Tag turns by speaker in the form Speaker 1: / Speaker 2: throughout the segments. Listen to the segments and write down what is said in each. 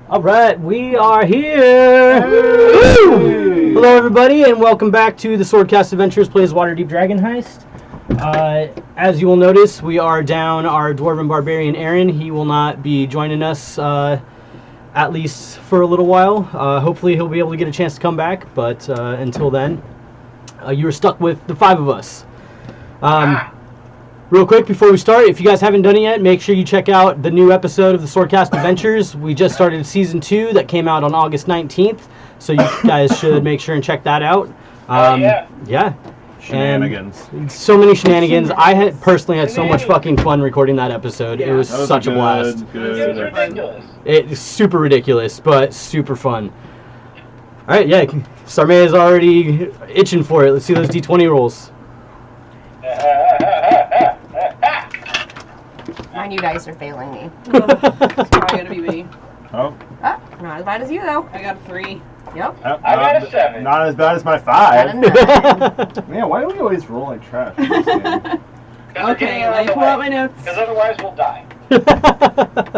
Speaker 1: All right, we are here. Hey. Hello, everybody, and welcome back to the Swordcast Adventures Plays Waterdeep Dragon Heist. As you will notice, we are down our Dwarven Barbarian Aaron. He will not be joining us, at least for a little while. Hopefully he'll be able to get a chance to come back, but until then, you are stuck with the five of us. Real quick, before we start, if you guys haven't done it yet, make sure you check out the new episode of the Swordcast Adventures. We just started Season 2 that came out on August 19th, so you guys should make sure and check that out. Yeah.
Speaker 2: Shenanigans.
Speaker 1: And so many shenanigans. I personally had so much fucking fun recording that episode. Yeah. It was such a blast.
Speaker 3: It was ridiculous.
Speaker 1: It's super ridiculous, but super fun. Alright, yeah. Sarmea is already itching for it. Let's see those D20 rolls.
Speaker 4: Mine, you guys are failing me.
Speaker 5: It's probably gonna be me.
Speaker 2: Oh.
Speaker 4: Ah, not as bad as you though.
Speaker 5: I got a 3.
Speaker 4: Yep.
Speaker 3: I got a 7.
Speaker 2: Not as bad as my 5.
Speaker 4: Got a 9.
Speaker 2: Man, why do we always roll like trash?
Speaker 5: Okay, let me pull out my notes.
Speaker 3: Because otherwise we'll die.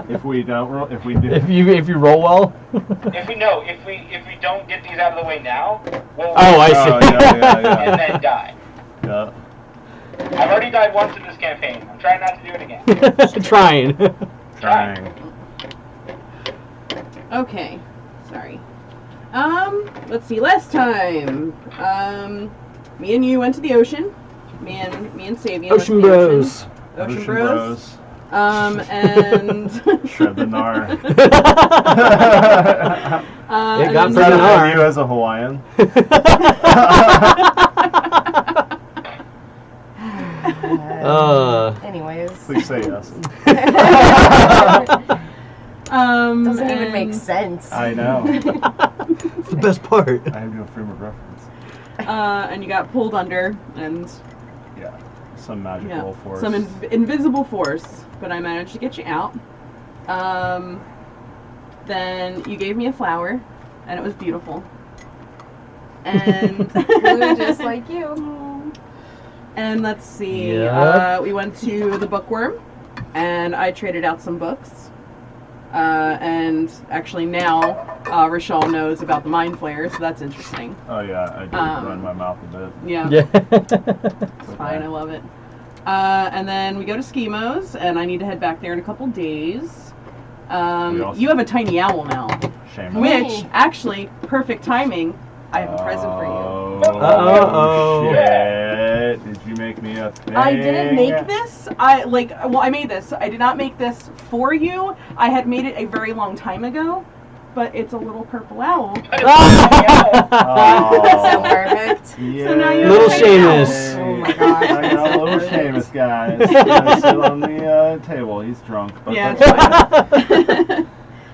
Speaker 2: If we don't roll, if we do.
Speaker 1: If you roll well.
Speaker 3: If we don't get these out of the way now, we'll
Speaker 1: I see.
Speaker 2: Yeah.
Speaker 3: and then die.
Speaker 2: Yeah.
Speaker 3: I've already died once in this campaign. I'm trying not to do it again.
Speaker 1: Trying.
Speaker 5: Okay, sorry. Let's see. Last time, me and you went to the ocean. Me and Savian.
Speaker 1: Ocean Bros.
Speaker 5: Ocean Bros. And
Speaker 2: Shred the gnar.
Speaker 1: It got
Speaker 2: Is
Speaker 1: pretty
Speaker 2: that
Speaker 1: gnar.
Speaker 2: you as a Hawaiian?
Speaker 4: Anyways.
Speaker 2: Please say yes.
Speaker 4: Doesn't even make sense.
Speaker 2: I know.
Speaker 1: It's the best part.
Speaker 2: I have no frame of reference.
Speaker 5: and you got pulled under, and
Speaker 2: Yeah. Some magical force.
Speaker 5: some invisible force, but I managed to get you out. Then you gave me a flower, and it was beautiful. And
Speaker 4: just like you.
Speaker 5: And let's see,
Speaker 1: Yep.
Speaker 5: we went to the Bookworm, and I traded out some books. And actually now, Rochelle knows about the Mind Flayer, so that's interesting.
Speaker 2: Oh yeah, I did run my mouth a bit.
Speaker 5: Yeah.
Speaker 1: It's
Speaker 5: Fine, I love it. And then we go to Schemos, and I need to head back there in a couple days. You have a tiny owl now,
Speaker 2: Shame.
Speaker 5: which, actually, perfect timing, I have a present for you.
Speaker 2: Oh shit! Did you make me a thing?
Speaker 5: I didn't make this. I made this. I did not make this for you. I had made it a very long time ago, but it's a little purple owl.
Speaker 4: So perfect.
Speaker 2: Yeah.
Speaker 5: So now you have
Speaker 1: Little
Speaker 5: a tiny owl.
Speaker 1: Seamus.
Speaker 4: Oh my gosh.
Speaker 2: I got a little Seamus, guys. He's gonna sit on the table. He's drunk. But
Speaker 5: Yeah,
Speaker 2: that's
Speaker 5: it's
Speaker 2: fine.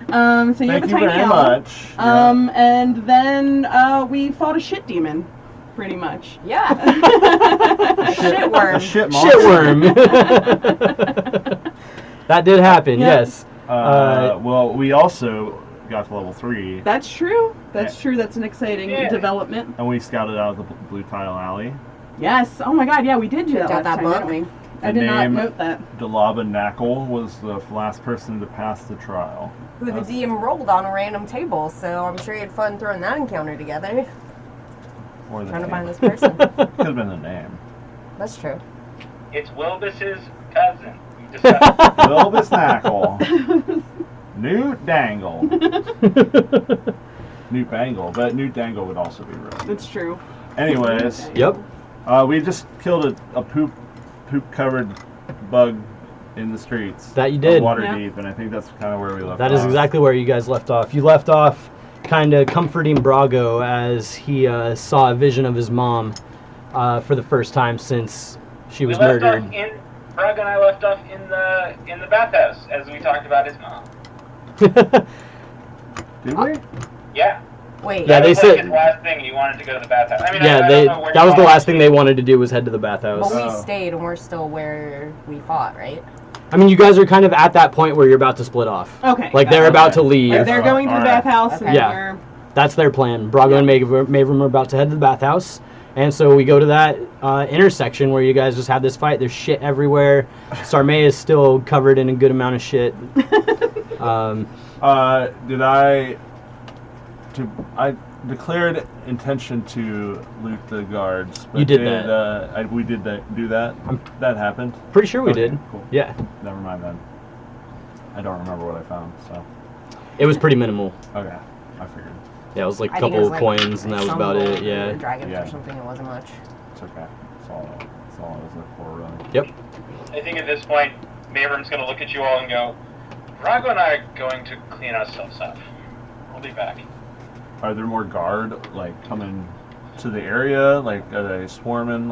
Speaker 5: So you have
Speaker 2: Thank
Speaker 5: a
Speaker 2: you
Speaker 5: tiny
Speaker 2: very
Speaker 5: owl.
Speaker 2: much. Yeah.
Speaker 5: And then we fought a shit demon, pretty much.
Speaker 4: Yeah.
Speaker 2: Shit
Speaker 4: worm.
Speaker 2: A shit monster.
Speaker 1: Shitworm. That did happen,
Speaker 5: Yeah.
Speaker 1: yes.
Speaker 2: Well, we also got to level 3,
Speaker 5: That's true. That's true. That's an exciting development.
Speaker 2: and we scouted out the Blue Tile Alley.
Speaker 5: Yes. Oh my God. Yeah, we did do that
Speaker 4: Got
Speaker 5: last
Speaker 4: that
Speaker 5: time,
Speaker 4: book.
Speaker 5: didn't we? I
Speaker 2: The
Speaker 5: did not
Speaker 2: name-
Speaker 5: note that.
Speaker 2: Delaba Knackle was the last person to pass the trial.
Speaker 4: Who the DM rolled on a random table, so I'm sure you had fun throwing that encounter together.
Speaker 2: Or the
Speaker 4: Trying to
Speaker 2: name.
Speaker 4: find this person.
Speaker 2: Could have been the name.
Speaker 4: That's true.
Speaker 3: It's Wilbus's cousin. We discussed.
Speaker 2: Wilbus Knackle. Newt Dangle. Newt Bangle, but Newt Dangle would also be right.
Speaker 5: That's true.
Speaker 2: Anyways,
Speaker 1: Yep.
Speaker 2: we just killed a poop-covered bug in the streets.
Speaker 1: That you did.
Speaker 2: Waterdeep, and I think that's kind of where we left off.
Speaker 1: That is exactly where you guys left off. You left off kind of comforting Brago as he saw a vision of his mom for the first time since she was murdered.
Speaker 3: Braga and I left off in the bathhouse as we talked about his mom.
Speaker 2: Did we?
Speaker 3: Yeah.
Speaker 4: Wait.
Speaker 1: Yeah,
Speaker 3: That
Speaker 1: they
Speaker 3: was
Speaker 1: said-
Speaker 3: like his last thing, and he wanted to go to the bathhouse. I mean,
Speaker 1: Yeah,
Speaker 3: I don't know where
Speaker 1: that
Speaker 3: you
Speaker 1: was the
Speaker 3: are.
Speaker 1: last thing they wanted to do was head to the bathhouse.
Speaker 4: But we
Speaker 2: Oh.
Speaker 4: stayed and we're still where we fought, right?
Speaker 1: I mean, you guys are kind of at that point where you're about to split off.
Speaker 5: Okay.
Speaker 1: Like,
Speaker 5: got
Speaker 1: they're
Speaker 5: it.
Speaker 1: about to leave.
Speaker 5: Like they're going to the
Speaker 2: Alright.
Speaker 5: bathhouse, and
Speaker 4: Okay.
Speaker 1: Yeah.
Speaker 5: we're...
Speaker 1: That's their plan. Brago and Mavrum are about to head to the bathhouse. And so we go to that intersection where you guys just have this fight. There's shit everywhere. Sarmea is still covered in a good amount of shit.
Speaker 2: Did I declared intention to loot the guards. But
Speaker 1: You did
Speaker 2: that. We did do that? That happened?
Speaker 1: Pretty sure we
Speaker 2: Okay,
Speaker 1: did.
Speaker 2: Cool.
Speaker 1: Yeah.
Speaker 2: Never mind then. I don't remember what I found, so.
Speaker 1: It was pretty minimal.
Speaker 2: Okay, I figured.
Speaker 1: Yeah, it was like a
Speaker 4: I think
Speaker 1: couple
Speaker 4: it was,
Speaker 1: of coins, and that was
Speaker 4: some
Speaker 1: about
Speaker 4: gold
Speaker 1: it. Yeah.
Speaker 4: or dragons
Speaker 2: Yeah.
Speaker 4: or something. It wasn't much.
Speaker 2: It's okay. That's all I was looking for, really.
Speaker 1: Yep.
Speaker 3: I think at this point, Maverin's going to look at you all and go, Drago and I are going to clean ourselves up. We'll be back.
Speaker 2: Are there more guard, coming to the area? Are they swarming,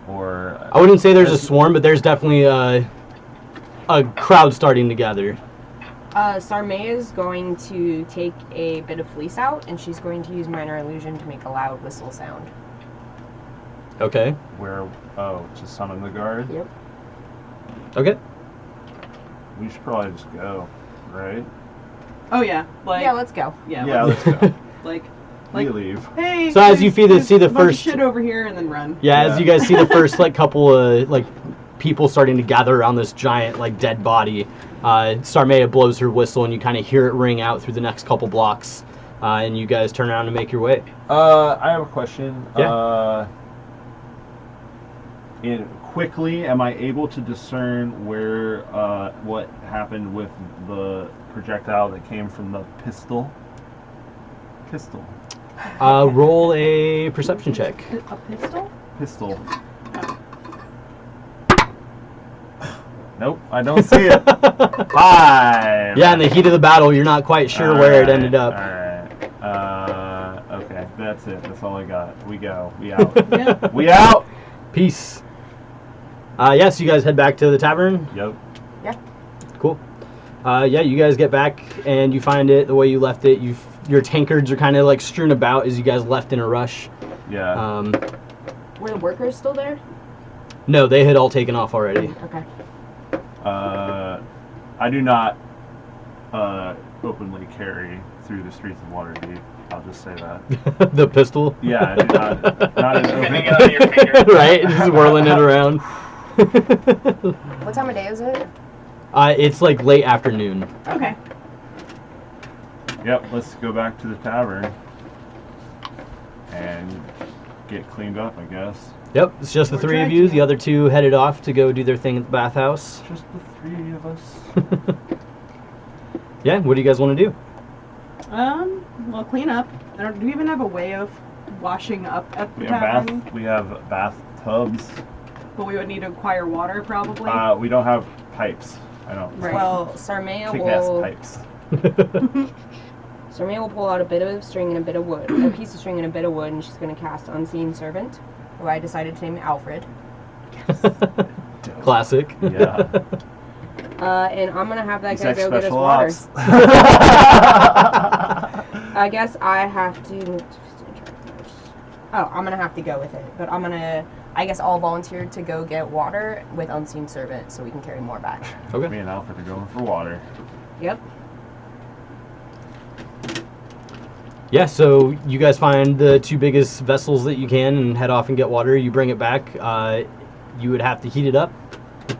Speaker 2: or...
Speaker 1: I wouldn't say there's a swarm, but there's definitely a crowd starting to gather.
Speaker 4: Sarmea is going to take a bit of fleece out, and she's going to use minor illusion to make a loud whistle sound.
Speaker 1: Okay.
Speaker 2: Where... Oh, to summon the guard?
Speaker 4: Yep.
Speaker 1: Okay.
Speaker 2: We should probably just go, right?
Speaker 5: Oh yeah,
Speaker 4: Yeah, let's go.
Speaker 2: Yeah, let's go.
Speaker 5: like,
Speaker 2: We leave.
Speaker 5: hey.
Speaker 1: So as you see
Speaker 5: there's
Speaker 1: the
Speaker 5: a bunch of
Speaker 1: first-
Speaker 5: shit over here, and then run.
Speaker 1: Yeah, as
Speaker 2: Yeah.
Speaker 1: you guys see the first couple of people starting to gather around this giant dead body, Sarmea blows her whistle, and you kind of hear it ring out through the next couple blocks, and you guys turn around and make your way.
Speaker 2: I have a question.
Speaker 1: Yeah.
Speaker 2: Quickly, am I able to discern where what happened with the projectile that came from the pistol?
Speaker 1: Roll a perception check.
Speaker 5: A pistol?
Speaker 2: Pistol. Nope, I don't see it. 5.
Speaker 1: Yeah, in the heat of the battle, you're not quite sure where it ended up.
Speaker 2: Alright. Okay, that's it. That's all I got. We go. We out.
Speaker 5: Yeah.
Speaker 2: We out!
Speaker 1: Peace. Yes, you guys head back to the tavern.
Speaker 2: Yep.
Speaker 1: Cool. Yeah, you guys get back and you find it the way you left it. Your tankards are kind of strewn about as you guys left in a rush.
Speaker 2: Yeah.
Speaker 4: Were the workers still there?
Speaker 1: No, they had all taken off already.
Speaker 4: Okay.
Speaker 2: I do not openly carry through the streets of Waterdeep. I'll just say that.
Speaker 1: The pistol.
Speaker 2: Yeah, I do not an
Speaker 3: Spinning
Speaker 2: open.
Speaker 3: it on your finger.
Speaker 1: Right, just whirling it around.
Speaker 4: What time of day is it?
Speaker 1: It's late afternoon.
Speaker 5: Okay.
Speaker 2: Yep, let's go back to the tavern and get cleaned up, I guess.
Speaker 1: Yep, it's just the
Speaker 5: We're
Speaker 1: three of
Speaker 5: dragging
Speaker 1: you.
Speaker 5: it.
Speaker 1: The other two headed off to go do their thing at the bathhouse.
Speaker 2: Just the 3 of us.
Speaker 1: Yeah, what do you guys want to do?
Speaker 5: Well, clean up. Do we even have a way of washing up at the
Speaker 2: We have
Speaker 5: tavern?
Speaker 2: We have bathtubs.
Speaker 5: But we would need to acquire water, probably.
Speaker 2: We don't have pipes. I don't.
Speaker 5: Right.
Speaker 4: Well, Sarmea
Speaker 2: Kick-ass
Speaker 4: will
Speaker 2: pipes.
Speaker 4: Sarmea will pull out a bit of string and a bit of wood, a piece of string and a bit of wood, and she's going to cast Unseen Servant, who I decided to name Alfred.
Speaker 1: Classic.
Speaker 2: Yeah.
Speaker 4: And I'm going to have that
Speaker 2: He's
Speaker 4: guy
Speaker 2: like
Speaker 4: go get us
Speaker 2: special
Speaker 4: water.
Speaker 2: ops.
Speaker 4: I guess I have to. Oh, I'm gonna have to go with it, but I guess I'll volunteer to go get water with Unseen Servant so we can carry more back.
Speaker 1: Okay.
Speaker 2: Me and Alfred are going for water.
Speaker 4: Yep.
Speaker 1: Yeah, so you guys find the 2 biggest vessels that you can and head off and get water. You bring it back. You would have to heat it up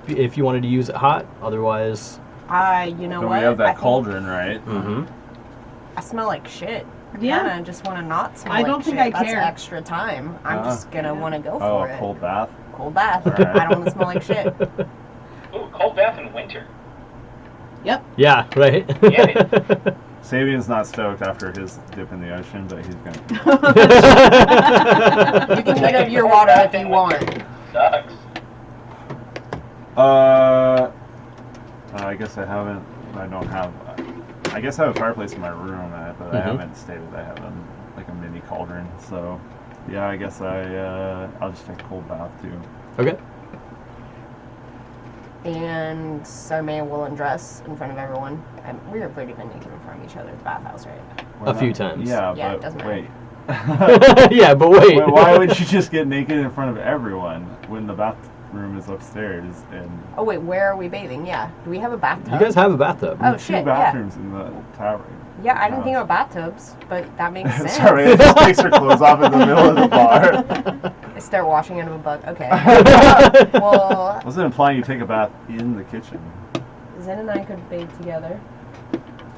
Speaker 1: if you wanted to use it hot. Otherwise,
Speaker 4: You know
Speaker 2: So
Speaker 4: what?
Speaker 2: we have
Speaker 4: I
Speaker 2: that
Speaker 4: think
Speaker 2: cauldron, right?
Speaker 4: I smell like shit.
Speaker 5: Yeah.
Speaker 4: I just want to not smell
Speaker 5: I
Speaker 4: like
Speaker 5: don't think
Speaker 4: shit.
Speaker 5: I
Speaker 4: That's
Speaker 5: care.
Speaker 4: extra time. I'm just gonna want to go
Speaker 2: Oh,
Speaker 4: for
Speaker 2: a
Speaker 4: it.
Speaker 2: cold bath.
Speaker 4: Cold bath.
Speaker 2: Alright.
Speaker 4: I don't want to smell like shit.
Speaker 3: Ooh, cold bath in winter.
Speaker 5: Yep.
Speaker 1: yeah, right?
Speaker 3: Yeah.
Speaker 2: Sabian's not stoked after his dip in the ocean, but he's gonna.
Speaker 4: You can heat up your water if you want.
Speaker 3: Sucks.
Speaker 2: I guess I haven't. I don't have. I guess I have a fireplace in my room, but I
Speaker 1: Mhm.
Speaker 2: haven't stated I have a mini cauldron. So, yeah, I guess I'll just take a cold bath too.
Speaker 1: Okay.
Speaker 4: And Sarmea will undress in front of everyone. We were pretty been naked in front of each other at the bathhouse, right?
Speaker 2: We're
Speaker 1: A few times.
Speaker 2: Yeah,
Speaker 4: Yeah, it
Speaker 2: but
Speaker 4: doesn't
Speaker 2: wait.
Speaker 1: Yeah, but wait.
Speaker 2: Why would you just get naked in front of everyone when the bathroom is upstairs and
Speaker 4: Oh wait, where are we bathing? Yeah. Do we have a bathtub?
Speaker 1: You guys have a bathtub.
Speaker 4: Oh,
Speaker 2: 2
Speaker 4: shit,
Speaker 2: bathrooms in the tavern?
Speaker 4: Yeah, I didn't think about bathtubs, but that makes sense.
Speaker 2: Sorry, it just takes her clothes off in the middle of the bar.
Speaker 4: I start washing out of a bug. Okay. Well,
Speaker 2: I wasn't implying you take a bath in the kitchen.
Speaker 4: Zen and I could bathe together.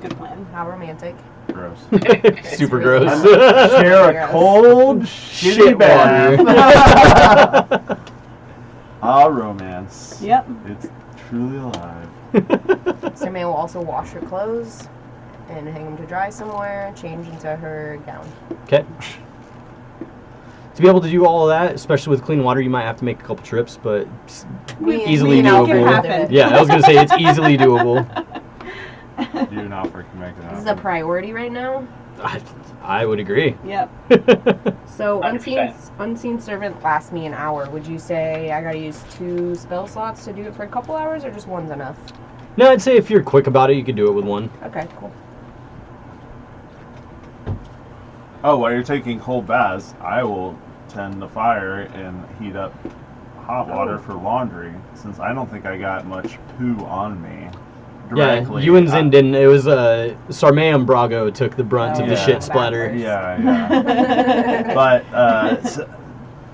Speaker 5: Good plan.
Speaker 4: How romantic.
Speaker 2: Gross.
Speaker 4: It's
Speaker 1: Super
Speaker 4: really
Speaker 1: gross.
Speaker 4: not.
Speaker 2: Share a
Speaker 4: Gross.
Speaker 2: cold,
Speaker 1: Shit
Speaker 2: shitty
Speaker 1: water.
Speaker 2: bath. Ah, romance.
Speaker 5: Yep.
Speaker 2: It's truly alive.
Speaker 4: Sir May will also wash her clothes and hang them to dry somewhere, change into her gown.
Speaker 1: Okay. To be able to do all of that, especially with clean water, you might have to make a couple trips, but it's easily
Speaker 4: know,
Speaker 1: doable.
Speaker 4: it can happen.
Speaker 1: Yeah, I was gonna say it's easily doable.
Speaker 2: Do not freaking make it happen.
Speaker 4: This is a priority right now.
Speaker 1: I would agree.
Speaker 5: Yep.
Speaker 4: So
Speaker 3: 100%.
Speaker 4: unseen servant lasts me an hour. Would you say I gotta use 2 spell slots to do it for a couple hours, or just one's enough?
Speaker 1: No, I'd say if you're quick about it, you could do it with one.
Speaker 4: Okay, cool.
Speaker 2: Oh, while you're taking cold baths, I will tend the fire and heat up hot water for laundry, since I don't think I got much poo on me directly.
Speaker 1: Yeah, you and Zin didn't. It was Sarmay and Brago took the brunt of the
Speaker 2: Yeah.
Speaker 1: shit splatter.
Speaker 2: Yeah. But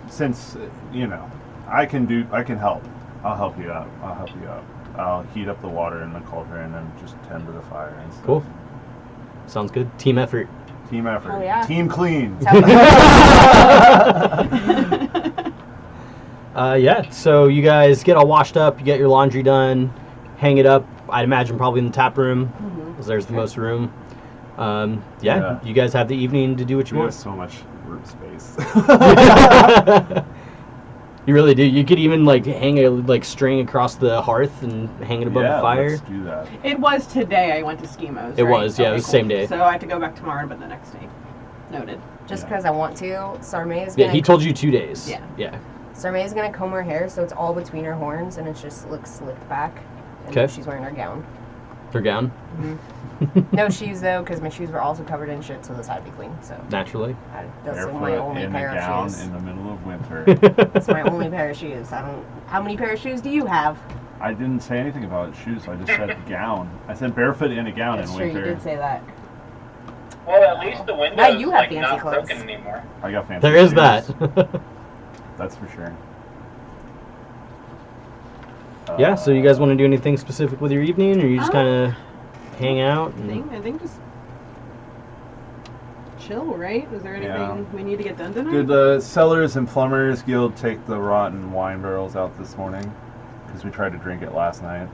Speaker 2: since I can help. I'll help you out. I'll heat up the water in the cauldron and just tend to the fire and stuff.
Speaker 1: Cool. Sounds good. Team effort.
Speaker 2: Team effort.
Speaker 4: Oh, yeah.
Speaker 2: Team clean.
Speaker 1: Yeah, so you guys get all washed up, you get your laundry done, hang it up, I'd imagine probably in the tap room, because there's the most room. Yeah, you guys have the evening to do what you
Speaker 2: We have
Speaker 1: want.
Speaker 2: so much room space.
Speaker 1: You really do. You could even hang a string across the hearth and hang it above the fire.
Speaker 2: Let's do that.
Speaker 5: It was today I went to Schemos.
Speaker 1: It
Speaker 5: right?
Speaker 1: was, yeah, it was the same day.
Speaker 5: So I have to go back tomorrow, but the next day. Noted.
Speaker 4: Just
Speaker 2: Yeah.
Speaker 4: because I want to. Sarmay is
Speaker 1: Yeah,
Speaker 4: gonna.
Speaker 1: he told you 2 days.
Speaker 5: Yeah.
Speaker 1: Yeah.
Speaker 4: Sarmay is gonna comb her hair so it's all between her horns and it just looks slicked back. And
Speaker 1: 'Kay.
Speaker 4: she's wearing her gown.
Speaker 1: Her gown.
Speaker 4: No shoes though, because my shoes were also covered in shit, so those had to be clean. So
Speaker 1: Naturally.
Speaker 4: that's my
Speaker 2: Barefoot
Speaker 4: only
Speaker 2: in
Speaker 4: pair
Speaker 2: a
Speaker 4: of
Speaker 2: gown
Speaker 4: shoes.
Speaker 2: in the middle of winter.
Speaker 4: That's my only pair of shoes. How many pair of shoes do you have?
Speaker 2: I didn't say anything about shoes. I just said gown. I said barefoot in a gown
Speaker 4: That's
Speaker 2: in
Speaker 4: true. You
Speaker 2: winter.
Speaker 4: did say that.
Speaker 3: Well, at least the window's
Speaker 4: Now you have fancy
Speaker 3: not
Speaker 4: clothes.
Speaker 3: broken anymore.
Speaker 2: I got fancy.
Speaker 1: There is
Speaker 2: shoes.
Speaker 1: that.
Speaker 2: That's for sure.
Speaker 1: Yeah, so you guys want to do anything specific with your evening, or you just kind of hang out?
Speaker 5: I think just chill, right? Is there anything
Speaker 2: Yeah.
Speaker 5: we need to get done tonight?
Speaker 2: Did the Cellars and Plumbers Guild take the rotten wine barrels out this morning? Because we tried to drink it last night.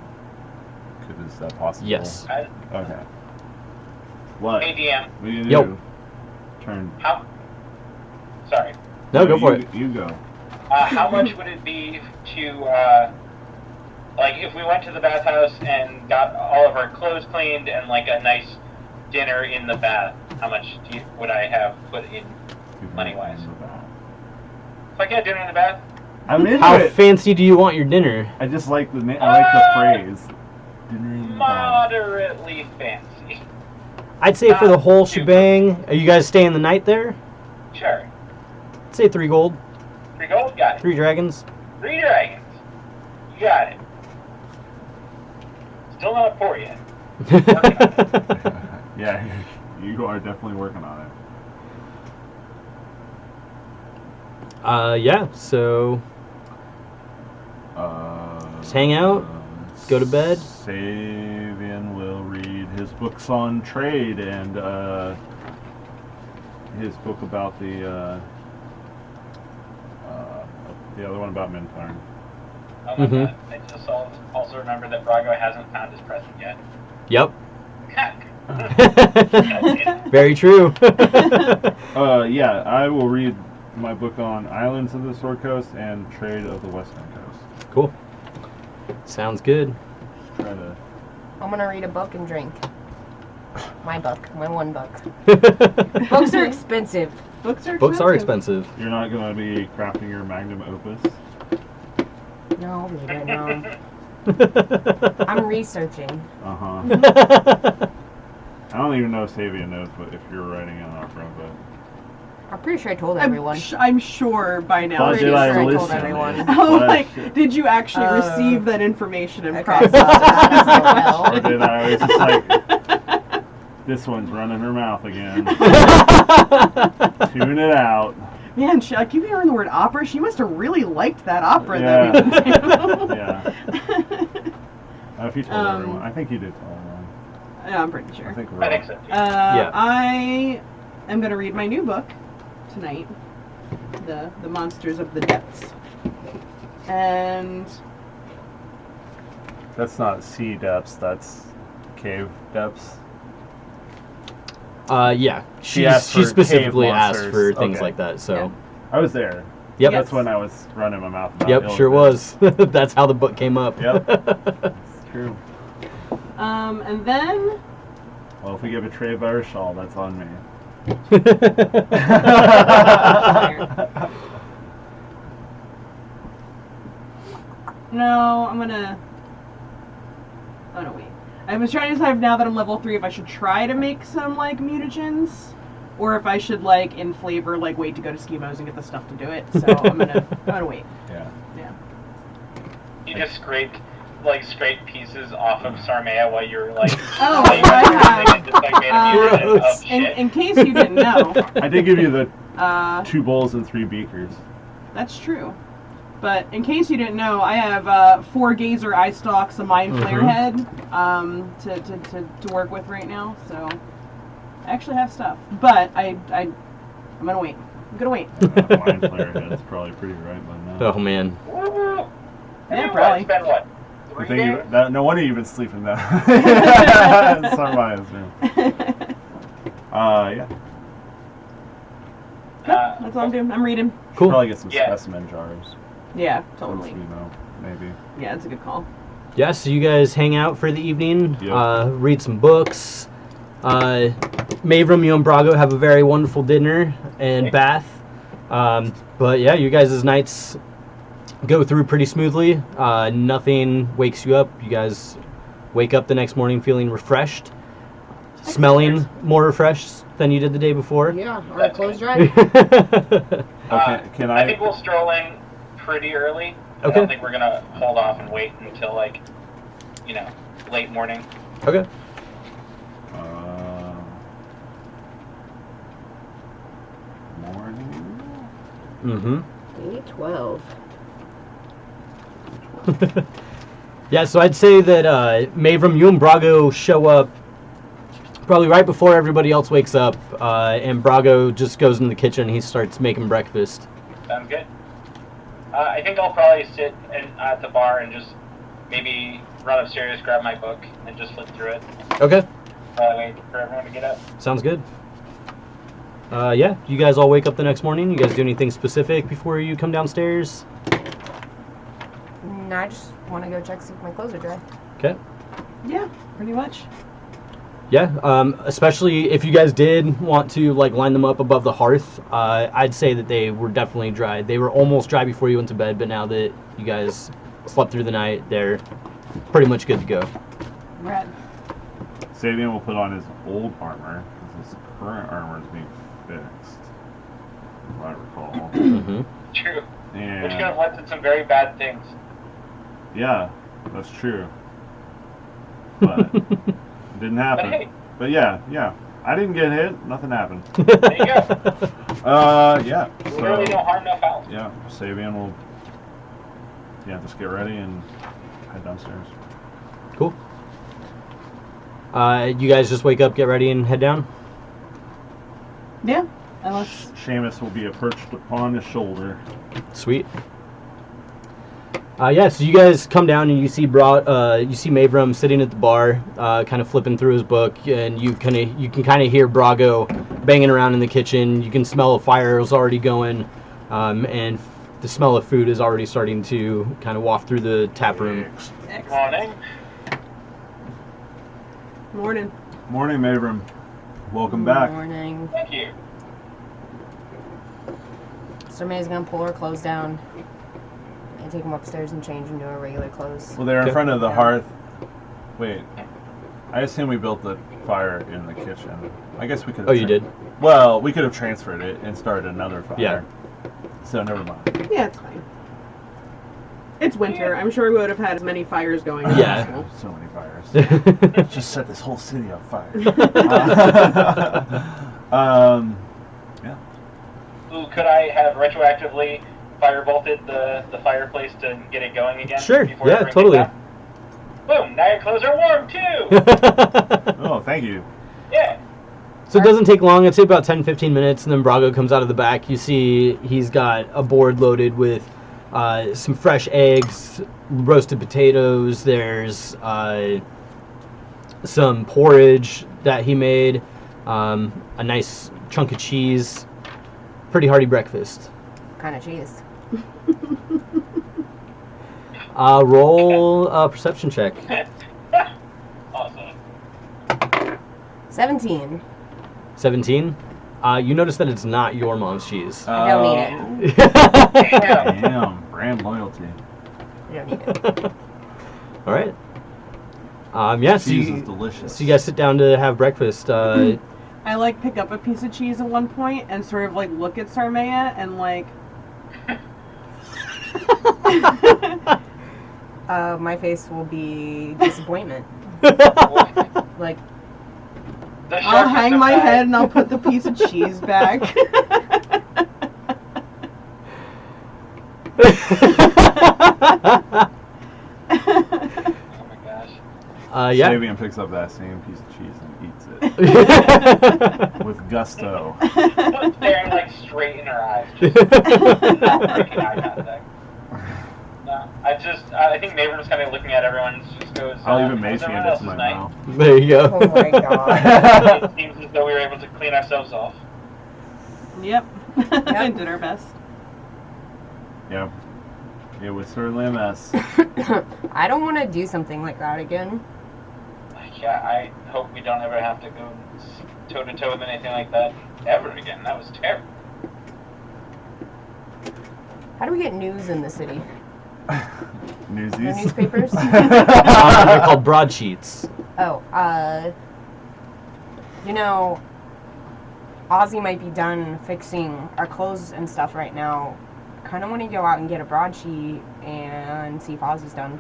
Speaker 2: Is that possible?
Speaker 1: Yes.
Speaker 2: Okay. What?
Speaker 3: Hey, DM.
Speaker 2: What do you do?
Speaker 1: Yo.
Speaker 2: Turn.
Speaker 3: How? Sorry.
Speaker 1: No, go for it.
Speaker 2: You go.
Speaker 3: How much would it be to, if we went to the bathhouse and got all of our clothes cleaned and a nice dinner in the bath? How much would I have put in money-wise? If I get dinner in the bath,
Speaker 2: I'm into
Speaker 1: How
Speaker 2: it.
Speaker 1: fancy do you want your dinner?
Speaker 2: I just like the I like the phrase. Dinner in the bath.
Speaker 3: moderately fancy.
Speaker 1: I'd say for the whole shebang, are you guys staying the night there?
Speaker 3: Sure.
Speaker 1: I'd say 3 gold,
Speaker 3: 3 gold? Got it.
Speaker 1: 3 dragons.
Speaker 3: 3 dragons. You got it. Still not poor yet. Working on it.
Speaker 2: Yeah, you are definitely working on it.
Speaker 1: Yeah, so just hang out, go to bed.
Speaker 2: Savian will read his books on trade and his book about the other one about Mintarn.
Speaker 3: Oh my god. I just also remember that Brago hasn't found his present yet.
Speaker 1: Yep.
Speaker 3: God.
Speaker 1: Very true.
Speaker 2: Yeah, I will read my book on Islands of the Sword Coast and Trade of the Western Coast.
Speaker 1: Cool. Sounds good.
Speaker 2: Try to.
Speaker 4: I'm gonna read a book and drink. My book. My one book. Books are expensive.
Speaker 5: Books are
Speaker 1: Books are expensive.
Speaker 2: You're not going to be crafting your magnum opus.
Speaker 4: No, I'll read it. No. I'm researching.
Speaker 2: I don't even know if Savian knows if you're writing an opera, but.
Speaker 4: I'm pretty sure I told everyone.
Speaker 5: I'm sure by now.
Speaker 2: But
Speaker 4: pretty
Speaker 2: did I
Speaker 4: sure I told
Speaker 2: listen?
Speaker 4: everyone.
Speaker 5: Oh,
Speaker 2: But-
Speaker 5: did you actually receive that information and
Speaker 4: Okay.
Speaker 5: process
Speaker 4: That's
Speaker 5: it?
Speaker 4: so well.
Speaker 2: Or did I was just like, this one's running her mouth again. Tune it out.
Speaker 5: Man, I keep hearing the word opera. She must have really liked that opera
Speaker 2: Yeah.
Speaker 5: that we went to.
Speaker 2: Yeah. If you told everyone. I think you did tell everyone.
Speaker 5: Yeah, I'm pretty sure.
Speaker 2: I think we're.
Speaker 3: I think so. Too.
Speaker 1: Yeah.
Speaker 5: I am gonna read my new book tonight, the Monsters of the Depths, and
Speaker 2: That's not sea depths. That's cave depths.
Speaker 1: Yeah.
Speaker 2: She asked
Speaker 1: She
Speaker 2: for
Speaker 1: specifically
Speaker 2: cave
Speaker 1: asked
Speaker 2: monsters.
Speaker 1: for things
Speaker 2: Okay.
Speaker 1: like that. So.
Speaker 5: Yeah.
Speaker 2: I was there.
Speaker 1: Yep.
Speaker 2: That's when I was running my mouth about
Speaker 1: Yep. Sure was.
Speaker 2: Illithid.
Speaker 1: That's how the book came up.
Speaker 2: Yep. It's true.
Speaker 5: and then
Speaker 2: Well, if we get betrayed by Rishal, that's on me.
Speaker 5: no, I'm gonna wait. I was trying to decide now that I'm level 3 if I should try to make some like mutagens, or if I should like in flavor like wait to go to Schemos and get the stuff to do it. So I'm gonna wait.
Speaker 2: Yeah.
Speaker 5: Yeah.
Speaker 3: You just scrape pieces off of Sarmea while you're like.
Speaker 5: Oh,
Speaker 3: like,
Speaker 5: I have.
Speaker 3: and just, like, made a mutant of
Speaker 1: Gross.
Speaker 3: shit.
Speaker 5: In case you didn't know,
Speaker 2: I did give you the 2 bowls and 3 beakers.
Speaker 5: that's true. But in case you didn't know, I have 4 gazer eye stalks, a mind flare head, to work with right now. So I actually have stuff, but I'm gonna wait. I'm gonna wait.
Speaker 2: Mind flare head's probably pretty right by now.
Speaker 1: Oh man.
Speaker 3: Woo!
Speaker 5: Yeah,
Speaker 3: You
Speaker 5: probably.
Speaker 3: Spend what?
Speaker 2: I
Speaker 3: 3
Speaker 2: think
Speaker 3: days?
Speaker 2: no wonder you've been sleeping now. Sarmaya's room. Yeah.
Speaker 5: That's all I'm doing. I'm reading.
Speaker 1: Cool.
Speaker 2: Probably get some
Speaker 3: Yeah.
Speaker 2: specimen jars.
Speaker 5: Yeah,
Speaker 2: Once
Speaker 5: totally.
Speaker 2: we know, maybe.
Speaker 5: Yeah, that's a good call.
Speaker 1: Yeah, so you guys hang out for the evening,
Speaker 2: Yep.
Speaker 1: read some books. Mavram, you and Brago have a very wonderful dinner and bath. But yeah, you guys' nights go through pretty smoothly. Nothing wakes you up. You guys wake up the next morning feeling refreshed, smelling more refreshed than you did the day before.
Speaker 4: Yeah, our clothes dry.
Speaker 2: Okay, can
Speaker 3: I think we'll stroll in pretty early. I
Speaker 1: Okay.
Speaker 3: don't think we're gonna hold off and wait until like, late morning.
Speaker 1: Okay.
Speaker 2: Morning.
Speaker 1: Mm-hmm.
Speaker 4: Day 12.
Speaker 1: Yeah, so I'd say that Mavram, you and Brago show up probably right before everybody else wakes up, and Brago just goes in the kitchen and he starts making breakfast.
Speaker 3: Sounds good. I think I'll probably sit at the bar and just maybe run upstairs, grab my book, and just flip through it.
Speaker 1: Okay,
Speaker 3: Probably wait for everyone to get up.
Speaker 1: sounds good. Yeah, you guys all wake up the next morning. You guys do anything specific before you come downstairs?
Speaker 4: I just want to go check see if my clothes are dry.
Speaker 1: Okay.
Speaker 5: Yeah, pretty much.
Speaker 1: Yeah, especially if you guys did want to like line them up above the hearth, I'd say that they were definitely dry. They were almost dry before you went to bed, but now that you guys slept through the night, they're pretty much good to go.
Speaker 5: Rad.
Speaker 2: Sabian will put on his old armor, because his current armor is being fixed, if I recall.
Speaker 1: Mm-hmm.
Speaker 3: True.
Speaker 2: And
Speaker 3: Which could have led to some very bad things.
Speaker 2: yeah, that's true. But it didn't happen.
Speaker 3: But hey,
Speaker 2: But yeah, I didn't get hit. Nothing happened.
Speaker 3: there you go.
Speaker 2: Yeah.
Speaker 3: Literally no
Speaker 2: So
Speaker 3: harm, no foul.
Speaker 2: yeah, Sabian will just get ready and head downstairs.
Speaker 1: Cool. You guys just wake up, get ready, and head down?
Speaker 5: Yeah, unless
Speaker 2: Seamus will be perched upon his shoulder.
Speaker 1: Sweet. Yeah, so you guys come down and you see Mavram sitting at the bar, kind of flipping through his book, and you can kind of hear Brago banging around in the kitchen. You can smell a fire is already going, and the smell of food is already starting to kind of waft through the tap room.
Speaker 3: Morning.
Speaker 5: morning.
Speaker 2: Morning, Mavram. Welcome back.
Speaker 4: Morning.
Speaker 3: Thank you.
Speaker 4: So May's gonna pull her clothes down and take them upstairs and change into her regular clothes.
Speaker 2: Well, they're in
Speaker 1: Okay.
Speaker 2: front of the hearth. Wait, I assume we built the fire in the kitchen. I guess we could.
Speaker 1: Oh, you did?
Speaker 2: Well, we could have transferred it and started another fire.
Speaker 1: Yeah.
Speaker 2: So never mind.
Speaker 5: Yeah, it's fine. It's winter. I'm sure we would have had as many fires going as
Speaker 1: Yeah.
Speaker 5: possible.
Speaker 2: So many fires. Just set this whole city on fire. Yeah.
Speaker 3: Ooh, could I have retroactively fire bolted the fireplace to get it going again?
Speaker 1: Sure,
Speaker 3: before
Speaker 1: yeah,
Speaker 3: everyone
Speaker 1: totally.
Speaker 3: gets Boom! Now your clothes are warm too.
Speaker 2: Oh, thank you.
Speaker 3: Yeah.
Speaker 1: So it doesn't take long. I'd say about 10-15 minutes, and then Brago comes out of the back. You see he's got a board loaded with some fresh eggs, roasted potatoes. There's some porridge that he made, a nice chunk of cheese. Pretty hearty breakfast.
Speaker 4: What kind of cheese?
Speaker 1: Roll a perception check.
Speaker 3: Awesome.
Speaker 4: 17.
Speaker 1: 17. You notice that it's not your mom's cheese.
Speaker 4: I don't need it.
Speaker 2: Damn, brand loyalty.
Speaker 4: I don't need it.
Speaker 1: All right. Yeah. So
Speaker 2: Cheese
Speaker 1: you,
Speaker 2: is delicious.
Speaker 1: so you guys sit down to have breakfast.
Speaker 5: I like pick up a piece of cheese at one point and sort of like look at Sarmea and like.
Speaker 4: My face will be disappointment. Like,
Speaker 5: I'll hang my head and I'll put the piece of cheese back.
Speaker 3: Oh my gosh.
Speaker 1: Yeah.
Speaker 2: Sabian picks up that same piece of cheese and eats it with gusto.
Speaker 3: Staring like straight in her eyes. Just breaking eye contact. No, I think Maven was kind of looking at everyone and just goes,
Speaker 2: I'll even
Speaker 3: "How's
Speaker 2: mace hand
Speaker 3: everyone
Speaker 2: it to my
Speaker 3: else's
Speaker 2: mouth.
Speaker 1: There you go.
Speaker 4: oh my god.
Speaker 3: night?" It seems as though we were able to clean ourselves off.
Speaker 5: Yep. I did our best.
Speaker 2: Yep. It was certainly a mess.
Speaker 4: I don't want to do something like that again.
Speaker 3: Yeah, I hope we don't ever have to go toe to toe with anything like that ever again. That was terrible.
Speaker 4: How do we get news in the city?
Speaker 2: Newsies.
Speaker 4: The newspapers?
Speaker 1: They're called broadsheets.
Speaker 4: Oh, you know, Ozzy might be done fixing our clothes and stuff right now. I kind of want to go out and get a broadsheet and see if Ozzy's done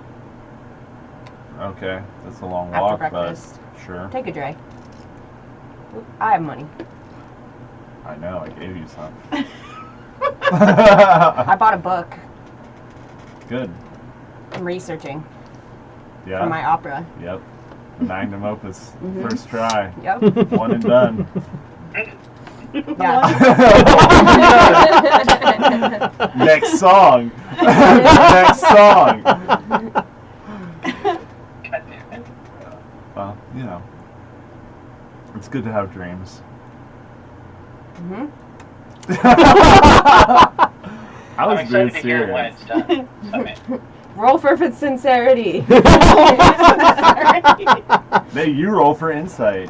Speaker 2: Okay, that's a long
Speaker 4: after
Speaker 2: walk,
Speaker 4: breakfast.
Speaker 2: but sure.
Speaker 4: Take a dray. Oop, I have money.
Speaker 2: I know, I gave you some.
Speaker 4: I bought a book.
Speaker 2: Good.
Speaker 4: I'm researching
Speaker 2: Yeah.
Speaker 4: for my opera.
Speaker 2: Yep. Magnum opus.
Speaker 4: Mhm.
Speaker 2: First try.
Speaker 4: Yep.
Speaker 2: One and done.
Speaker 4: Yeah.
Speaker 2: Next song. Next song.
Speaker 3: God damn it.
Speaker 2: Well, you know. It's good to have dreams.
Speaker 4: hmm
Speaker 2: I was
Speaker 3: I'm excited
Speaker 2: being
Speaker 3: to hear it when
Speaker 2: serious.
Speaker 3: it's done. Okay.
Speaker 4: Roll for sincerity.
Speaker 2: Hey, you roll for insight.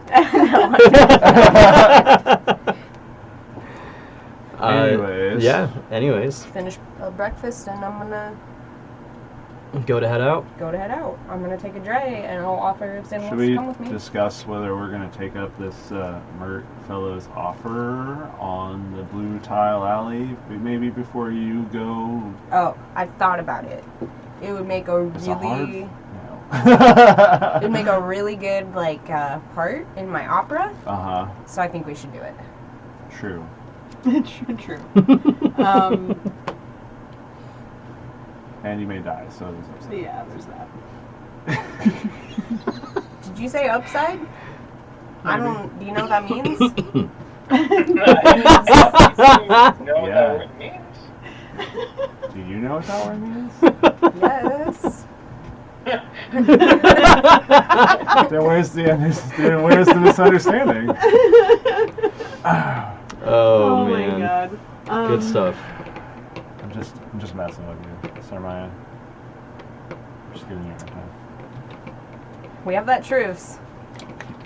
Speaker 2: Anyways.
Speaker 1: Yeah. Anyways,
Speaker 4: Finish breakfast and I'm gonna
Speaker 1: go to head out.
Speaker 4: go to head out. I'm gonna take a dray and I'll offer if Zin
Speaker 2: Should
Speaker 4: wants to
Speaker 2: we
Speaker 4: come with me.
Speaker 2: discuss whether we're going to take up this Mert fellow's offer on the Blue Tile Alley maybe before you go?
Speaker 4: Oh, I've thought about it. It would make a
Speaker 2: It's a hard...
Speaker 4: really,
Speaker 2: No.
Speaker 4: it'd make a really good like part in my opera.
Speaker 2: Uh-huh.
Speaker 4: So I think we should do it.
Speaker 2: True.
Speaker 5: True.
Speaker 2: And you may die, so there's upside.
Speaker 5: Yeah, there's that.
Speaker 4: Did you say upside? I don't. Do you know what that means?
Speaker 3: know what that word means?
Speaker 2: Do you know what that word means?
Speaker 4: Yes.
Speaker 2: Then where's the misunderstanding?
Speaker 1: Oh,
Speaker 5: my
Speaker 1: man.
Speaker 5: god.
Speaker 1: Good stuff.
Speaker 2: I'm just messing with you, Sarmaya. Just giving you a hard time.
Speaker 4: We have that truce,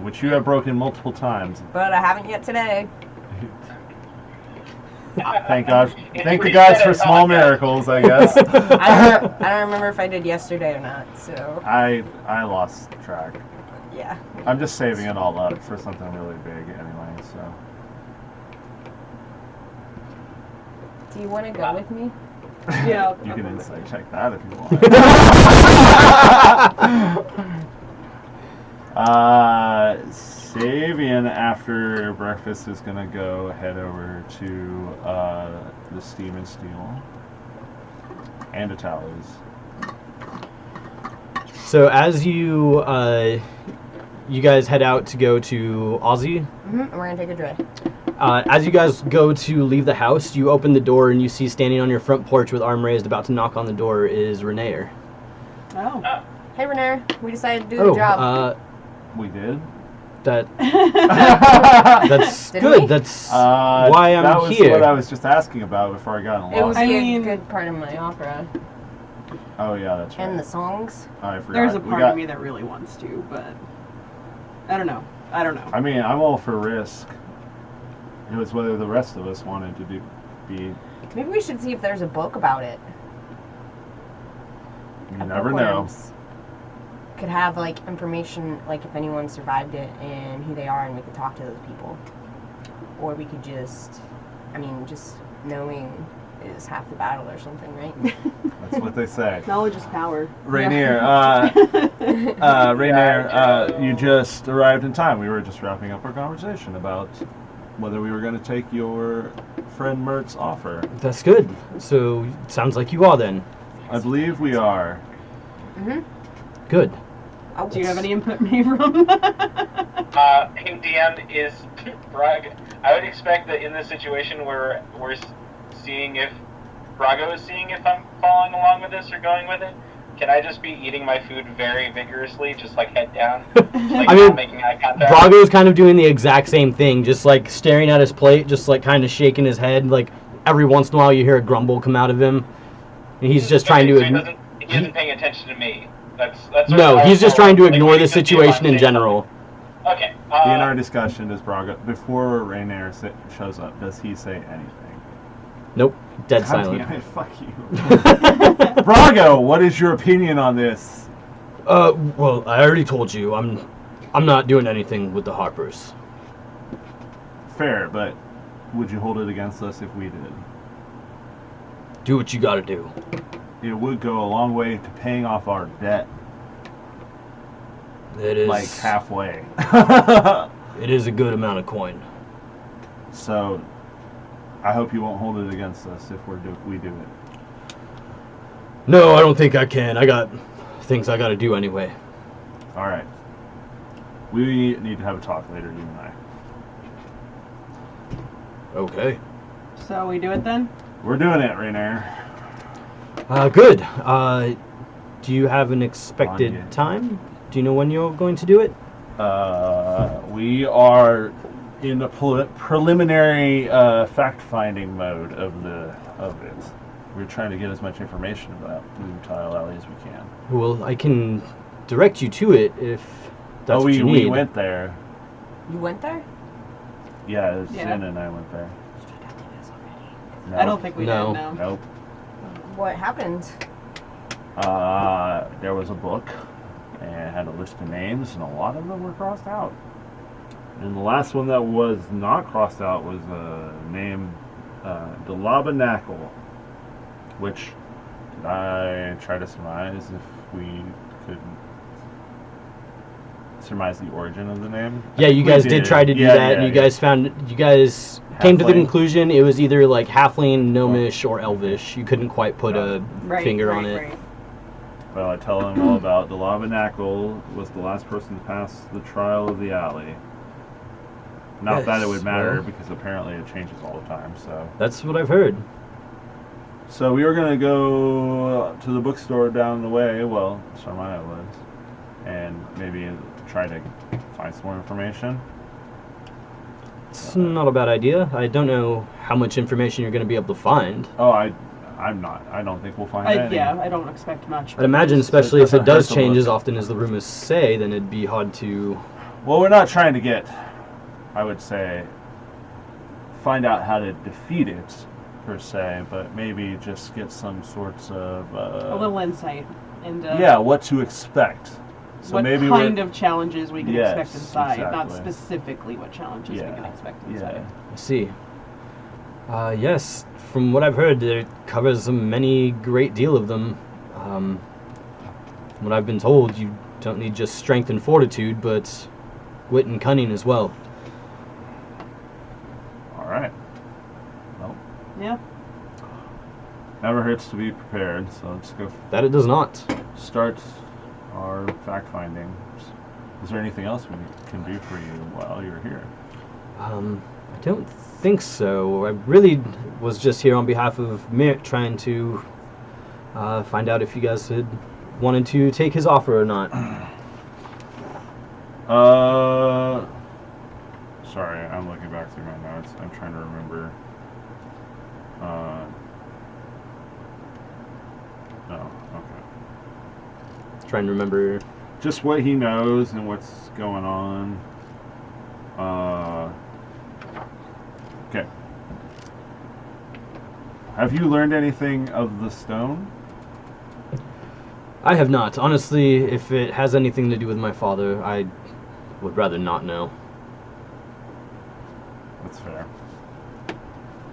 Speaker 2: Which you have broken multiple times.
Speaker 4: but I haven't yet today.
Speaker 2: Thank God. Thank the gods for small miracles, I guess.
Speaker 4: I don't remember if I did yesterday or not. So
Speaker 2: I lost track.
Speaker 4: yeah.
Speaker 2: I'm just saving it all up for something really big anyway, so.
Speaker 4: Do you want to go with me?
Speaker 5: Yeah. I'll
Speaker 2: You can
Speaker 5: come
Speaker 2: insight
Speaker 5: with
Speaker 2: check that if you want. Savian after breakfast is gonna go head over to the Steam and Steel and Italos.
Speaker 1: So as you you guys head out to go to Aussie,
Speaker 4: And we're gonna take a drive.
Speaker 1: as you guys go to leave the house, you open the door and you see standing on your front porch with arm raised, about to knock on the door, is Renaer.
Speaker 5: Oh.
Speaker 4: Hey, Renaer, we decided to do the job.
Speaker 2: We did.
Speaker 1: That's
Speaker 4: Did
Speaker 1: good.
Speaker 4: we?
Speaker 1: That's why I'm
Speaker 2: that was
Speaker 1: here.
Speaker 2: what I was just asking about before I got in
Speaker 4: It was
Speaker 2: lost.
Speaker 4: a good part of my opera.
Speaker 2: Oh yeah, that's right.
Speaker 4: And the songs.
Speaker 2: I forgot.
Speaker 5: There's a
Speaker 2: We
Speaker 5: part
Speaker 2: got-
Speaker 5: of me that really wants to, but I don't know.
Speaker 2: I mean, I'm all for risk. It was whether the rest of us wanted to be.
Speaker 4: Maybe we should see if there's a book about it.
Speaker 2: You never know.
Speaker 4: Could have like information, like if anyone survived it and who they are, and we could talk to those people. Or we could just, just knowing is half the battle or something, right?
Speaker 2: That's what they say.
Speaker 5: Knowledge is power.
Speaker 2: Rainier, Rainier, you just arrived in time. We were just wrapping up our conversation about whether we were going to take your friend Mert's offer.
Speaker 1: That's good. So sounds like you are then.
Speaker 2: I believe we are.
Speaker 1: Good.
Speaker 5: Do you have any input, Mavram?
Speaker 3: Hey DM, is Braga? I would expect that in this situation where we're seeing if Brago is seeing if I'm following along with this or going with it. Can I just be eating my food very vigorously, just like head down, just, like not making eye contact?
Speaker 1: Brago's kind of doing the exact same thing, just like staring at his plate, just like kind of shaking his head. Like every once in a while, you hear a grumble come out of him, and he's just trying to.
Speaker 3: So he isn't paying attention to me. That's
Speaker 1: No, he's just trying to ignore the
Speaker 3: just
Speaker 1: situation in
Speaker 3: saying
Speaker 1: general.
Speaker 3: something. Okay.
Speaker 2: In our discussion, does Braga, before Rainier shows up, does he say anything?
Speaker 1: Nope, dead
Speaker 2: God
Speaker 1: silent.
Speaker 2: damn it, fuck you. Brago, what is your opinion on this?
Speaker 1: Well, I already told you, I'm not doing anything with the Harpers.
Speaker 2: Fair, but would you hold it against us if we did?
Speaker 1: Do what you gotta do.
Speaker 2: It would go a long way to paying off our debt,
Speaker 1: It is
Speaker 2: like halfway.
Speaker 1: It is a good amount of coin.
Speaker 2: So, I hope you won't hold it against us if we do it.
Speaker 1: No, I don't think I can. I got things I gotta do anyway.
Speaker 2: All right. We need to have a talk later, you and I.
Speaker 1: Okay.
Speaker 5: So we do it then?
Speaker 2: We're doing it, Rainier.
Speaker 1: Good. Do you have an expected
Speaker 2: Anya.
Speaker 1: time? Do you know when you're going to do it?
Speaker 2: We are in the preliminary fact-finding mode of it. We're trying to get as much information about Blue Tile Alley as we can.
Speaker 1: Well, I can direct you to it if that's what you need.
Speaker 2: We went there.
Speaker 4: You went there?
Speaker 2: Yeah,
Speaker 5: Yeah.
Speaker 2: Sin and I went there. No.
Speaker 5: I don't think we
Speaker 1: No.
Speaker 5: did, no.
Speaker 2: Nope.
Speaker 4: What happened?
Speaker 2: There was a book, and it had a list of names, and a lot of them were crossed out. And the last one that was not crossed out was named Delabanakle, which I try to surmise if we could surmise the origin of the name.
Speaker 1: Yeah, you
Speaker 2: We
Speaker 1: guys did try to do
Speaker 2: Yeah,
Speaker 1: that,
Speaker 2: yeah,
Speaker 1: and you
Speaker 2: yeah.
Speaker 1: guys came to the
Speaker 2: Halfling.
Speaker 1: conclusion it was either like halfling, gnomish, or elvish. You couldn't quite put a finger on it.
Speaker 5: Right.
Speaker 2: Well, I tell them all about Delabanakle was the last person to pass the trial of the alley. Not that it would
Speaker 1: Yes,
Speaker 2: matter,
Speaker 1: well.
Speaker 2: because apparently it changes all the time, so...
Speaker 1: That's what I've heard.
Speaker 2: So we were going to go to the bookstore down the way, well, Sarmaya was, and maybe try to find some more information.
Speaker 1: It's not a bad idea. I don't know how much information you're going to be able to find.
Speaker 2: Oh, I'm not. I don't think we'll find any.
Speaker 5: Yeah, I don't expect much.
Speaker 1: I'd imagine, especially if it
Speaker 2: doesn't
Speaker 1: does
Speaker 2: hurt to
Speaker 1: change
Speaker 2: look.
Speaker 1: as often as the rumors say, then it'd be hard to...
Speaker 2: Well, we're not trying to get, I would say, find out how to defeat it, per se, but maybe just get some sorts of...
Speaker 5: A little insight into
Speaker 2: yeah, what to expect. So
Speaker 5: what
Speaker 2: maybe
Speaker 5: kind of challenges we can
Speaker 2: Yes,
Speaker 5: expect inside, not
Speaker 2: exactly.
Speaker 5: specifically what challenges we can expect inside.
Speaker 2: Yeah.
Speaker 1: I see. Yes, from what I've heard, it covers many great deal of them. From what I've been told, you don't need just strength and fortitude, but wit and cunning as well.
Speaker 2: All right. Well,
Speaker 5: Yeah.
Speaker 2: never hurts to be prepared, so let's go
Speaker 1: That it does not.
Speaker 2: start our fact finding. Is there anything else we can do for you while you're here?
Speaker 1: I don't think so. I really was just here on behalf of Mick, trying to find out if you guys had wanted to take his offer or not.
Speaker 2: Sorry, I'm looking back through my notes. I'm trying to remember. Oh, okay.
Speaker 1: Trying to remember.
Speaker 2: Just what he knows and what's going on. Okay. Have you learned anything of the stone?
Speaker 1: I have not. Honestly, if it has anything to do with my father, I would rather not know.
Speaker 2: That's fair.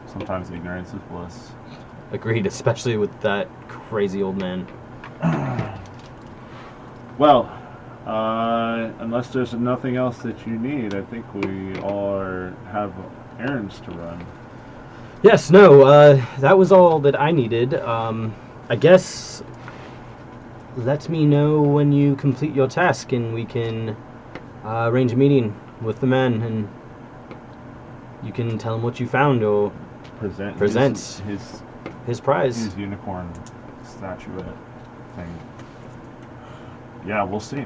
Speaker 2: Sometimes ignorance is bliss.
Speaker 1: Agreed, especially with that crazy old man.
Speaker 2: Well, unless there's nothing else that you need, I think we all have errands to run.
Speaker 1: Yes, no, that was all that I needed. I guess let me know when you complete your task and we can arrange a meeting with the man and you can tell him what you found or present his prize.
Speaker 2: His unicorn statuette thing. Yeah, we'll see.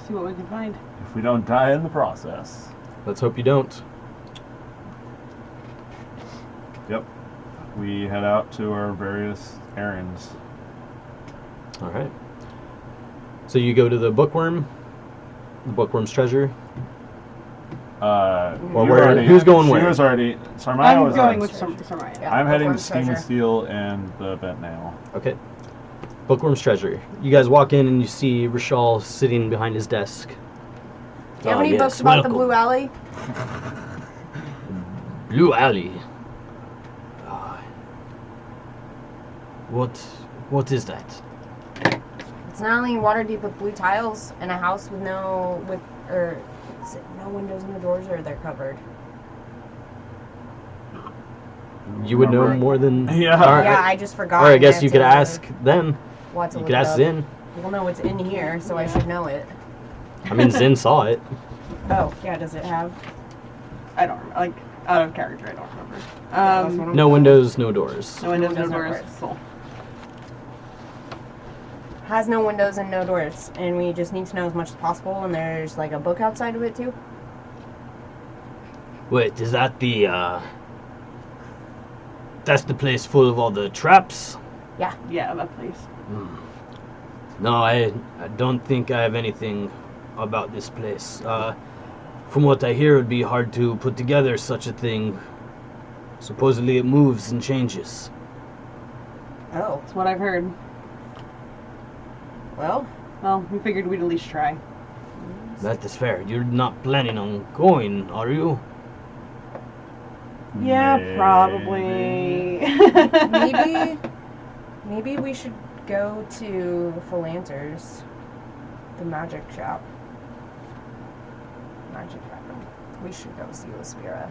Speaker 5: See what we can find.
Speaker 2: If we don't die in the process.
Speaker 1: Let's hope you don't.
Speaker 2: Yep. We head out to our various errands.
Speaker 1: All right. So you go to the bookworm's treasure? Or where? Who's going where?
Speaker 2: She was already... Sarmaya
Speaker 5: I'm
Speaker 2: was
Speaker 5: going
Speaker 2: already...
Speaker 5: with Sarmaya.
Speaker 4: Yeah,
Speaker 2: I'm heading to
Speaker 4: Bookworm's
Speaker 2: Steam and
Speaker 4: treasure.
Speaker 2: Steel and the Bent Nail.
Speaker 1: Okay. Bookworm's treasure. You guys walk in and you see Rishal sitting behind his desk.
Speaker 4: Do you have any books about the Blue Alley?
Speaker 1: Blue Alley. What is that?
Speaker 4: It's not only Waterdeep with blue tiles and a house with no windows in the doors, or they're covered.
Speaker 1: You would know more than...
Speaker 2: Yeah.
Speaker 4: Yeah, I just forgot.
Speaker 1: Or I guess you could ask them.
Speaker 4: What to
Speaker 1: You
Speaker 4: look
Speaker 1: could ask
Speaker 4: up.
Speaker 1: Zin.
Speaker 4: Well, no, it's in here, so I should know it.
Speaker 1: I mean, Zin saw it.
Speaker 4: Oh, yeah, does it have?
Speaker 5: I don't remember. Like, out of character, I don't remember.
Speaker 4: that's what I'm
Speaker 1: No windows, no doors.
Speaker 5: No windows, no
Speaker 4: windows, no
Speaker 5: doors.
Speaker 4: doors.
Speaker 5: Cool.
Speaker 4: Has no windows and no doors, and we just need to know as much as possible, and there's like a book outside of it too.
Speaker 1: Wait, is that the, that's the place full of all the traps?
Speaker 5: Yeah, that place.
Speaker 1: No, I don't think I have anything about this place. From what I hear, it would be hard to put together such a thing. Supposedly it moves and changes.
Speaker 4: Oh,
Speaker 5: That's what I've heard.
Speaker 4: well,
Speaker 5: Well, we figured we'd at least try.
Speaker 1: That is fair. You're not planning on going, are you?
Speaker 5: Yeah,
Speaker 2: Maybe.
Speaker 5: probably.
Speaker 4: maybe we should go to Philanter's, the magic shop. Magic weapon. We should go see Laspira.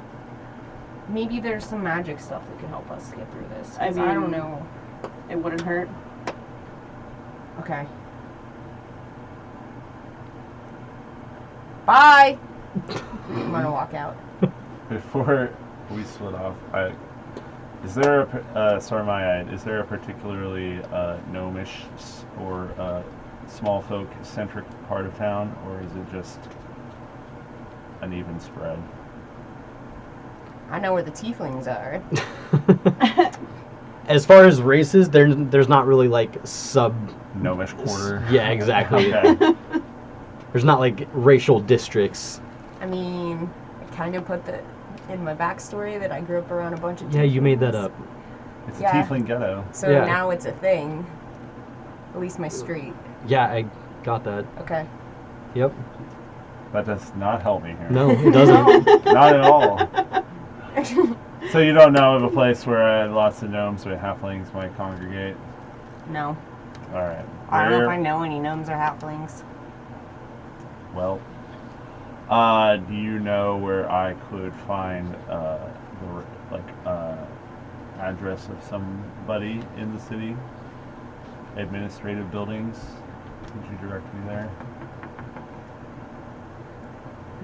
Speaker 4: Maybe there's some magic stuff that can help us get through this. 'Cause I don't
Speaker 5: mean-
Speaker 4: know.
Speaker 5: It wouldn't hurt.
Speaker 4: Okay. Bye! I'm gonna walk out.
Speaker 2: Before we split off, is there is there a particularly gnomish or small folk centric part of town, or is it just an even spread?
Speaker 4: I know where the tieflings are.
Speaker 1: As far as races, there's not really like sub...
Speaker 2: Gnomish quarter.
Speaker 1: Yeah, exactly.
Speaker 2: Okay.
Speaker 1: There's not like racial districts.
Speaker 4: I mean, I kind of put that in my backstory that I grew up around a bunch of
Speaker 1: Yeah, you made that
Speaker 4: tieflings.
Speaker 1: up.
Speaker 2: It's
Speaker 4: Yeah.
Speaker 2: a tiefling ghetto.
Speaker 4: So
Speaker 1: Yeah.
Speaker 4: now it's a thing. At least my street.
Speaker 1: Yeah, I got that.
Speaker 4: Okay.
Speaker 1: Yep.
Speaker 2: That does not help me here.
Speaker 1: No, it doesn't.
Speaker 2: Not at all. So you don't know of a place where lots of gnomes or halflings might congregate?
Speaker 4: No.
Speaker 2: Alright.
Speaker 4: I don't know if I know any gnomes or halflings.
Speaker 2: Well, do you know where I could find address of somebody in the city? Administrative buildings? Could you direct me there?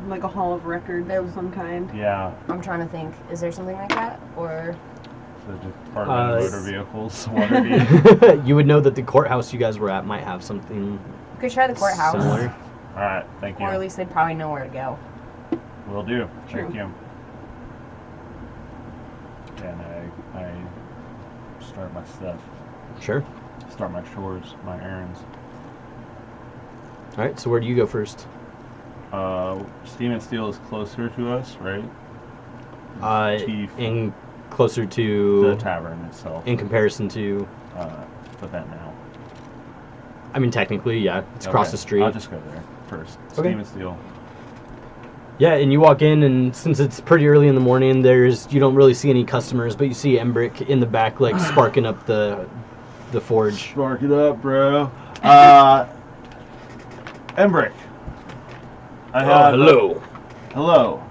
Speaker 5: Like a hall of records of some kind.
Speaker 2: Yeah.
Speaker 4: I'm trying to think. Is there something like that? Or
Speaker 2: The Department of Motor Vehicles, Waterdeep.
Speaker 1: You would know that the courthouse you guys were at might have something
Speaker 4: you could try the courthouse.
Speaker 1: similar.
Speaker 2: Alright, thank you.
Speaker 4: Or at least they'd probably know where to go.
Speaker 2: Will do.
Speaker 5: True.
Speaker 2: Thank you. And I start my stuff.
Speaker 1: Sure.
Speaker 2: Start my chores, my errands.
Speaker 1: All right. So where do you go first?
Speaker 2: Steam and Steel is closer to us, right?
Speaker 1: In closer to
Speaker 2: The tavern itself.
Speaker 1: in comparison to.
Speaker 2: But that now.
Speaker 1: I mean, technically, yeah, it's across
Speaker 2: Okay,
Speaker 1: the street.
Speaker 2: I'll just go there first.
Speaker 1: Okay.
Speaker 2: Steam and Steel.
Speaker 1: Yeah, and you walk in, and since it's pretty early in the morning, you don't really see any customers, but you see Embrick in the back, like sparking up the forge.
Speaker 2: Spark it up, bro. Embrick.
Speaker 1: Hello.
Speaker 2: Hello.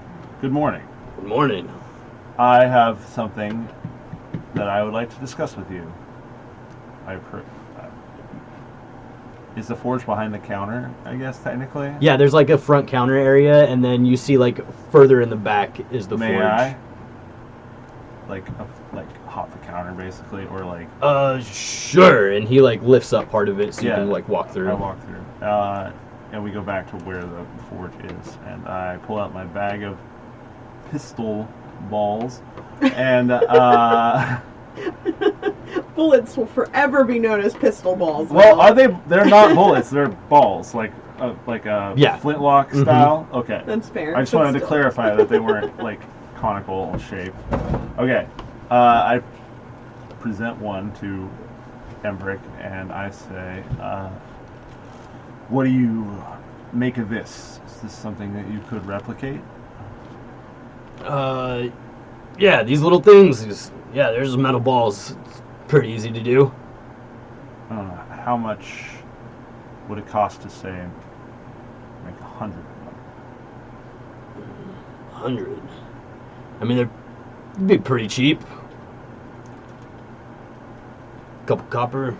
Speaker 2: Good morning.
Speaker 1: Good morning.
Speaker 2: I have something that I would like to discuss with you. Is the forge behind the counter, I guess, technically?
Speaker 1: Yeah, there's like a front counter area, and then you see like further in the back is the
Speaker 2: May
Speaker 1: forge.
Speaker 2: I? Like hop the counter, basically, or like...
Speaker 1: Sure. And he like lifts up part of it so you
Speaker 2: Yeah,
Speaker 1: can like walk through.
Speaker 2: I walk through. And we go back to where the forge is, and I pull out my bag of pistol balls, and
Speaker 5: Bullets will forever be known as pistol balls.
Speaker 2: well, are they? They're not bullets. They're balls, like a
Speaker 1: Yeah.
Speaker 2: flintlock style. Okay,
Speaker 5: That's fair.
Speaker 2: I just
Speaker 5: but
Speaker 2: wanted to
Speaker 5: still.
Speaker 2: clarify that they weren't like conical shape. Okay, I present one to Embrick, and I say, "What do you make of this? Is this something that you could replicate?"
Speaker 1: Yeah, these little things. Yeah, there's metal balls. It's pretty easy to do.
Speaker 2: How much would it cost to say make 100 of them?
Speaker 1: 100. I mean, they'd be pretty cheap. Couple copper.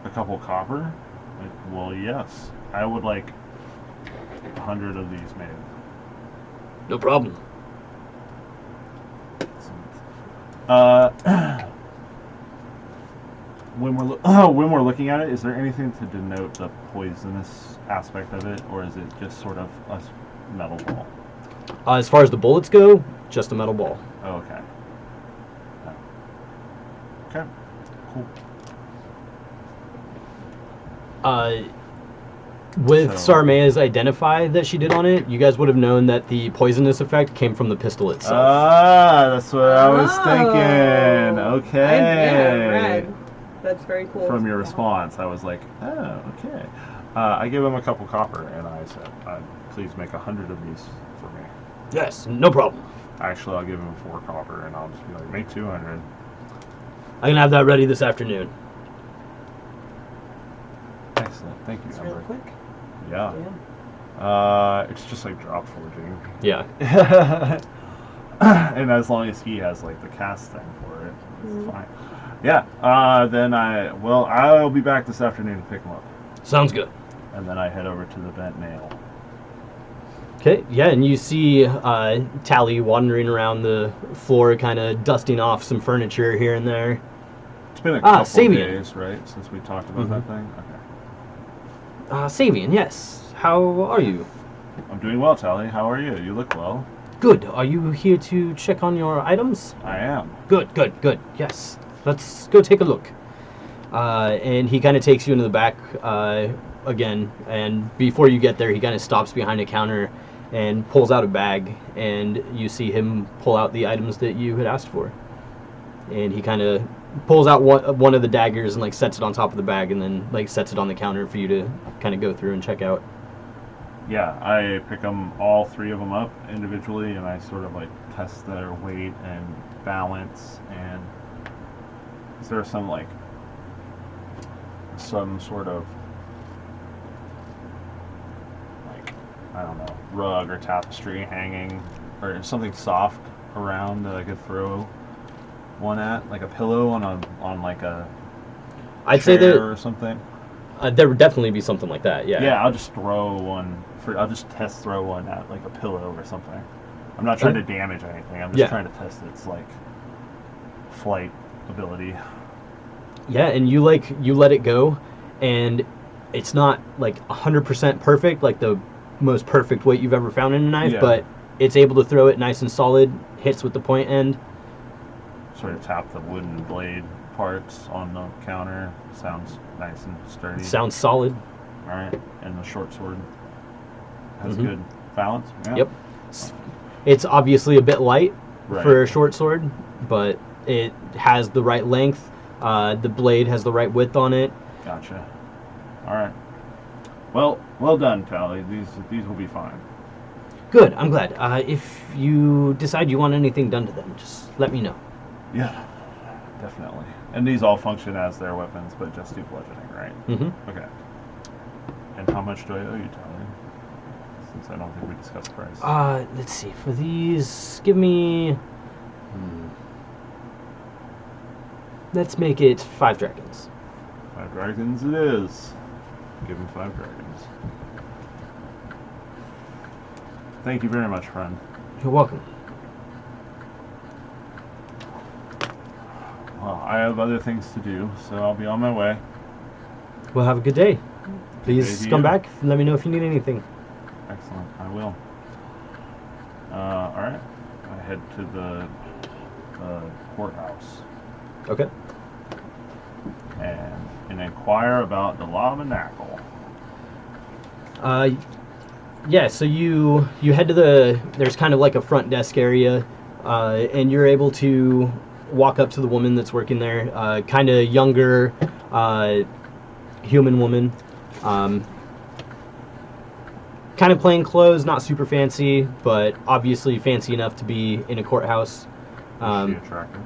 Speaker 2: A couple copper? Well, yes. I would like 100 of these made.
Speaker 1: No problem.
Speaker 2: When we're looking at it, is there anything to denote the poisonous aspect of it, or is it just sort of a metal ball?
Speaker 1: As far as the bullets go, just a metal ball.
Speaker 2: Oh, okay. Okay. Cool.
Speaker 1: With
Speaker 2: So-
Speaker 1: Sarmea's identify that she did on it, you guys would have known that the poisonous effect came from the pistol itself.
Speaker 2: Ah, that's what I was
Speaker 5: Oh.
Speaker 2: thinking. Okay.
Speaker 5: Right. That's very cool.
Speaker 2: From your response, I was like, oh, okay. I give him a couple copper, and I said, please make 100 of these for me.
Speaker 1: Yes, no problem.
Speaker 2: Actually, I'll give him 4 copper, and I'll just be like, make 200.
Speaker 1: I can have that ready this afternoon.
Speaker 2: Excellent. Thank you,
Speaker 4: It's really
Speaker 2: Amber.
Speaker 4: quick.
Speaker 2: Yeah. It's just like drop forging.
Speaker 1: Yeah.
Speaker 2: And as long as he has like the cast thing for it, it's fine. Yeah. Then I'll be back this afternoon to pick him up,
Speaker 1: Sounds good.
Speaker 2: and then I head over to the bent nail.
Speaker 1: Okay, yeah, and you see Tally wandering around the floor, kind of dusting off some furniture here and there.
Speaker 2: It's been a couple
Speaker 1: Sabian.
Speaker 2: days, right, since we talked about that thing. Okay.
Speaker 1: Savian, yes. How are you?
Speaker 2: I'm doing well, Tally. How are you? You look well.
Speaker 1: Good. Are you here to check on your items?
Speaker 2: I am.
Speaker 1: Good, good, good. Yes. Let's go take a look. And he kind of takes you into the back again, and before you get there, he kind of stops behind a counter and pulls out a bag, and you see him pull out the items that you had asked for. And he kind of pulls out one of the daggers and like sets it on top of the bag, and then like sets it on the counter for you to kind of go through and check out.
Speaker 2: Yeah, I pick all 3 of them up individually, and I sort of like test their weight and balance. And is there some sort of like, I don't know, rug or tapestry hanging, or something soft around that I could throw one at, like a pillow on like a
Speaker 1: I'd say
Speaker 2: chair
Speaker 1: that
Speaker 2: or something?
Speaker 1: There would definitely be something like that. Yeah.
Speaker 2: Yeah, I'll just throw one. I'll just test throw one at like a pillow or something. I'm not trying to damage anything. I'm just trying to test its like flight ability.
Speaker 1: Yeah, and you let it go, and it's not like 100% perfect, like the most perfect weight you've ever found in a knife, but it's able to throw it nice and solid, hits with the point end.
Speaker 2: Sort of tap the wooden blade parts on the counter. Sounds nice and sturdy.
Speaker 1: Sounds solid.
Speaker 2: All right, and the short sword has good balance. Yeah.
Speaker 1: Yep. It's obviously a bit light for a short sword, but it has the right length. The blade has the right width on it.
Speaker 2: Gotcha. All right. Well done, Tally. These will be fine.
Speaker 1: Good. I'm glad. If you decide you want anything done to them, just let me know.
Speaker 2: Yeah, definitely. And these all function as their weapons, but just do bludgeoning, right?
Speaker 1: Mm-hmm.
Speaker 2: Okay. And how much do I owe you, Tally? Since I don't think we discussed price.
Speaker 1: Let's see. For these, give me... Let's make it 5 dragons.
Speaker 2: 5 dragons it is. Give him 5 dragons. Thank you very much, friend.
Speaker 1: You're welcome.
Speaker 2: Well, I have other things to do, so I'll be on my way.
Speaker 1: Well, have a good day. Please
Speaker 2: Good day to
Speaker 1: come
Speaker 2: you.
Speaker 1: back and let me know if you need anything.
Speaker 2: Excellent, I will. Alright. I head to the courthouse
Speaker 1: Okay.
Speaker 2: and inquire about the Laminacle.
Speaker 1: Yeah, so you head to there's kind of like a front desk area, and you're able to walk up to the woman that's working there, kind of younger, human woman, kind of plain clothes, not super fancy, but obviously fancy enough to be in a courthouse.
Speaker 2: Is she attractive?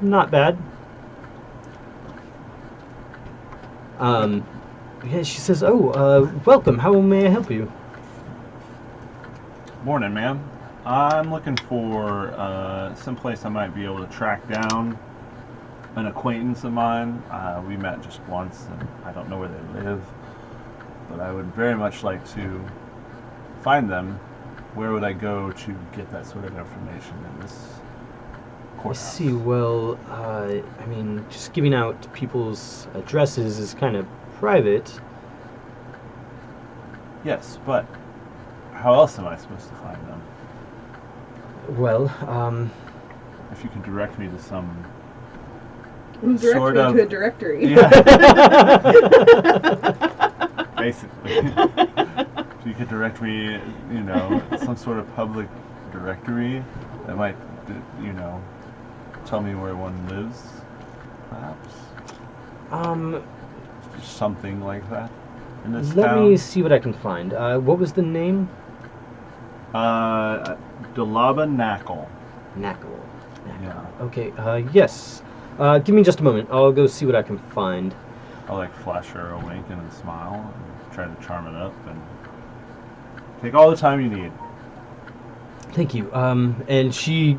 Speaker 1: Not bad. Yeah, she says, welcome, how may I help you?
Speaker 2: Morning, ma'am. I'm looking for someplace I might be able to track down an acquaintance of mine. We met just once, and I don't know where they live, but I would very much like to find them. Where would I go to get that sort of information in this
Speaker 1: I
Speaker 2: courthouse?
Speaker 1: see, well, I mean, just giving out people's addresses is kind of private.
Speaker 2: Yes, but how else am I supposed to find them?
Speaker 1: Well,
Speaker 2: If you could direct me to some
Speaker 5: Direct
Speaker 2: sort
Speaker 5: me
Speaker 2: of
Speaker 5: to a directory.
Speaker 2: Yeah. Basically. If you could direct me, some sort of public directory that might, tell me where one lives, perhaps. Something like that in this
Speaker 1: let
Speaker 2: town.
Speaker 1: me see what I can find. What was the name?
Speaker 2: Delaba Knackle.
Speaker 1: Knackle.
Speaker 2: Yeah.
Speaker 1: Okay, yes. Give me just a moment. I'll go see what I can find.
Speaker 2: I'll flash her a wink and a smile and try to charm it up and take all the time you need.
Speaker 1: Thank you. And she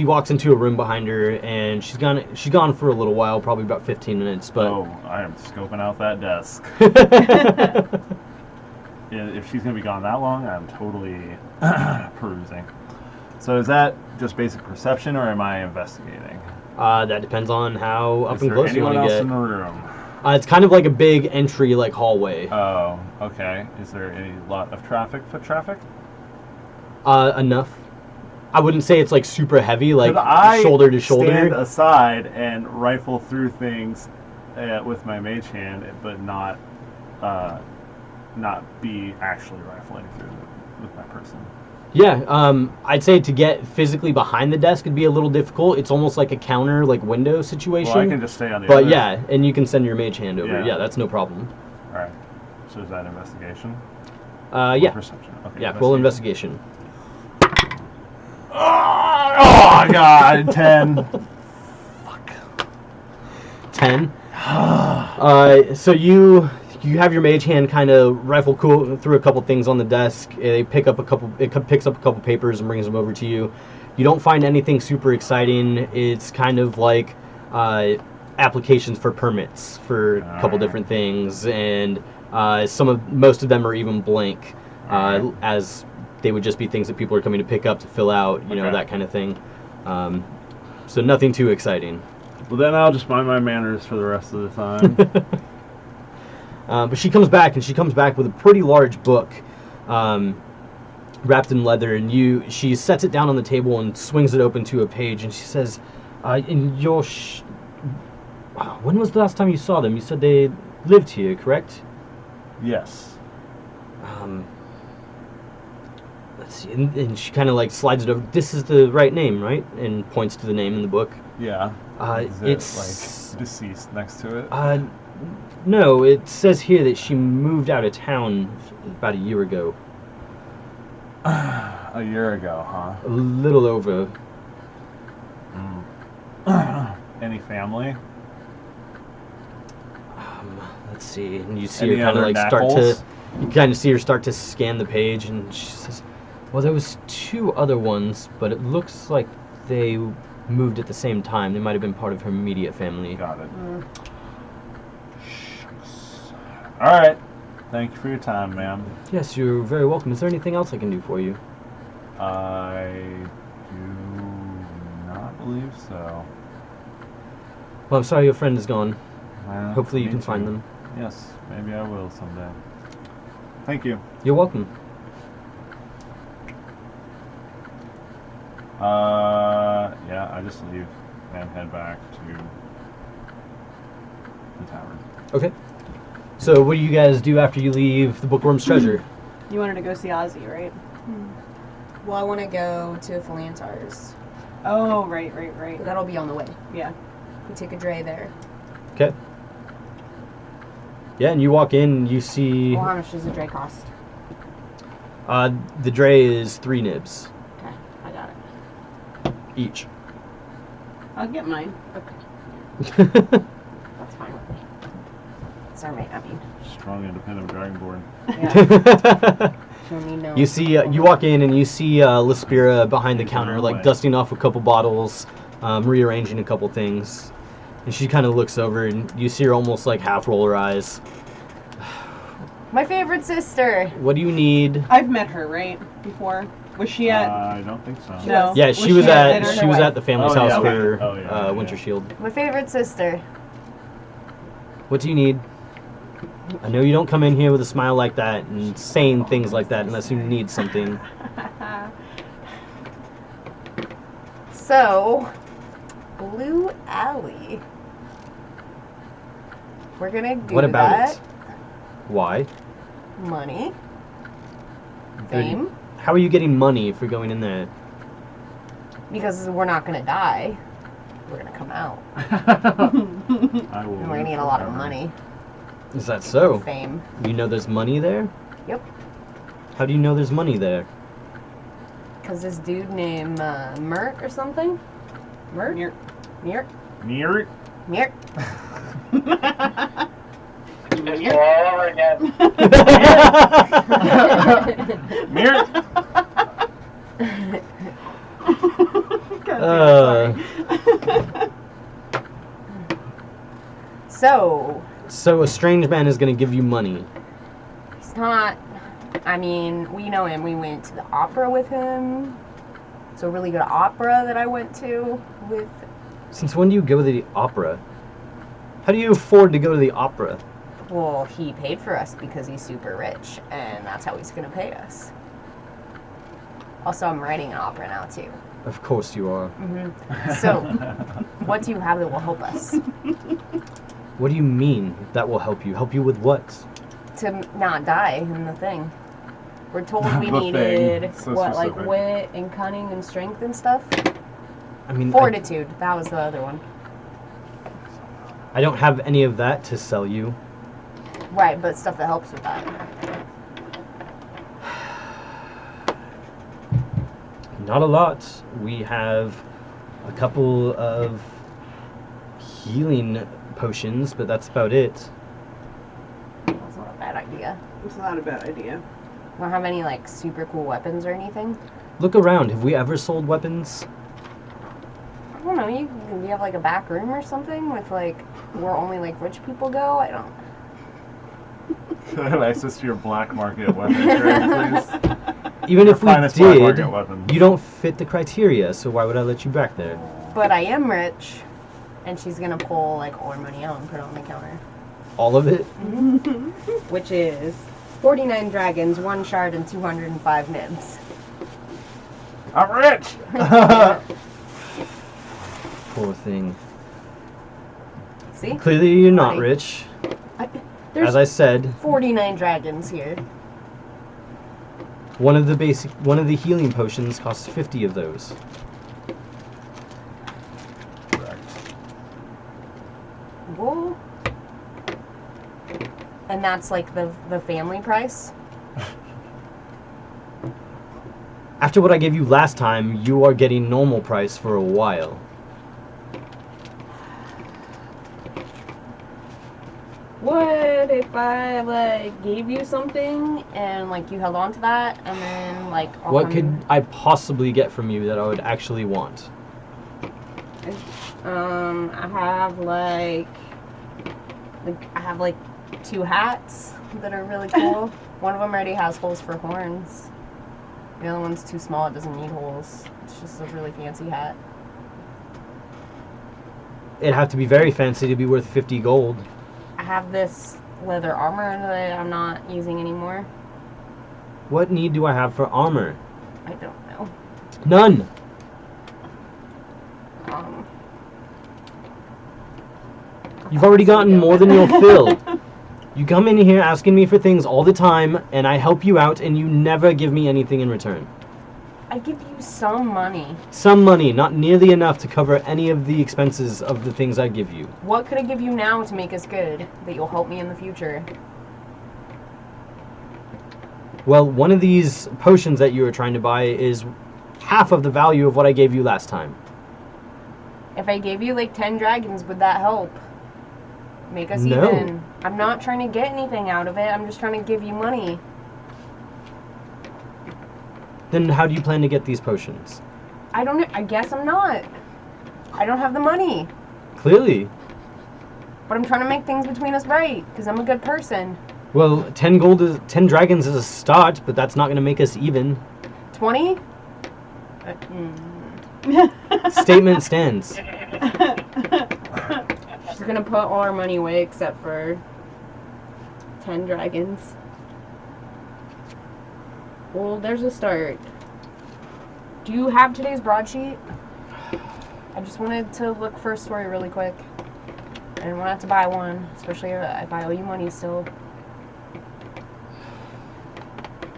Speaker 1: walks into a room behind her, and she's gone for a little while, probably about 15 minutes. But
Speaker 2: I am scoping out that desk. If she's gonna be gone that long, I'm totally perusing. So is that just basic perception, or am I investigating?
Speaker 1: That depends on how up
Speaker 2: Is
Speaker 1: and
Speaker 2: there
Speaker 1: close you want
Speaker 2: anyone
Speaker 1: to
Speaker 2: else
Speaker 1: get.
Speaker 2: in the room?
Speaker 1: It's kind of like a big entry, like hallway.
Speaker 2: Oh, okay. Is there any lot of foot traffic?
Speaker 1: Enough. I wouldn't say it's like super heavy, like
Speaker 2: Could I
Speaker 1: shoulder to shoulder.
Speaker 2: stand aside and rifle through things with my mage hand, but not be actually rifling through with my person?
Speaker 1: Yeah, I'd say to get physically behind the desk would be a little difficult. It's almost like a counter, like window situation.
Speaker 2: Well, I can just stay on the
Speaker 1: But
Speaker 2: other.
Speaker 1: yeah, and you can send your mage hand over.
Speaker 2: Yeah.
Speaker 1: Yeah, that's no problem.
Speaker 2: All right. So is that investigation?
Speaker 1: Yeah.
Speaker 2: Perception. Okay.
Speaker 1: Yeah, roll investigation.
Speaker 2: Oh God, 10.
Speaker 1: 10. So you have your mage hand kind of rifle through a couple things on the desk. It picks up a couple papers and brings them over to you. You don't find anything super exciting. It's kind of like applications for permits for a couple different things, and most of them are even blank, as they would just be things that people are coming to pick up to fill out, you know, that kind of thing. So nothing too exciting.
Speaker 2: Well, then I'll just mind my manners for the rest of the time.
Speaker 1: But she comes back, and she comes back with a pretty large book, wrapped in leather, and she sets it down on the table and swings it open to a page, and she says, "In your when was the last time you saw them? You said they lived here, correct?"
Speaker 2: Yes.
Speaker 1: Let's see, and she kind of like slides it over. This is the right name, right? And points to the name in the book.
Speaker 2: Yeah. Is
Speaker 1: it's
Speaker 2: like deceased next to it.
Speaker 1: No, it says here that she moved out of town about a year ago.
Speaker 2: A year ago, huh?
Speaker 1: A little over.
Speaker 2: Any family?
Speaker 1: Let's see, and you see
Speaker 2: Any
Speaker 1: her kind of
Speaker 2: other
Speaker 1: like you kind of see her start to scan the page, and she says, "Well, there was 2 other ones, but it looks like they moved at the same time. They might have been part of her immediate family."
Speaker 2: Got it. Shucks. All right. Thank you for your time, ma'am.
Speaker 1: Yes, you're very welcome. Is there anything else I can do for you?
Speaker 2: I do not believe so.
Speaker 1: Well, I'm sorry your friend is gone. Hopefully you
Speaker 2: Me
Speaker 1: can
Speaker 2: too.
Speaker 1: find them.
Speaker 2: Yes, maybe I will someday. Thank you.
Speaker 1: You're welcome.
Speaker 2: Yeah, I just leave and head back to the tavern.
Speaker 1: Okay. So what do you guys do after you leave the Bookworm's Treasure?
Speaker 5: You wanted to go see Ozzy, right?
Speaker 4: Well, I want to go to Philantar's.
Speaker 5: Oh, right.
Speaker 4: But that'll be on the way.
Speaker 5: Yeah.
Speaker 4: We take a dray there.
Speaker 1: Okay. Yeah, and you walk in and you see...
Speaker 4: Well, how much does a dray cost?
Speaker 1: the dray is 3 nibs
Speaker 4: Okay, I got it.
Speaker 1: each.
Speaker 5: I'll get mine.
Speaker 4: Okay, that's fine with me. It's alright, I mean.
Speaker 2: Strong, independent dragonborn.
Speaker 4: Yeah. Don't need no.
Speaker 1: You see, you walk in and you see Lespira behind the counter, like dusting off a couple bottles, rearranging a couple things. And she kind of looks over and you see her almost like half roll her eyes.
Speaker 4: My favorite sister.
Speaker 1: What do you need?
Speaker 5: I've met her, right? Before. Was she at...
Speaker 2: I don't think so.
Speaker 5: No.
Speaker 1: Yeah, she was at
Speaker 5: dinner?
Speaker 1: the family's house for Winter Shield.
Speaker 4: My favorite sister.
Speaker 1: What do you need? I know you don't come in here with a smile like that and saying things like that unless you need something.
Speaker 4: So, Blue Alley. We're gonna do
Speaker 1: What about
Speaker 4: that.
Speaker 1: it? Why?
Speaker 4: Money. Fame.
Speaker 1: How are you getting money if you're going in there?
Speaker 4: Because we're not gonna die. We're gonna come out.
Speaker 2: I will.
Speaker 4: And we're gonna get a lot of money.
Speaker 1: Is that so?
Speaker 4: Fame.
Speaker 1: You know there's money there?
Speaker 4: Yep.
Speaker 1: How do you know there's money there?
Speaker 4: Because this dude named Mert or something? Mert?
Speaker 5: Near.
Speaker 4: Mert?
Speaker 2: Near it.
Speaker 4: Mert?
Speaker 3: Just go all over again.
Speaker 2: Near it.
Speaker 1: So a strange man is going to give you money.
Speaker 4: He's not. I mean, we know him. We went to the opera with him. It's a really good opera that I went to with.
Speaker 1: Since when do you go to the opera? How do you afford to go to the opera?
Speaker 4: Well, he paid for us because he's super rich, and that's how he's gonna pay us. Also, I'm writing an opera now too.
Speaker 1: Of course you are.
Speaker 4: So, what do you have that will help us?
Speaker 1: What do you mean that will help you? Help you with what?
Speaker 4: To not die in the thing. We're told we
Speaker 2: The
Speaker 4: needed
Speaker 2: thing. So
Speaker 4: what, like
Speaker 2: specific.
Speaker 4: wit and cunning and strength and stuff.
Speaker 1: I mean,
Speaker 4: Fortitude. That was the other one.
Speaker 1: I don't have any of that to sell you.
Speaker 4: Right, but stuff that helps with that.
Speaker 1: Not a lot. We have a couple of healing potions, but that's about it.
Speaker 4: That's not a bad idea.
Speaker 5: It's not a bad idea.
Speaker 4: Don't have any like super cool weapons or anything.
Speaker 1: Look around. Have we ever sold weapons?
Speaker 4: don't know, you have like a back room or something with like, where only like rich people go? I don't.
Speaker 2: Could I have access to your black market weapon trade, please?
Speaker 1: Even if we
Speaker 2: Finest black
Speaker 1: did,
Speaker 2: market weapon.
Speaker 1: you don't fit the criteria, so why would I let you back there?
Speaker 4: But I am rich, and she's gonna pull like all her money out and put it on the counter.
Speaker 1: All of it?
Speaker 4: Which is 49 dragons, 1 shard, and 205 nibs.
Speaker 2: I'm rich!
Speaker 1: Poor thing.
Speaker 4: See?
Speaker 1: Clearly you're not
Speaker 4: Money.
Speaker 1: rich.
Speaker 4: There's
Speaker 1: As I said,
Speaker 4: 49 dragons here.
Speaker 1: one of the healing potions costs 50 of those.
Speaker 2: Correct.
Speaker 4: Whoa. And that's like the family price?
Speaker 1: After what I gave you last time, you are getting normal price for a while.
Speaker 4: What if I like gave you something and like you held on to that and then like I'll
Speaker 1: What
Speaker 4: come-
Speaker 1: could I possibly get from you that I would actually want?
Speaker 4: I have like 2 hats that are really cool. One of them already has holes for horns. The other one's too small, it doesn't need holes. It's just a really fancy hat.
Speaker 1: It'd have to be very fancy to be worth 50 gold.
Speaker 4: I have this leather armor that I'm not using anymore.
Speaker 1: What need do I have for armor?
Speaker 4: I don't know.
Speaker 1: None! You've already gotten more than your fill. You come in here asking me for things all the time, and I help you out, and you never give me anything in return.
Speaker 4: I give you some money.
Speaker 1: Some money, not nearly enough to cover any of the expenses of the things I give you.
Speaker 4: What could I give you now to make us good that you'll help me in the future?
Speaker 1: Well, one of these potions that you were trying to buy is half of the value of what I gave you last time.
Speaker 4: If I gave you like 10 dragons, would that help? Make us
Speaker 1: No.
Speaker 4: even. I'm not trying to get anything out of it. I'm just trying to give you money.
Speaker 1: Then how do you plan to get these potions?
Speaker 4: I don't know. I guess I'm not. I don't have the money.
Speaker 1: Clearly.
Speaker 4: But I'm trying to make things between us right, because I'm a good person.
Speaker 1: Well, 10 dragons is a start, but that's not going to make us even.
Speaker 4: 20?
Speaker 1: Statement stands.
Speaker 4: She's gonna put all our money away except for 10 dragons. Well, there's a start. Do you have today's broadsheet? I just wanted to look for a story really quick. I didn't want to have to buy one, especially if I owe you money still.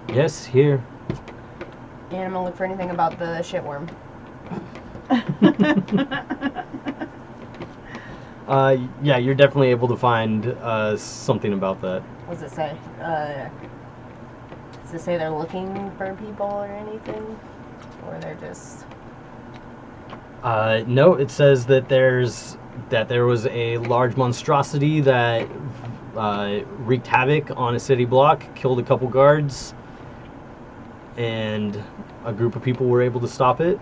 Speaker 1: Yes, here.
Speaker 4: And I'm gonna look for anything about the shitworm.
Speaker 1: Yeah, you're definitely able to find something about that.
Speaker 4: What does it say? Does it say they're looking for people or anything? Or they're just...
Speaker 1: No, it says that there was a large monstrosity that wreaked havoc on a city block, killed a couple guards, and a group of people were able to stop it.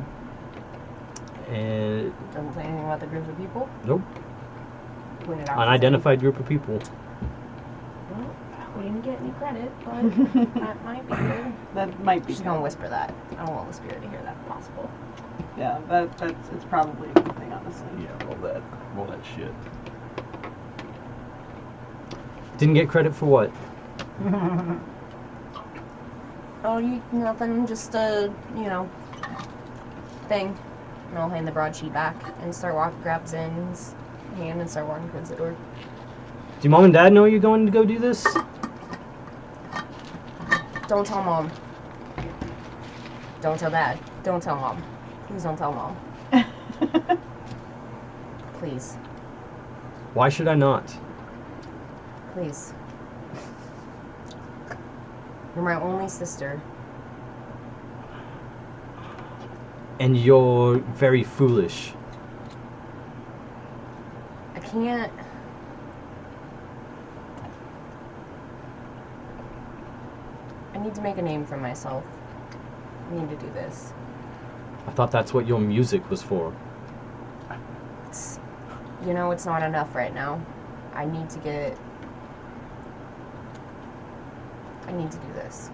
Speaker 1: And
Speaker 4: Doesn't say anything about the groups of people?
Speaker 1: nope,
Speaker 4: Pointed out.
Speaker 1: unidentified group of people.
Speaker 4: Well, we didn't get any credit, but that might be good.
Speaker 5: That might be.
Speaker 4: She's gonna whisper that. I don't want the spirit to hear that if possible.
Speaker 5: Yeah, it's probably a good thing, honestly.
Speaker 2: Yeah, roll that shit.
Speaker 1: Didn't get credit for what?
Speaker 4: Oh, nothing, just a, thing. And I'll hand the broadsheet back and grab Zen's hand and start walking towards the door.
Speaker 1: Do Mom and Dad know you're going to go do this?
Speaker 4: Don't tell Mom. Don't tell Dad. Don't tell Mom. Please don't tell Mom. Please.
Speaker 1: Why should I not?
Speaker 4: Please. You're my only sister.
Speaker 1: And you're very foolish.
Speaker 4: I can't... I need to make a name for myself. I need to do this.
Speaker 1: I thought that's what your music was for.
Speaker 4: It's, it's not enough right now. I need to do this.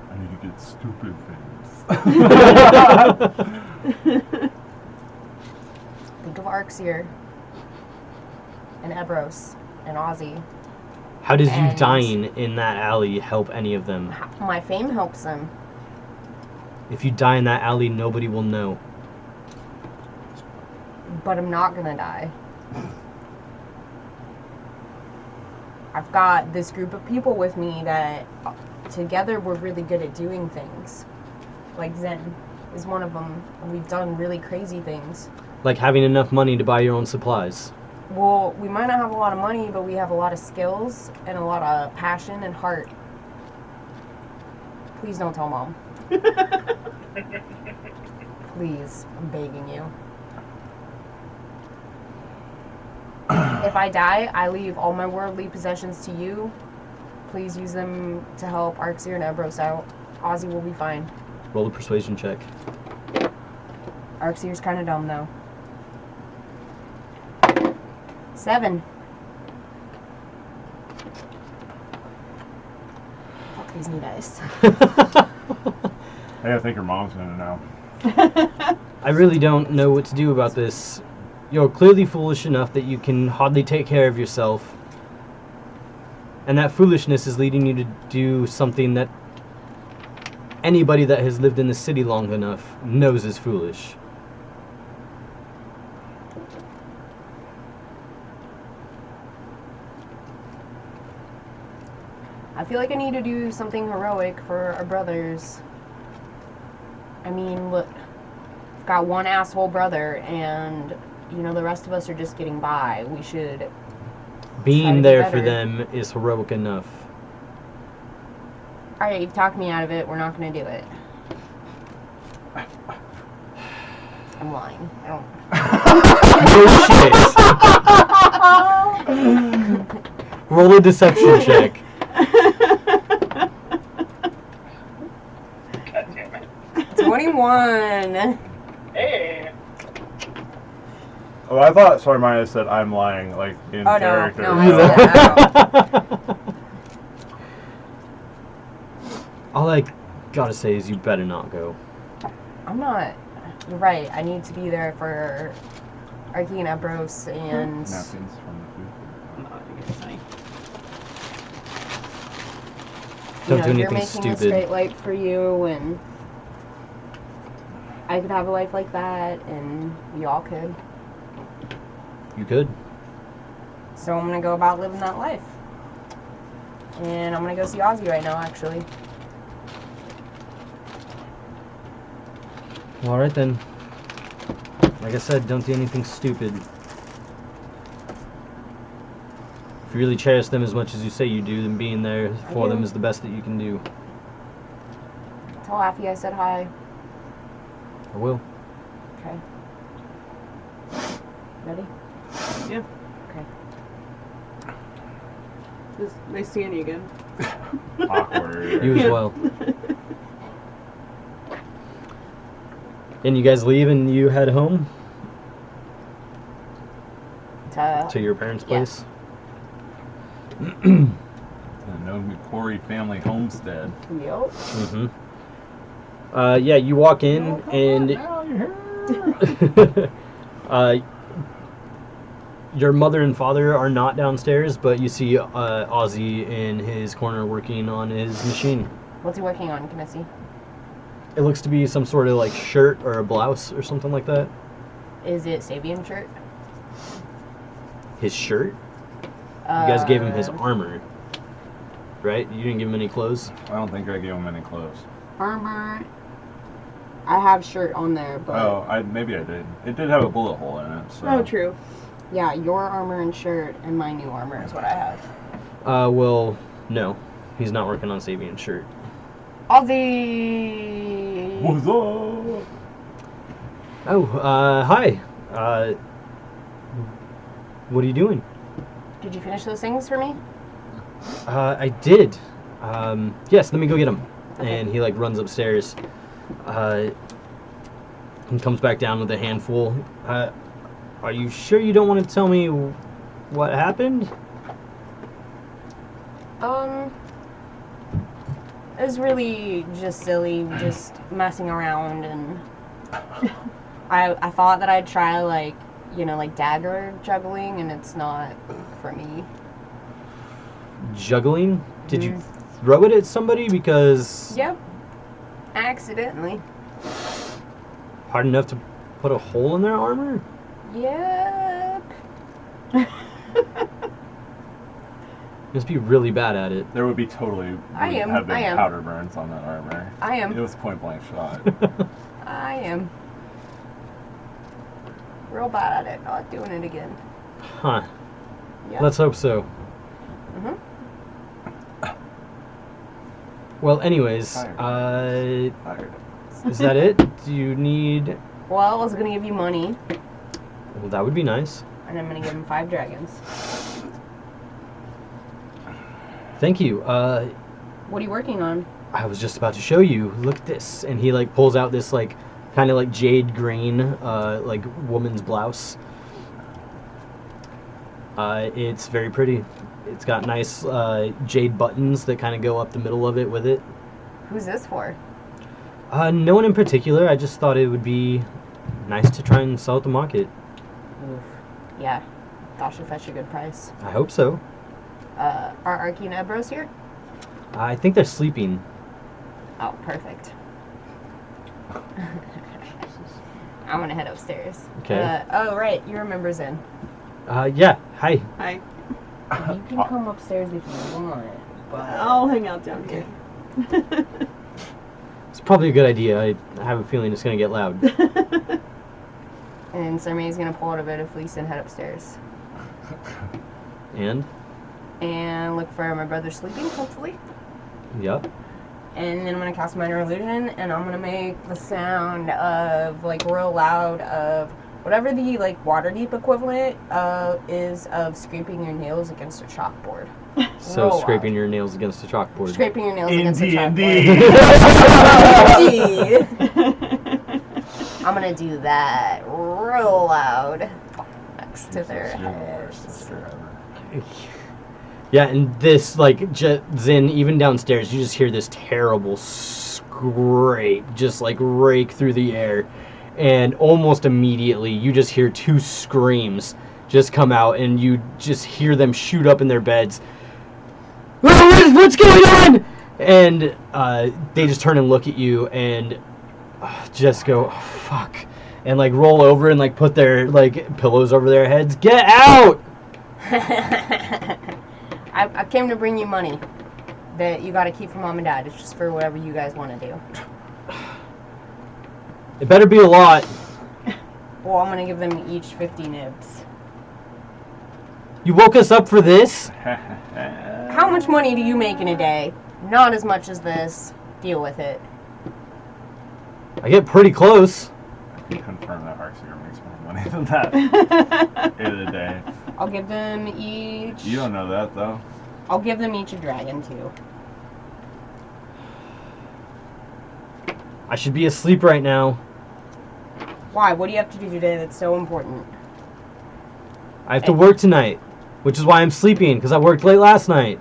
Speaker 2: I need to get stupid things.
Speaker 4: Think of Arxir and Ebros and Ozzy.
Speaker 1: How does you dying in that alley help any of them?
Speaker 4: My fame helps them.
Speaker 1: If you die in that alley, nobody will know.
Speaker 4: But I'm not gonna die. I've got this group of people with me that together we're really good at doing things. Like Zen is one of them, and we've done really crazy things.
Speaker 1: Like having enough money to buy your own supplies.
Speaker 4: Well, we might not have a lot of money, but we have a lot of skills and a lot of passion and heart. Please don't tell Mom. Please, I'm begging you. If I die, I leave all my worldly possessions to you. Please use them to help Arxir and Ebros out. Ozzy will be fine.
Speaker 1: Roll a persuasion check.
Speaker 4: Arxir's kind of dumb, though. 7. Fuck these new dice.
Speaker 2: Hey, I think your mom's gonna know.
Speaker 1: I really don't know what to do about this. You're clearly foolish enough that you can hardly take care of yourself. And that foolishness is leading you to do something that anybody that has lived in the city long enough knows is foolish.
Speaker 4: I feel like I need to do something heroic for our brothers. I mean, look, I've got one asshole brother, and, the rest of us are just getting by. We should...
Speaker 1: Being there for them is heroic enough.
Speaker 4: Alright, you've talked me out of it. We're not going to do it. I'm lying. I don't...
Speaker 1: No shit. Roll a deception check.
Speaker 3: God damn it.
Speaker 4: 21.
Speaker 3: Hey.
Speaker 2: Oh, I thought Sorry Maya said I'm lying, like in character.
Speaker 4: No, I said that.
Speaker 1: All I gotta say is you better not go.
Speaker 4: I'm not... You're right. I need to be there for Arky and Ebros and...
Speaker 2: Napkins from the food.
Speaker 5: I'm not gonna get any.
Speaker 1: Don't do
Speaker 4: you're
Speaker 1: anything
Speaker 4: making a
Speaker 1: stupid.
Speaker 4: straight life for you, and I could have a life like that, and we all could.
Speaker 1: You could.
Speaker 4: So I'm gonna go about living that life. And I'm gonna go see Ozzy right now, actually.
Speaker 1: Alright then. Like I said, don't do anything stupid. If you really cherish them as much as you say you do, then being there for them is the best that you can do.
Speaker 4: Tell Affy I said hi.
Speaker 1: I will.
Speaker 4: Okay. Ready?
Speaker 5: Yeah.
Speaker 4: Okay.
Speaker 5: Just nice seeing you again.
Speaker 2: Awkward.
Speaker 1: You as well. And you guys leave and you head home to your parents' place?
Speaker 2: The No Quarry family homestead.
Speaker 4: Yup.
Speaker 1: Mm-hmm. Yeah, you walk in and your mother and father are not downstairs, but you see Ozzy in his corner working on his machine.
Speaker 4: What's he working on? Can I see?
Speaker 1: It looks to be some sort of like shirt or a blouse or something like that.
Speaker 4: Is it Sabian shirt?
Speaker 1: His shirt? You guys gave him his armor, right? You didn't give him any clothes?
Speaker 2: I don't think I gave him any clothes.
Speaker 4: Armor. I have shirt on there, but...
Speaker 2: Oh, maybe I did. It did have a bullet hole in it, so...
Speaker 5: Oh, true.
Speaker 4: Yeah, your armor and shirt and my new armor is what I have.
Speaker 1: Well, no. He's not working on Sabian's shirt.
Speaker 4: Ozzy!
Speaker 2: What's up?
Speaker 1: Oh, hi. What are you doing?
Speaker 4: Did you finish those things for me?
Speaker 1: I did. Yes, let me go get him.
Speaker 4: Okay.
Speaker 1: And he, like, runs upstairs. and comes back down with a handful. Are you sure you don't want to tell me what happened?
Speaker 4: It was really just silly, just messing around, and I thought that I'd try, like, like dagger juggling, and it's not for me.
Speaker 1: Juggling? Did you throw it at somebody? Because...
Speaker 4: Yep. Accidentally.
Speaker 1: Hard enough to put a hole in their armor?
Speaker 4: Yep.
Speaker 1: Must be really bad at it.
Speaker 2: There would be totally have been powder burns on that armor.
Speaker 4: I am.
Speaker 2: It was point blank shot.
Speaker 4: I am. Real bad at it. Not doing it again.
Speaker 1: Huh.
Speaker 4: Yep.
Speaker 1: Let's hope so.
Speaker 4: Mhm.
Speaker 1: Well, anyways,
Speaker 2: Fired.
Speaker 1: is that it? Do you need...
Speaker 4: Well, I was gonna give you money,
Speaker 1: Well, that would be nice.
Speaker 4: and I'm gonna give him 5 dragons.
Speaker 1: Thank you.
Speaker 4: What are you working on?
Speaker 1: I was just about to show you. Look at this. And he, like, pulls out this, like, kind of like jade green, like, woman's blouse. It's very pretty. It's got nice jade buttons that kind of go up the middle of it with it.
Speaker 4: Who's this for?
Speaker 1: No one in particular. I just thought it would be nice to try and sell at the market.
Speaker 4: Oof. Yeah. Thought should fetch a good price.
Speaker 1: I hope so.
Speaker 4: Are Arky and Ebros here?
Speaker 1: I think they're sleeping.
Speaker 4: Oh, perfect. I'm gonna head upstairs.
Speaker 1: Okay.
Speaker 4: Oh, right. You remember Zen.
Speaker 1: Yeah. Hi.
Speaker 5: Hi.
Speaker 4: You can come upstairs if you want, but...
Speaker 5: I'll hang out down here.
Speaker 1: It's probably a good idea. I have a feeling it's going to get loud.
Speaker 4: And Cermay's gonna pull out a bit of fleece and head upstairs.
Speaker 1: And?
Speaker 4: And look for my brother sleeping, hopefully.
Speaker 1: Yep.
Speaker 4: And then I'm gonna cast Minor Illusion, and I'm gonna make the sound of, like, real loud of whatever the, like, Waterdeep equivalent is of scraping your nails against a chalkboard.
Speaker 1: So
Speaker 4: Real
Speaker 1: scraping
Speaker 4: loud.
Speaker 1: your nails against a chalkboard.
Speaker 4: Scraping your nails
Speaker 2: In
Speaker 4: against a
Speaker 2: D&D.
Speaker 4: chalkboard. I'm gonna do that real loud next to their
Speaker 2: You're the worst
Speaker 4: heads.
Speaker 2: sister ever.
Speaker 1: Yeah, and this, like, Zin, even downstairs, you just hear this terrible scrape just, like, rake through the air. And almost immediately, you just hear 2 screams just come out, and you just hear them shoot up in their beds. What's going on? And they just turn and look at you, and just go, oh, fuck. And, like, roll over and, like, put their, like, pillows over their heads. Get out!
Speaker 4: I came to bring you money that you gotta keep from Mom and Dad. It's just for whatever you guys want to do.
Speaker 1: It better be a lot.
Speaker 4: Well, I'm gonna give them each 50 nibs.
Speaker 1: You woke us up for this?
Speaker 4: How much money do you make in a day? Not as much as this. Deal with it.
Speaker 1: I get pretty close.
Speaker 2: I can confirm that Arxier makes more money than that in a day.
Speaker 4: I'll give them each...
Speaker 2: You don't know that, though.
Speaker 4: I'll give them each a dragon, too.
Speaker 1: I should be asleep right now.
Speaker 4: Why? What do you have to do today that's so important?
Speaker 1: I have to work tonight, which is why I'm sleeping, because I worked late last night.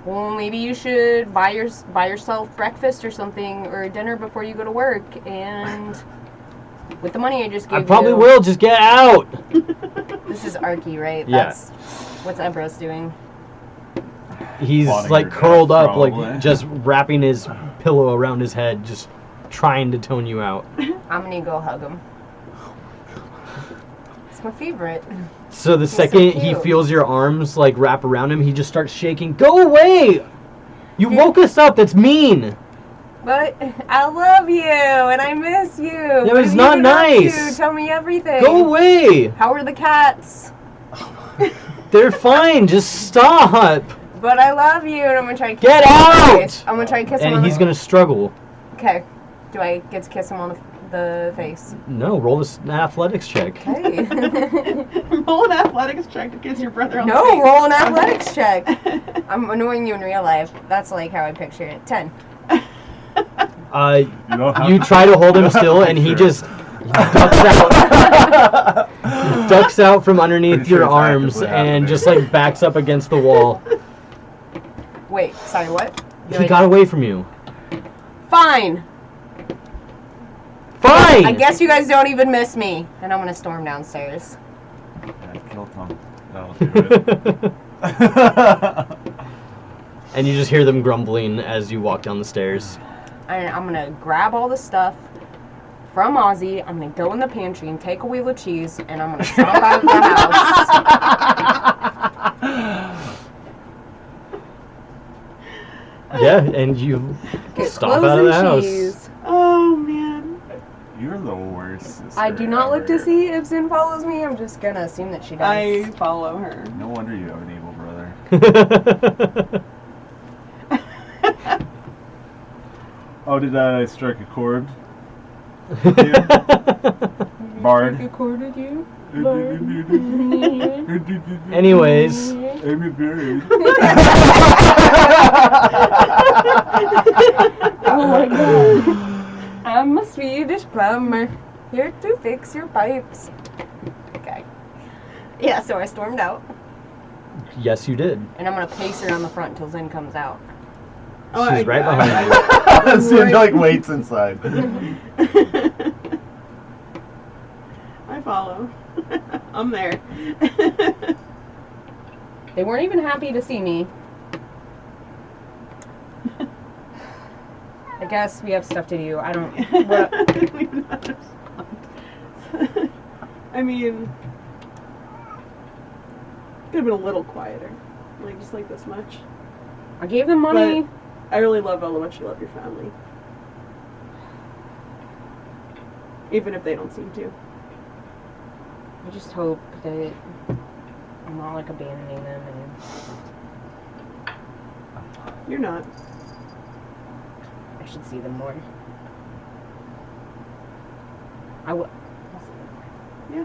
Speaker 4: Well, maybe you should buy yourself breakfast or something, or dinner before you go to work, and with the money I just gave you...
Speaker 1: I probably will. Just get out.
Speaker 4: This is Arky, right?
Speaker 1: Yeah.
Speaker 4: That's what's Ebros doing.
Speaker 1: He's
Speaker 2: Plotting
Speaker 1: like
Speaker 2: your
Speaker 1: curled
Speaker 2: death,
Speaker 1: up,
Speaker 2: probably.
Speaker 1: like just wrapping his pillow around his head, just trying to tone you out.
Speaker 4: I'm gonna go hug him. It's my favorite.
Speaker 1: So the
Speaker 4: so
Speaker 1: second he
Speaker 4: cute.
Speaker 1: feels your arms like wrap around him, he just starts shaking. Go away! You woke us up. That's mean.
Speaker 4: But I love you and I miss you.
Speaker 1: That
Speaker 4: What
Speaker 1: was
Speaker 4: have you
Speaker 1: not
Speaker 4: been up
Speaker 1: nice.
Speaker 4: to? Tell me everything.
Speaker 1: Go away.
Speaker 4: How are the cats?
Speaker 1: They're fine. Just stop.
Speaker 4: But I love you, and I'm gonna try to kiss
Speaker 1: Get
Speaker 4: him on the
Speaker 1: out!
Speaker 4: face. I'm gonna try to kiss him on
Speaker 1: And
Speaker 4: the
Speaker 1: he's gonna struggle.
Speaker 4: Okay. Do I get to kiss him on the face?
Speaker 1: No, roll this athletics check.
Speaker 4: Okay.
Speaker 5: Roll an athletics check to kiss your brother on the
Speaker 4: No,
Speaker 5: face.
Speaker 4: roll an athletics check. I'm annoying you in real life. That's like how I picture it. 10.
Speaker 1: Uh,
Speaker 2: You don't have
Speaker 1: you try to hold him still, and he
Speaker 2: picture.
Speaker 1: just ducks out from underneath
Speaker 2: Pretty sure
Speaker 1: your
Speaker 2: it's
Speaker 1: arms
Speaker 2: actively
Speaker 1: and
Speaker 2: happening.
Speaker 1: just like backs up against the wall.
Speaker 4: Wait, sorry, what?
Speaker 1: He got away from you.
Speaker 4: Fine.
Speaker 1: Fine!
Speaker 4: I guess you guys don't even miss me. And I'm gonna storm downstairs.
Speaker 2: I killed him. That'll do it.
Speaker 1: And you just hear them grumbling as you walk down the stairs.
Speaker 4: And I'm gonna grab all the stuff from Ozzy. I'm gonna go in the pantry and take a wheel of cheese, and I'm gonna stomp out of the house.
Speaker 1: Yeah, and you
Speaker 4: Get
Speaker 1: stomp
Speaker 4: clothes
Speaker 1: out of the
Speaker 4: and
Speaker 1: house.
Speaker 4: cheese.
Speaker 5: Oh man.
Speaker 2: You're the worst sister
Speaker 4: I do not look to
Speaker 2: ever.
Speaker 4: see if Zin follows me. I'm just gonna assume that she does.
Speaker 5: I follow her.
Speaker 2: No wonder you have an evil brother. Oh, did I strike a chord? Bard.
Speaker 4: Recorded you.
Speaker 1: Anyways.
Speaker 2: I'm a bird.
Speaker 4: Oh my god. I'm a Swedish plumber. Here to fix your pipes. Okay. Yeah, so I stormed out.
Speaker 1: Yes, you did.
Speaker 4: And I'm gonna pace around the front until Zen comes out.
Speaker 5: Oh,
Speaker 1: She's right behind you.
Speaker 2: Seems like waits inside.
Speaker 5: I follow. I'm there.
Speaker 4: They weren't even happy to see me. I guess we have stuff to do. I don't. What,
Speaker 5: I don't even understand. I mean, could have been a little quieter, like just like this much.
Speaker 4: I gave them money.
Speaker 5: But I really love how much you love your family, even if they don't seem to.
Speaker 4: I just hope that I'm not like abandoning them and
Speaker 5: You're not.
Speaker 4: I should see them more. I will.
Speaker 5: Yeah.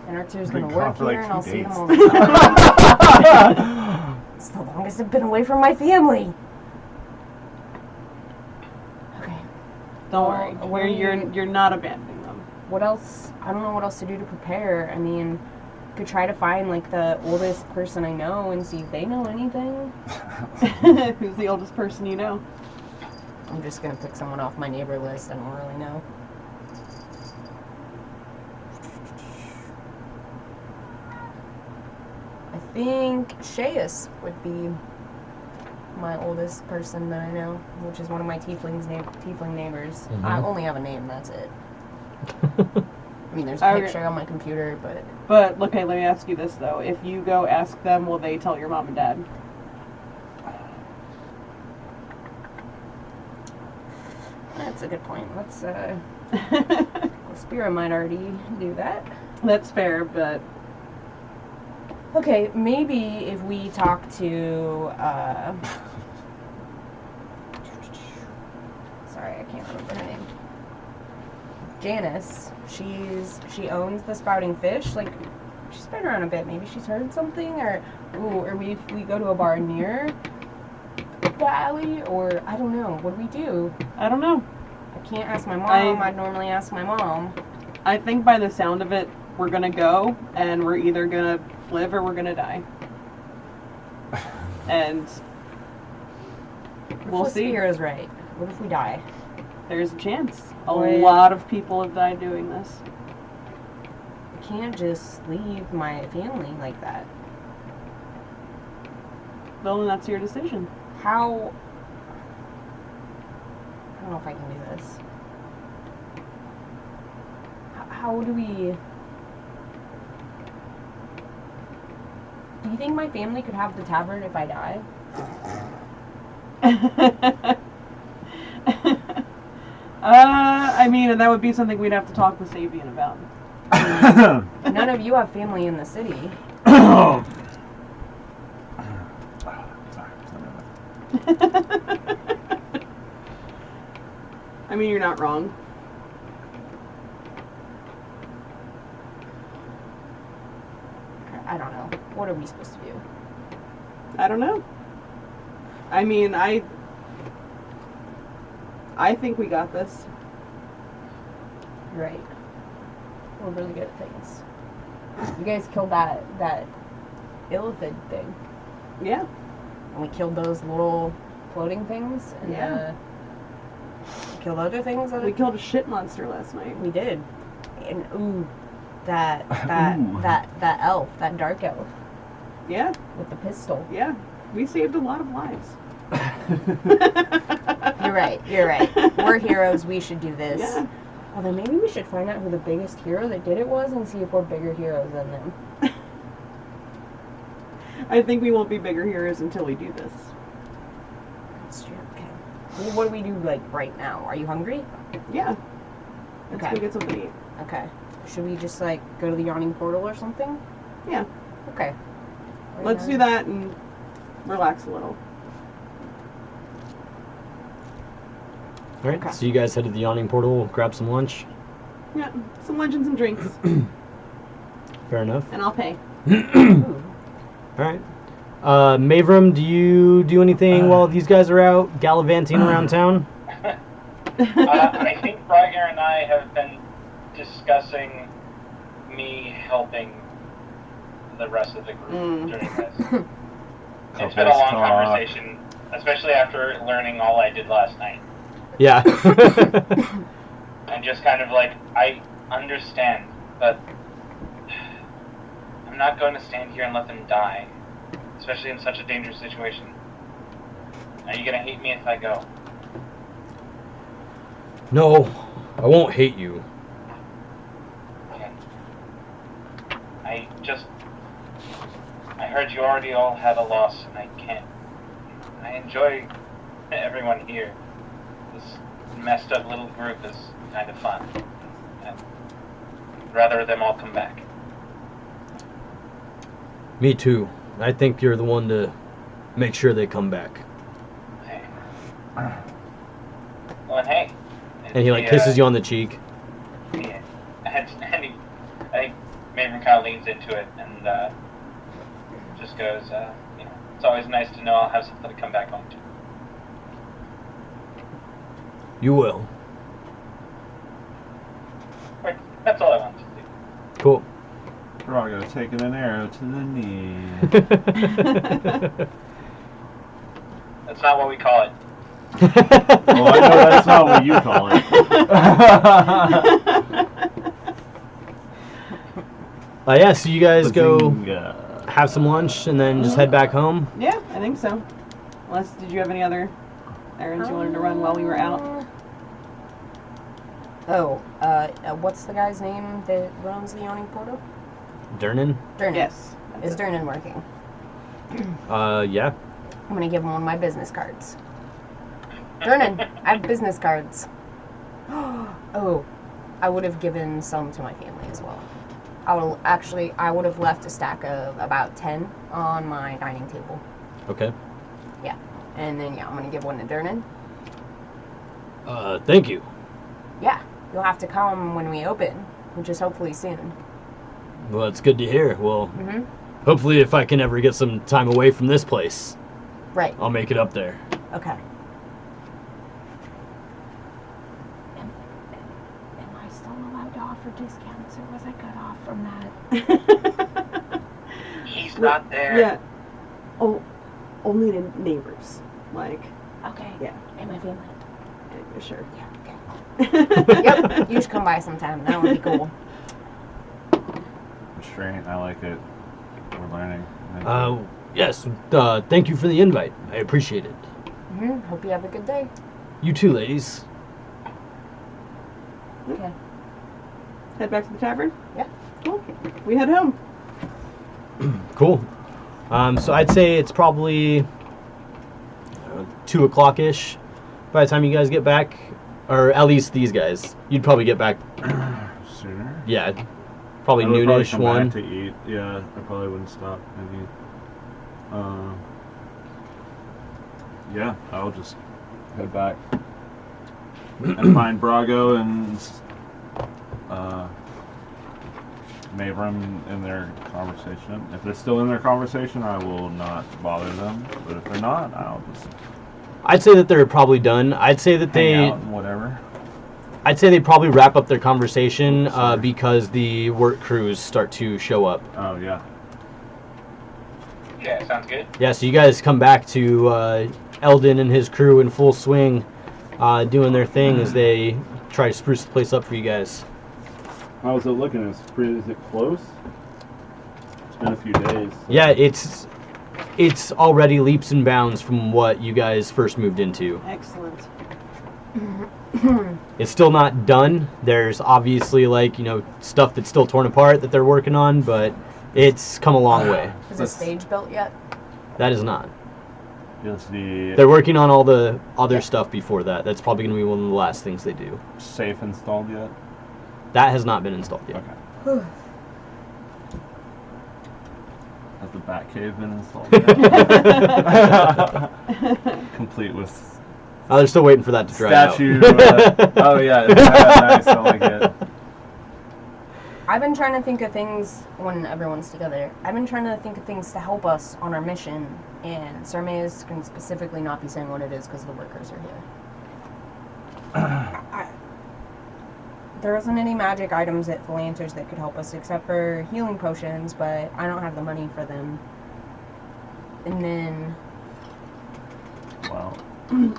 Speaker 4: And Arthur's
Speaker 2: Been
Speaker 4: gonna
Speaker 2: gone
Speaker 4: work
Speaker 2: for,
Speaker 4: here
Speaker 2: like,
Speaker 4: and I'll
Speaker 2: 2
Speaker 4: see them
Speaker 2: days.
Speaker 4: all the time. It's the longest I've been away from my family. Okay.
Speaker 5: Don't
Speaker 4: Well,
Speaker 5: worry. You're not abandoning them.
Speaker 4: What else? I don't know what else to do to prepare. I mean, could try to find like the oldest person I know and see if they know anything.
Speaker 5: Who's the oldest person you know?
Speaker 4: I'm just gonna pick someone off my neighbor list. I don't really know. I think Shayus would be my oldest person that I know, which is one of my tiefling neighbors.
Speaker 1: Mhm.
Speaker 4: I only have a name, that's it. I mean, there's a picture on my computer, but...
Speaker 5: But, okay, let me ask you this, though. If you go ask them, will they tell your mom and dad?
Speaker 4: That's a good point. Let's, Spira might already do that.
Speaker 5: That's fair, but...
Speaker 4: Okay, maybe if we talk to, sorry, I can't remember her name. Janice. She owns the Sprouting Fish. Like, she's been around a bit. Maybe she's heard something, or we go to a bar near the alley, or I don't know. What do we do?
Speaker 5: I don't know.
Speaker 4: I can't ask my mom. I'd normally ask my mom.
Speaker 5: I think by the sound of it, we're gonna go, and we're either gonna live or we're gonna die. And we'll see.
Speaker 4: Spira's right. What if we die?
Speaker 5: There's a chance. A
Speaker 4: Wait.
Speaker 5: lot of people have died doing this.
Speaker 4: I can't just leave my family like that.
Speaker 5: Well, then that's your decision.
Speaker 4: How... I don't know if I can do this. How do we... Do you think my family could have the tavern if I die?
Speaker 5: I mean, that would be something we'd have to talk with Sabian about.
Speaker 4: None of you have family in the city.
Speaker 5: I mean, you're not wrong.
Speaker 4: I don't know. What are we supposed to do?
Speaker 5: I don't know. I mean, I think we got this.
Speaker 4: Right. We're really good at things. You guys killed that illithid thing.
Speaker 5: Yeah.
Speaker 4: And we killed those little floating things. And
Speaker 5: Yeah.
Speaker 4: killed other things.
Speaker 5: We killed a shit monster last night.
Speaker 4: We did. And ooh, that elf, that dark elf
Speaker 5: Yeah.
Speaker 4: with the pistol.
Speaker 5: Yeah. We saved a lot of lives.
Speaker 4: You're right. We're heroes. We should do this.
Speaker 5: Yeah.
Speaker 4: Well, then maybe we should find out who the biggest hero that did it was and see if we're bigger heroes than them.
Speaker 5: I think we won't be bigger heroes until we do this.
Speaker 4: That's true. Okay. Well, what do we do, like, right now? Are you hungry?
Speaker 5: Yeah. Let's
Speaker 4: Okay.
Speaker 5: go get something to eat.
Speaker 4: Okay. Should we just, like, go to the yawning portal or something?
Speaker 5: Yeah.
Speaker 4: Okay.
Speaker 5: Let's do that and relax a little.
Speaker 1: All right.
Speaker 4: Okay.
Speaker 1: So you guys head to the yawning portal, grab some lunch.
Speaker 5: Yeah. Some lunch and some drinks.
Speaker 1: Fair enough.
Speaker 5: And I'll pay.
Speaker 4: Ooh.
Speaker 1: All right. Mavram, do you do anything while these guys are out gallivanting around town?
Speaker 3: I think Braga and I have been discussing me helping the rest of the group during this. It's been a long conversation, especially after learning all I did last night.
Speaker 1: Yeah.
Speaker 3: And just kind of like, I understand, but I'm not going to stand here and let them die, especially in such a dangerous situation. Are you going to hate me if I go?
Speaker 1: No, I won't hate you.
Speaker 3: Okay. I heard you already all had a loss, and I can't. I enjoy everyone here. This messed up little group is kind of fun. I'd rather them all come back.
Speaker 1: Me too. I think you're the one to make sure they come back.
Speaker 3: Hey. Well, and hey.
Speaker 1: And he like kisses you on the cheek.
Speaker 3: Yeah. And he, I think Maverick kind of leans into it and just goes, it's always nice to know I'll have something to come back home to.
Speaker 1: You will.
Speaker 3: Right. That's all I wanted to do.
Speaker 1: Cool.
Speaker 2: Braga taking an arrow to the knee.
Speaker 3: That's not what we call it.
Speaker 2: Well, I know that's not what you call it.
Speaker 1: Yeah, so you guys go
Speaker 2: Bazinga.
Speaker 1: have some lunch and then just head back home.
Speaker 5: Yeah, I think so. Unless, did you have any other errands you wanted to run while we were out?
Speaker 4: What's the guy's name that runs the yawning portal?
Speaker 1: Durnan?
Speaker 4: Durnan.
Speaker 5: Yes.
Speaker 4: Is Durnan working?
Speaker 1: Yeah.
Speaker 4: I'm gonna give him one of my business cards. Durnan, I have business cards. Oh, I would have given some to my family as well. I would have left a stack of about 10 on my dining table.
Speaker 1: Okay.
Speaker 4: Yeah. And then, I'm gonna give one to Durnan.
Speaker 1: Thank you.
Speaker 4: Yeah. You'll have to come when we open, which is hopefully soon.
Speaker 1: Well, it's good to hear. Well,
Speaker 4: Mm-hmm.
Speaker 1: hopefully if I can ever get some time away from this place,
Speaker 4: Right.
Speaker 1: I'll make it up there.
Speaker 4: Okay. Am I still allowed to offer discounts, or was I cut off from that?
Speaker 3: He's not there.
Speaker 5: Yeah. Oh, only to neighbors. Like,
Speaker 4: Okay.
Speaker 5: Yeah.
Speaker 4: And my family.
Speaker 5: yeah, sure.
Speaker 4: Yeah. Okay. Yep. You should come by sometime. That would be cool.
Speaker 2: Restraint, I like it. We're learning.
Speaker 1: Yes, thank you for the invite. I appreciate it.
Speaker 4: Mm-hmm. Hope you have a good day.
Speaker 1: You too, ladies.
Speaker 4: Okay.
Speaker 5: Head back to the tavern?
Speaker 4: Yeah.
Speaker 5: Cool. We head home.
Speaker 1: Cool. So I'd say it's probably 2 o'clock-ish by the time you guys get back. Or at least these guys. You'd probably get back,
Speaker 2: Sooner?
Speaker 1: yeah, probably
Speaker 2: I would
Speaker 1: noonish,
Speaker 2: come
Speaker 1: 1.
Speaker 2: back to eat. Yeah, I probably wouldn't stop. Maybe. Yeah, I'll just head back and find Brago and Mavram in their conversation. If they're still in their conversation, I will not bother them. But if they're not, I'll just
Speaker 1: I'd say that they're probably done. I'd say that
Speaker 2: hang
Speaker 1: they
Speaker 2: out and whatever.
Speaker 1: I'd say they probably wrap up their conversation because the work crews start to show up.
Speaker 2: Oh, yeah.
Speaker 3: Yeah, sounds good.
Speaker 1: Yeah, so you guys come back to Eldon and his crew in full swing, doing their thing as they try to spruce the place up for you guys.
Speaker 2: How's it looking? Is it close? It's been a few days. So.
Speaker 1: Yeah, it's already leaps and bounds from what you guys first moved into.
Speaker 5: Excellent.
Speaker 1: It's still not done. There's obviously stuff that's still torn apart that they're working on, but it's come a long way.
Speaker 4: Is the stage built yet?
Speaker 1: That is not.
Speaker 2: Is the
Speaker 1: They're working on all the other stuff before that. That's probably going to be one of the last things they do.
Speaker 2: safe installed yet?
Speaker 1: That has not been installed yet.
Speaker 2: Okay. Has the Batcave been installed? Complete with
Speaker 1: Oh, they're still waiting for that to dry
Speaker 2: statue.
Speaker 1: out.
Speaker 2: Oh yeah, it's nice. I like it.
Speaker 4: I've been trying to think of things when everyone's together. I've been trying to think of things to help us on our mission, and Sarmeus can specifically not be saying what it is because the workers are here. There isn't any magic items at Philanter's that could help us except for healing potions, but I don't have the money for them. And then...
Speaker 2: Wow.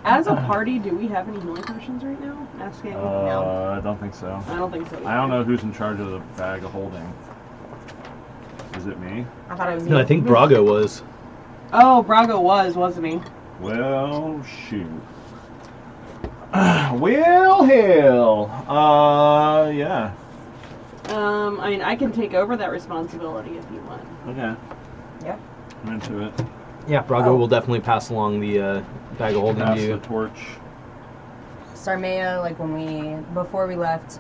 Speaker 5: As a party, do we have any healing potions right now? Asking.
Speaker 2: I don't think so.
Speaker 5: I don't think so.
Speaker 2: I don't know who's in charge of the bag of holding. Is it me?
Speaker 4: I thought it was
Speaker 1: No, I think Brago was.
Speaker 5: Oh, Brago wasn't he?
Speaker 2: Well, shoot. Well, hell. Yeah.
Speaker 5: I mean, I can take over that responsibility if you want.
Speaker 2: Okay.
Speaker 4: Yep.
Speaker 2: I'm into it.
Speaker 1: Yeah, Brago will definitely pass along the bag of holding
Speaker 2: Pass
Speaker 1: to you.
Speaker 2: the torch.
Speaker 4: Sarmea, before we left,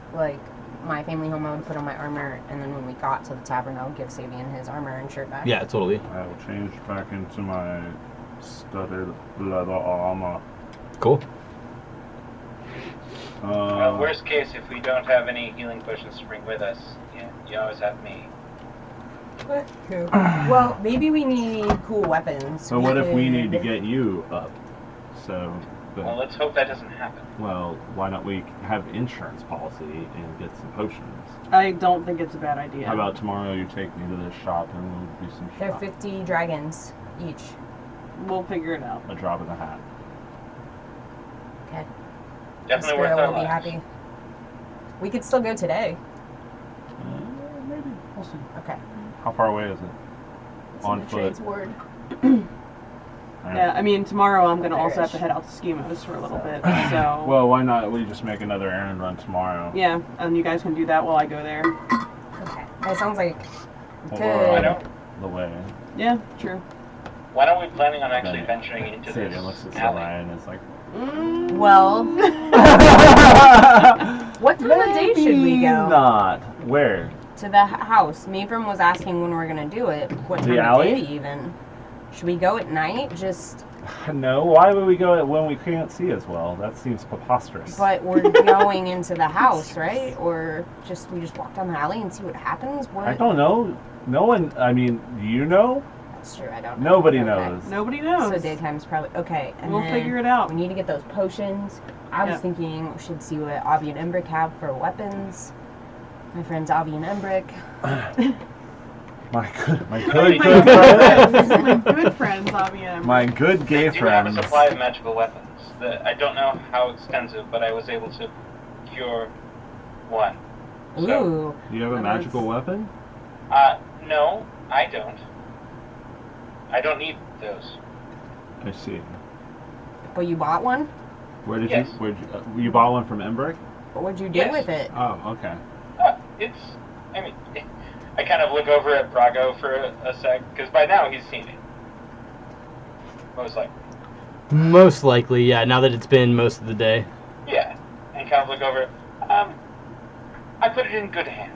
Speaker 4: my family home, I would put on my armor, and then when we got to the tavern, I would give Sabian his armor and shirt back.
Speaker 1: Yeah, totally.
Speaker 2: I will change back into my studded leather armor.
Speaker 1: Cool.
Speaker 3: Well, worst case, if we don't have any healing potions to bring with us, you always have me.
Speaker 4: What? Cool. Well, maybe we need cool weapons.
Speaker 2: So what if we need to get you up? So,
Speaker 3: Well, let's hope that doesn't happen.
Speaker 2: well, why don't we have insurance policy and get some potions?
Speaker 5: I don't think it's a bad idea.
Speaker 2: How about tomorrow you take me to this shop and we'll do some
Speaker 4: They're
Speaker 2: shopping?
Speaker 4: 50 dragons each.
Speaker 5: We'll figure it out.
Speaker 2: A drop in the hat.
Speaker 4: Okay.
Speaker 3: Definitely
Speaker 4: This
Speaker 3: worth
Speaker 4: girl
Speaker 3: our
Speaker 4: will be
Speaker 3: lives.
Speaker 4: happy. We could still go today.
Speaker 2: Maybe. We'll see.
Speaker 4: Okay.
Speaker 2: How far away is it?
Speaker 4: It's
Speaker 2: On
Speaker 4: in the
Speaker 2: foot.
Speaker 4: Trades Ward.
Speaker 5: Yeah, I mean, tomorrow I'm going to also have to head out to Schemos for a little bit, so...
Speaker 2: Well, why not? We just make another errand run tomorrow.
Speaker 5: Yeah, and you guys can do that while I go there.
Speaker 4: Okay. That sounds like
Speaker 2: Or
Speaker 4: good.
Speaker 2: on the way.
Speaker 5: Yeah, true.
Speaker 3: Why don't we planning on actually
Speaker 2: Then
Speaker 3: venturing into
Speaker 2: Sadie
Speaker 3: this
Speaker 2: looks at
Speaker 3: alley?
Speaker 2: Sarai and is like,
Speaker 4: Well, what time of day should we go?
Speaker 2: Not. Where?
Speaker 4: To the house. Mavram was asking when we're going to do it. What
Speaker 2: The
Speaker 4: time of
Speaker 2: alley?
Speaker 4: day even? Should we go at night? Just...
Speaker 2: No, why would we go when we can't see as well? That seems preposterous.
Speaker 4: But we're going into the house, right? Or we just walk down the alley and see what happens? What?
Speaker 2: I don't know. No one, I mean, do you know?
Speaker 4: That's true, I don't know.
Speaker 2: Nobody
Speaker 4: Okay.
Speaker 2: knows.
Speaker 5: Nobody knows.
Speaker 4: So daytime's probably... Okay, and
Speaker 5: We'll
Speaker 4: then
Speaker 5: figure it out.
Speaker 4: we need to get those potions. I was
Speaker 5: Yep.
Speaker 4: thinking we should see what Avi and Embrick have for weapons. My friends Avi and Embrick.
Speaker 2: My good
Speaker 5: My
Speaker 2: friend.
Speaker 5: good friends, Avi and
Speaker 2: My good gay
Speaker 3: They do have a
Speaker 2: friends.
Speaker 3: supply of magical weapons. I don't know how extensive, but I was able to cure one. So,
Speaker 4: Ooh.
Speaker 2: You have a
Speaker 4: That
Speaker 2: magical
Speaker 4: is-
Speaker 2: weapon?
Speaker 3: no, I don't. I don't need those.
Speaker 2: I see.
Speaker 4: But you bought one?
Speaker 2: Where did
Speaker 3: Yes.
Speaker 2: you bought one from Embrick?
Speaker 4: What would you do
Speaker 3: Yes.
Speaker 4: with it?
Speaker 2: Oh, okay.
Speaker 3: I kind of look over at Brago for a sec, because by now he's seen it. Most likely.
Speaker 1: Most likely, yeah, now that it's been most of the day.
Speaker 3: Yeah. And kind of look over. I put it in good hands.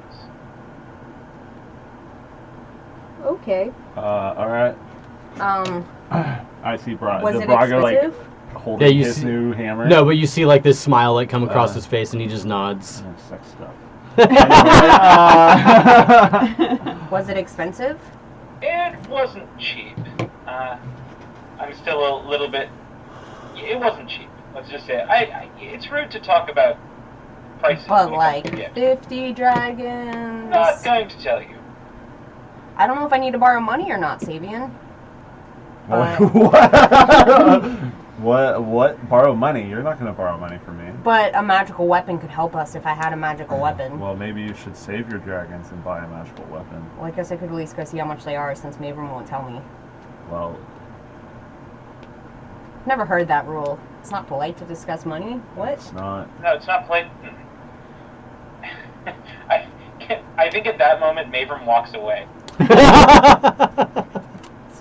Speaker 4: Okay.
Speaker 2: Alright. I see
Speaker 4: Was it
Speaker 2: Brago,
Speaker 4: expensive?
Speaker 2: holding
Speaker 1: Yeah, you
Speaker 2: his
Speaker 1: see-
Speaker 2: new hammer.
Speaker 1: No, but you see this smile come across his face and he just nods.
Speaker 2: Oh, sex stuff.
Speaker 4: Was it expensive?
Speaker 3: It wasn't cheap. I'm still a little bit... It wasn't cheap. Let's just say it. It's rude to talk about prices.
Speaker 4: But
Speaker 3: when it comes
Speaker 4: like
Speaker 3: to gifts.
Speaker 4: 50 dragons.
Speaker 3: Not going to tell you.
Speaker 4: I don't know if I need to borrow money or not, Sabian. But,
Speaker 2: What? Borrow money? You're not going to borrow money from me.
Speaker 4: but a magical weapon could help us if I had a magical weapon.
Speaker 2: Well, maybe you should save your dragons and buy a magical weapon.
Speaker 4: Well, I guess I could at least go see how much they are since Mavrum won't tell me.
Speaker 2: Well,
Speaker 4: Never heard that rule. It's not polite to discuss money. What?
Speaker 2: it's not.
Speaker 3: No, it's not polite. I think at that moment, Mavrum walks away.
Speaker 4: It's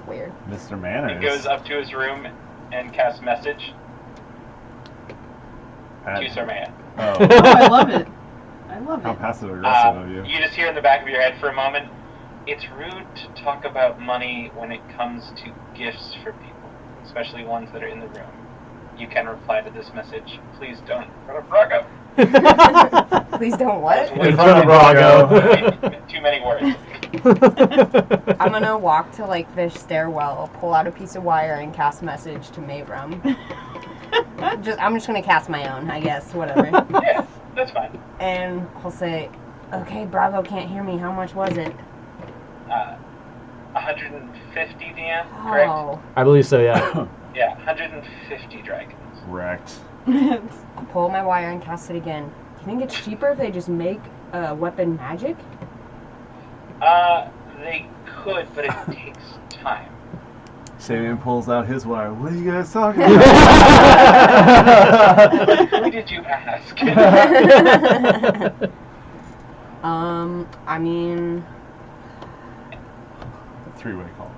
Speaker 4: weird.
Speaker 2: Mr. Manners.
Speaker 3: He goes up to his room and casts message
Speaker 2: At-
Speaker 3: to Sarmea.
Speaker 2: Oh,
Speaker 5: Oh, I love it. I love
Speaker 2: how
Speaker 5: it.
Speaker 2: passive aggressive of you.
Speaker 3: You just hear in the back of your head for a moment, it's rude to talk about money when it comes to gifts for people, especially ones that are in the room. You can reply to this message. Please don't. In front of Brago.
Speaker 4: Please don't what?
Speaker 2: In front of Brago.
Speaker 3: Too many words.
Speaker 4: I'm gonna walk to like the stairwell, pull out a piece of wire, and cast message to Mavrum. I'm just gonna cast my own, I guess. Whatever.
Speaker 3: Yeah, that's fine.
Speaker 4: And I'll say, okay, Bravo can't hear me. How much was it?
Speaker 3: 150 DM, correct?
Speaker 4: Oh.
Speaker 1: I believe so, yeah.
Speaker 3: Yeah, 150 dragons.
Speaker 2: Wrecked.
Speaker 4: I'll pull my wire and cast it again. Do you think it's cheaper if they just make a weapon magic?
Speaker 3: They could, but it takes time.
Speaker 2: Sabian pulls out his wire. What are you guys talking about?
Speaker 3: Who did you ask?
Speaker 4: I mean,
Speaker 2: Three-way call.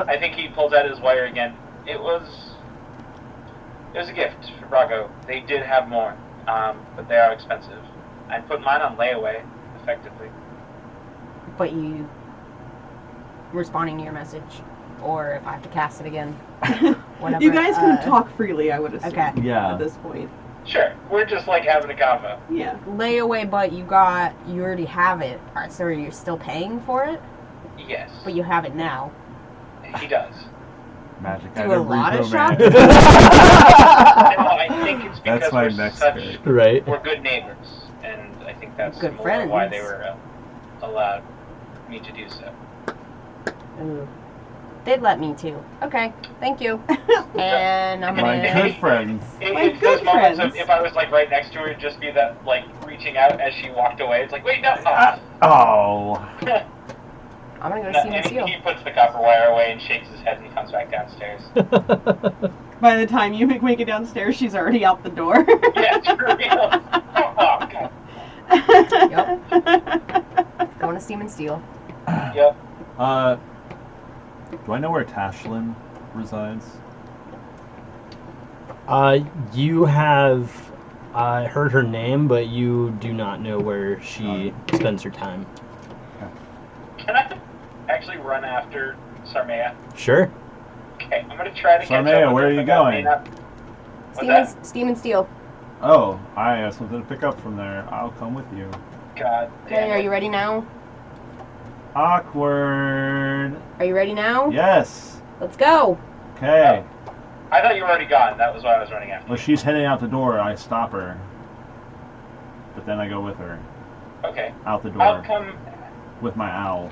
Speaker 3: I think he pulls out his wire again. It was a gift for Brago. They did have more, but they are expensive. I put mine on layaway, effectively.
Speaker 4: but you responding to your message, or if I have to cast it again, whatever.
Speaker 5: You guys can talk freely, I would assume.
Speaker 4: Okay.
Speaker 2: Yeah.
Speaker 5: At this point.
Speaker 3: Sure, we're just like having a convo.
Speaker 5: Yeah.
Speaker 4: Layaway, but you already have it. Alright, so you're still paying for it,
Speaker 3: Yes,
Speaker 4: but you have it now.
Speaker 3: he does.
Speaker 2: Magic
Speaker 4: Do a
Speaker 2: item
Speaker 4: lot of
Speaker 2: repo
Speaker 4: shops?
Speaker 2: man.
Speaker 3: No, I think it's because
Speaker 2: That's my
Speaker 3: we're
Speaker 2: next
Speaker 3: such
Speaker 2: pick.
Speaker 1: Right.
Speaker 3: we're good neighbors, and I think that's
Speaker 4: Good
Speaker 3: more
Speaker 4: friends.
Speaker 3: why they were allowed me to do so.
Speaker 4: Ooh. They'd let me too. Okay, thank you. And I'm
Speaker 2: My
Speaker 4: gonna.
Speaker 2: good friends.
Speaker 3: It's
Speaker 5: good
Speaker 3: those moments of
Speaker 5: friends.
Speaker 3: if I was like right next to her, it'd just be that like reaching out as she walked away. It's like, wait, no.
Speaker 2: Oh.
Speaker 4: I'm gonna go
Speaker 3: No,
Speaker 4: see
Speaker 3: and
Speaker 4: Seal.
Speaker 3: he puts the copper wire away and shakes his head and he comes back downstairs.
Speaker 5: By the time you make it downstairs, she's already out the door.
Speaker 3: Yeah, for real. Oh, God.
Speaker 4: Going to Steam and Steel.
Speaker 3: Yep.
Speaker 2: Do I know where Tashlin resides?
Speaker 1: You have heard her name, but you do not know where she spends her time.
Speaker 3: Can I actually run after Sarmea?
Speaker 1: Sure.
Speaker 3: Okay, I'm gonna try to catch
Speaker 2: Sarmea,
Speaker 3: up with
Speaker 2: where
Speaker 3: her,
Speaker 2: are you
Speaker 3: but that may
Speaker 2: going?
Speaker 3: not- What's that?
Speaker 4: Steam and Steel.
Speaker 2: Oh, I have something to pick up from there. I'll come with you.
Speaker 3: God
Speaker 4: Okay,
Speaker 3: damn
Speaker 4: are
Speaker 3: it.
Speaker 4: you ready now?
Speaker 2: Awkward.
Speaker 4: Are you ready now?
Speaker 2: Yes.
Speaker 4: Let's go.
Speaker 2: Okay.
Speaker 3: I thought you were already gone. That was why I was running after.
Speaker 2: Well, she's heading out the door. I stop her. But then I go with her.
Speaker 3: Okay.
Speaker 2: Out the
Speaker 3: I'll
Speaker 2: door.
Speaker 3: come
Speaker 2: With my owl.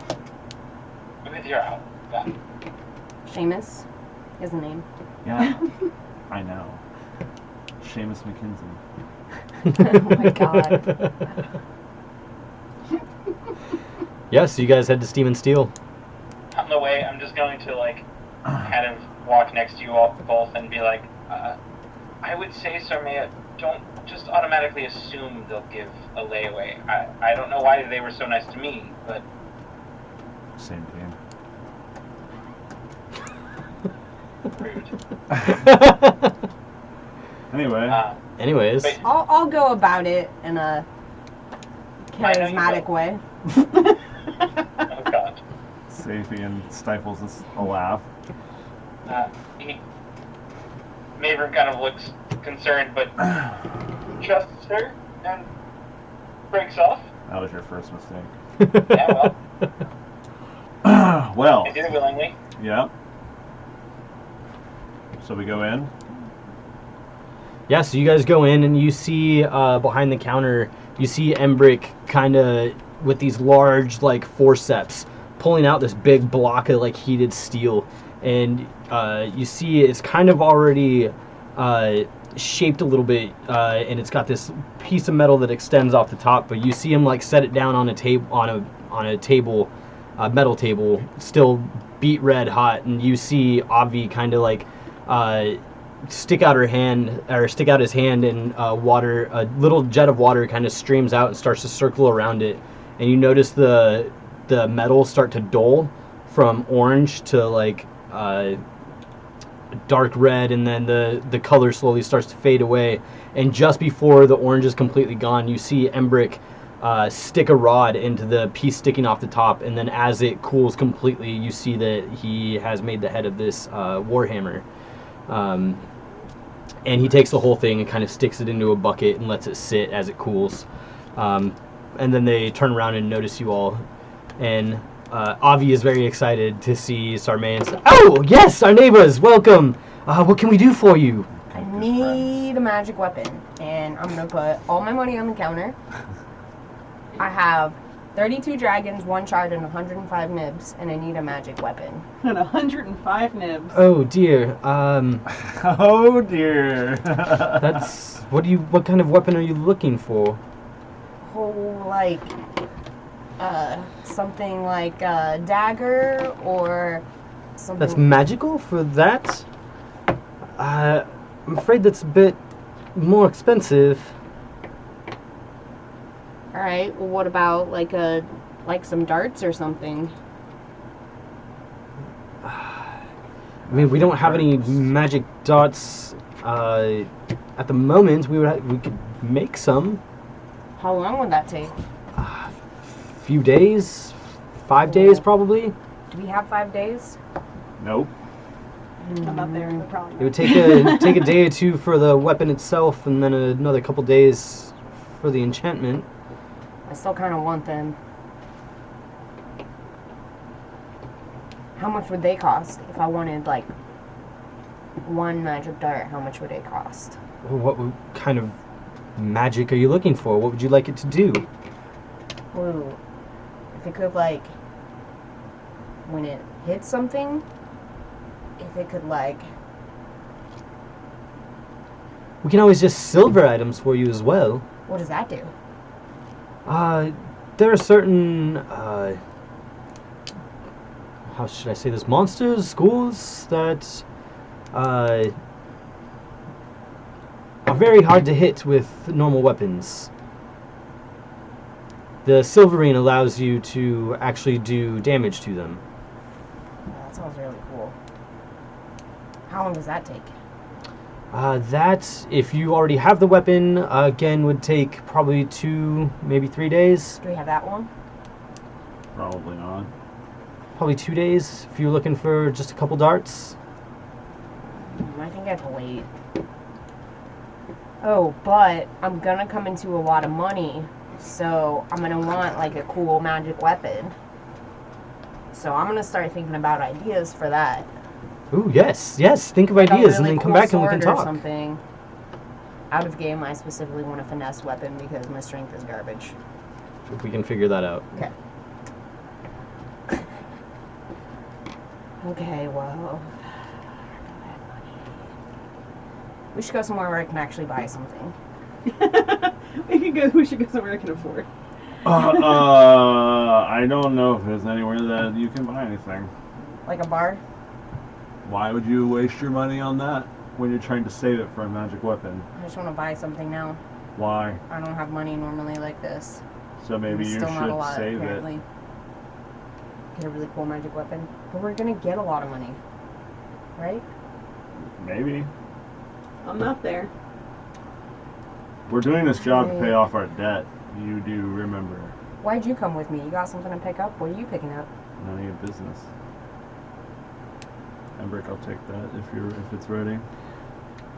Speaker 3: with your owl. Got it.
Speaker 4: Seamus is the name.
Speaker 2: Yeah. I know. Seamus McKinsey.
Speaker 4: Oh my god.
Speaker 1: Yes, you guys head to Steam and Steel.
Speaker 3: On the way, I'm just going to like kind of walk next to you all both and be like, I would say, Sarmea, don't just automatically assume they'll give a layaway. I don't know why they were so nice to me, but
Speaker 2: Same team.
Speaker 3: rude.
Speaker 2: Anyway.
Speaker 1: Anyways,
Speaker 3: Wait.
Speaker 4: I'll go about it in a
Speaker 3: I know you
Speaker 4: charismatic
Speaker 3: will.
Speaker 4: way.
Speaker 3: Oh God.
Speaker 2: Saphian stifles a laugh.
Speaker 3: Maverick kind of looks concerned, but trusts her and breaks off.
Speaker 2: That was your first mistake.
Speaker 3: Yeah, well,
Speaker 2: Well,
Speaker 3: I did it willingly.
Speaker 2: yeah. So we go in.
Speaker 1: Yeah, so you guys go in and you see behind the counter, you see Embrick kind of with these large like forceps pulling out this big block of like heated steel, and you see it's kind of already shaped a little bit, and it's got this piece of metal that extends off the top. But you see him like set it down on a table, metal table, still beat red hot, and you see Avi kind of like stick out his hand, and a little jet of water kind of streams out and starts to circle around it, and you notice the metal start to dull from orange to like dark red, and then the color slowly starts to fade away, and just before the orange is completely gone, you see Embrick stick a rod into the piece sticking off the top, and then as it cools completely, you see that he has made the head of this warhammer. And he takes the whole thing and kind of sticks it into a bucket and lets it sit as it cools. And then they turn around and notice you all. And Avi is very excited to see Sarmay and say, "Oh, yes, our neighbors, welcome. What can we do for you?"
Speaker 4: I need a magic weapon, and I'm going to put all my money on the counter. I have 32 dragons, 1 shard, and 105 nibs, and I need a magic weapon.
Speaker 5: And 105 nibs.
Speaker 1: Oh dear.
Speaker 2: Oh dear.
Speaker 1: That's what kind of weapon are you looking for?
Speaker 4: Oh, like something like a dagger or something.
Speaker 1: That's magical for that? I'm afraid that's a bit more expensive.
Speaker 4: All right. Well, what about like some darts or something?
Speaker 1: I mean, we don't have any magic darts at the moment. We could make some.
Speaker 4: How long would that take?
Speaker 1: Few days, 5 days probably.
Speaker 4: Do we have 5 days?
Speaker 2: Nope.
Speaker 5: I'm not there. Probably
Speaker 1: It would take a day or two for the weapon itself, and then another couple days for the enchantment.
Speaker 4: I still kind of want them. How much would they cost if I wanted like 1 magic dart? How much would it cost?
Speaker 1: What kind of magic are you looking for? What would you like it to do?
Speaker 4: Ooh, if it could like, when it hits something, if it could like.
Speaker 1: We can always just silver items for you as well.
Speaker 4: What does that do?
Speaker 1: There are certain, how should I say this, monsters, schools that, are very hard to hit with normal weapons. The silverine allows you to actually do damage to them.
Speaker 4: That sounds really cool. How long does that take?
Speaker 1: That, if you already have the weapon, again, would take probably 2, maybe 3 days.
Speaker 4: Do we have that one?
Speaker 2: Probably not.
Speaker 1: Probably 2 days if you're looking for just a couple darts.
Speaker 4: I think I have to wait. Oh, but I'm gonna come into a lot of money, so I'm gonna want like a cool magic weapon. So I'm gonna start thinking about ideas for that.
Speaker 1: Ooh, yes. Think of
Speaker 4: Like
Speaker 1: ideas
Speaker 4: a
Speaker 1: and
Speaker 4: really
Speaker 1: then come
Speaker 4: cool
Speaker 1: back and we can
Speaker 4: sword or
Speaker 1: talk.
Speaker 4: something. Out of game, I specifically want a finesse weapon because my strength is garbage.
Speaker 1: If we can figure that out.
Speaker 4: Okay. Okay, well. We should go somewhere where I can actually buy something.
Speaker 5: We should go somewhere I can afford.
Speaker 2: I don't know if there's anywhere that you can buy anything.
Speaker 4: Like a bar?
Speaker 2: Why would you waste your money on that when you're trying to save it for a magic weapon?
Speaker 4: I just want to buy something now.
Speaker 2: Why?
Speaker 4: I don't have money normally like this.
Speaker 2: So maybe
Speaker 4: It's
Speaker 2: you
Speaker 4: still not a
Speaker 2: should
Speaker 4: lot,
Speaker 2: save
Speaker 4: apparently.
Speaker 2: it.
Speaker 4: Get a really cool magic weapon. But we're gonna get a lot of money. Right?
Speaker 2: Maybe.
Speaker 5: I'm not there.
Speaker 2: We're doing this job to pay off our debt. You do remember.
Speaker 4: Why'd you come with me? You got something to pick up? What are you picking up?
Speaker 2: None of your business. Embrick, I'll take that if it's ready.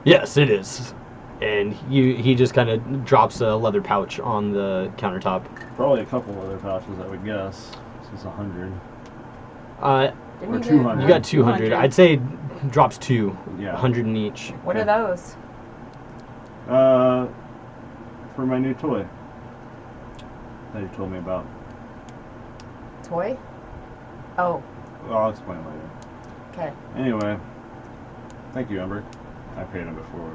Speaker 1: Yes, it is. And he just kind of drops a leather pouch on the countertop.
Speaker 2: Probably a couple other pouches, I would guess. This is 100.
Speaker 4: Didn't
Speaker 2: Or
Speaker 4: you
Speaker 2: 200.
Speaker 1: You got 200.
Speaker 5: 200.
Speaker 1: I'd say drops 2.
Speaker 2: Yeah.
Speaker 1: 100 in each.
Speaker 4: What are those?
Speaker 2: For my new toy that you told me about.
Speaker 4: Toy? Oh,
Speaker 2: Well, I'll explain later.
Speaker 4: okay.
Speaker 2: Anyway, thank you, Ember. I paid him before.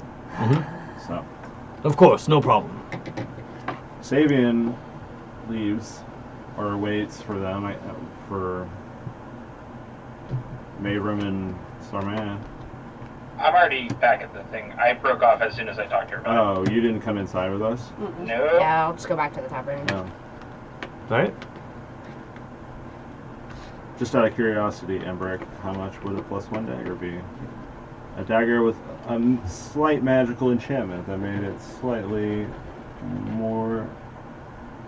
Speaker 2: So,
Speaker 1: Of course, no problem.
Speaker 2: Sabian leaves or waits for them for Mayrim and Sarman.
Speaker 3: I'm already back at the thing. I broke off as soon as I talked to her about
Speaker 2: Oh, you didn't come inside with us?
Speaker 3: it. No.
Speaker 4: Yeah, I'll just go back to the tavern.
Speaker 2: No.
Speaker 1: Alright.
Speaker 2: Just out of curiosity, Embrick, how much would a +1 dagger be? A dagger with a slight magical enchantment that made it slightly more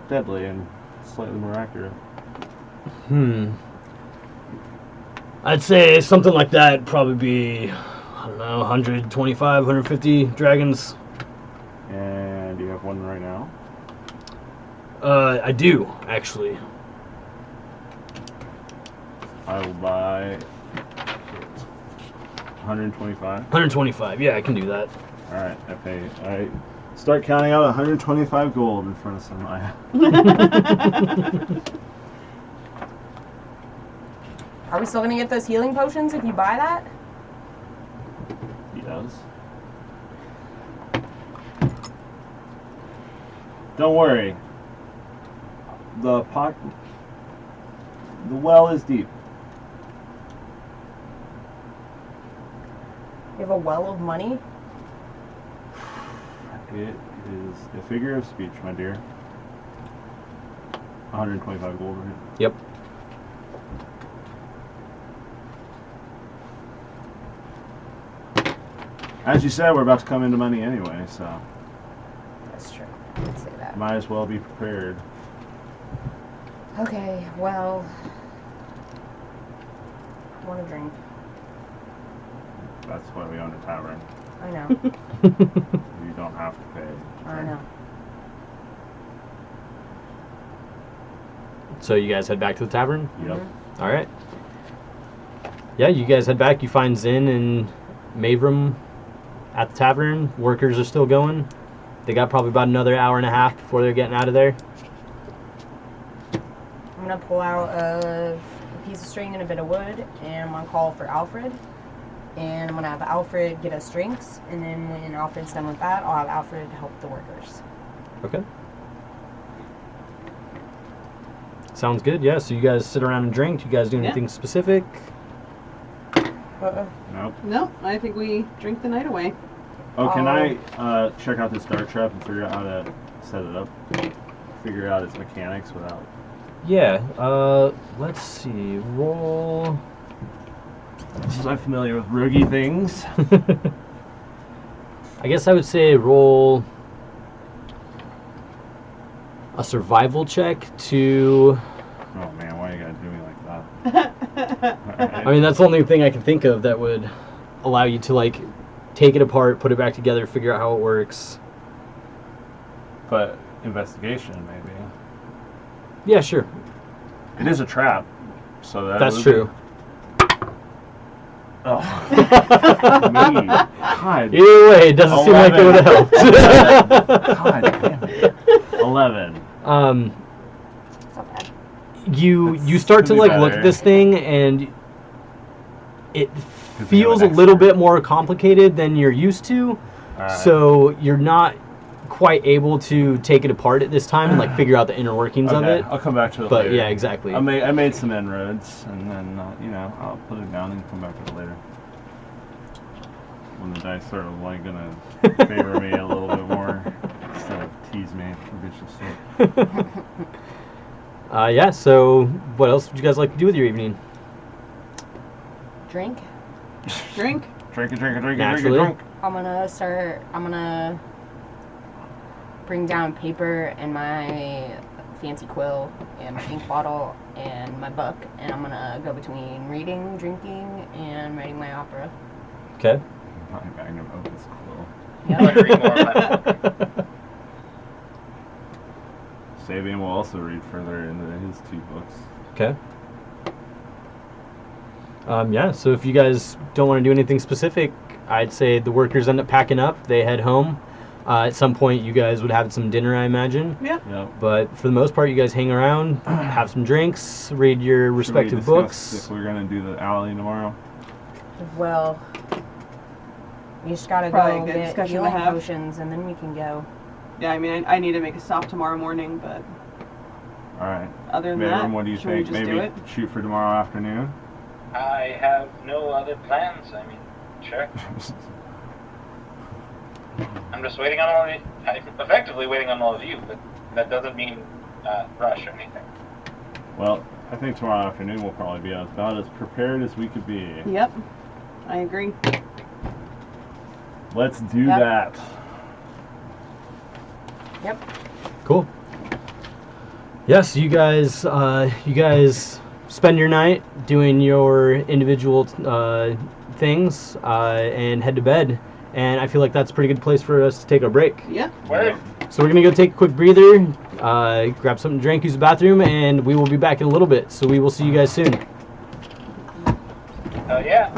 Speaker 2: deadly and slightly more accurate.
Speaker 1: I'd say something like that would probably be, I don't know, 125, 150 dragons.
Speaker 2: And you have one right now?
Speaker 1: I do, actually.
Speaker 2: I will buy 125.
Speaker 1: 125, yeah, I can do that.
Speaker 2: Alright, I start counting out 125 gold in front of Samaya.
Speaker 4: Are we still gonna get those healing potions if you buy that?
Speaker 2: Yes. Don't worry. The well is deep.
Speaker 4: You have a well of money?
Speaker 2: It is a figure of speech, my dear. 125 gold, right?
Speaker 1: Yep.
Speaker 2: As you said, we're about to come into money anyway, so
Speaker 4: That's true. I'd say that.
Speaker 2: might as well be prepared.
Speaker 4: Okay, well... I want to drink.
Speaker 2: That's why we own a tavern.
Speaker 4: I know.
Speaker 2: You don't have to pay.
Speaker 4: I know.
Speaker 1: So you guys head back to the tavern?
Speaker 2: Yep.
Speaker 1: Alright. Yeah, you guys head back. You find Zin and Mavrim at the tavern. Workers are still going. They got probably about another hour and a half before they're getting out of there.
Speaker 4: I'm gonna pull out a piece of string and a bit of wood, and I'm gonna call for Alfred. And I'm gonna have Alfred get us drinks, and then when Alfred's done with that, I'll have Alfred help the workers.
Speaker 1: Okay. Sounds good, yeah. So you guys sit around and drink. You guys do anything specific?
Speaker 2: Nope.
Speaker 5: No, I think we drink the night away.
Speaker 2: Oh, can I check out this dart trap and figure out how to set it up? Figure out its mechanics without...
Speaker 1: Yeah, let's see. Roll. Since I'm familiar with roguey things. I guess I would say roll a survival check to...
Speaker 2: Oh man, why you gotta do me like that?
Speaker 1: I mean, that's the only thing I can think of that would allow you to, like, take it apart, put it back together, figure out how it works.
Speaker 2: But investigation, maybe.
Speaker 1: Yeah, sure.
Speaker 2: It is a trap, so
Speaker 1: That's true.
Speaker 2: Oh. Me. God.
Speaker 1: Either way, it doesn't seem like it would have helped.
Speaker 2: God damn it. 11.
Speaker 4: It's not bad.
Speaker 1: You start to,
Speaker 2: Could be
Speaker 1: like, look
Speaker 2: better.
Speaker 1: at this thing, and it
Speaker 2: Could be
Speaker 1: feels a
Speaker 2: an
Speaker 1: little
Speaker 2: expert.
Speaker 1: bit more complicated than you're used to.
Speaker 2: Alright.
Speaker 1: So you're not quite able to take it apart at this time and, like, figure out the inner workings of
Speaker 2: Okay,
Speaker 1: it.
Speaker 2: I'll come back to it
Speaker 1: But
Speaker 2: later.
Speaker 1: yeah, exactly.
Speaker 2: I made some inroads, and then, I'll put it down and come back to it later. When the dice are, like, gonna favor me a little bit more, instead of tease me viciously.
Speaker 1: Yeah, so what else would you guys like to do with your evening?
Speaker 4: Drink.
Speaker 5: Drink.
Speaker 2: Drink it,
Speaker 1: Naturally.
Speaker 2: drink.
Speaker 4: I'm gonna bring down paper and my fancy quill and my ink bottle and my book, and I'm gonna go between reading, drinking, and writing my opera.
Speaker 1: Okay.
Speaker 2: My magnum opus quill.
Speaker 3: I'm gonna read more of my book.
Speaker 2: Sabian will also read further into his 2 books.
Speaker 1: Okay. Yeah, so if you guys don't want to do anything specific, I'd say the workers end up packing up. They head home. At some point, you guys would have some dinner, I imagine.
Speaker 5: Yep.
Speaker 2: Yep.
Speaker 1: But for the most part, you guys hang around, have some drinks, read your respective
Speaker 2: Should we discuss
Speaker 1: books.
Speaker 2: if we're gonna do the alley tomorrow?
Speaker 4: Well, you just gotta
Speaker 5: Probably a
Speaker 4: go
Speaker 5: good
Speaker 4: get
Speaker 5: discussion to
Speaker 4: healing
Speaker 5: have.
Speaker 4: potions, and then we can go.
Speaker 5: Yeah, I mean, I need to make a stop tomorrow morning, but
Speaker 2: All right.
Speaker 5: other than
Speaker 2: Maverick,
Speaker 5: that,
Speaker 2: what do you
Speaker 5: should we
Speaker 2: think?
Speaker 5: just do
Speaker 2: Maybe
Speaker 5: it?
Speaker 2: shoot for tomorrow afternoon.
Speaker 3: I have no other plans. I mean, sure. I'm just waiting on all of you. I'm effectively waiting on all of you, but that doesn't mean rush or anything.
Speaker 2: Well, I think tomorrow afternoon we'll probably be about as prepared as we could be.
Speaker 5: Yep, I agree.
Speaker 2: Let's do
Speaker 4: Yep.
Speaker 2: that.
Speaker 4: Yep.
Speaker 1: Cool. Yes, you guys spend your night doing your individual things and head to bed. And I feel like that's a pretty good place for us to take a break.
Speaker 5: Yep.
Speaker 3: Word.
Speaker 1: So we're gonna go take a quick breather, grab something to drink, use the bathroom, and we will be back in a little bit. So we will see you guys soon.
Speaker 3: Yeah.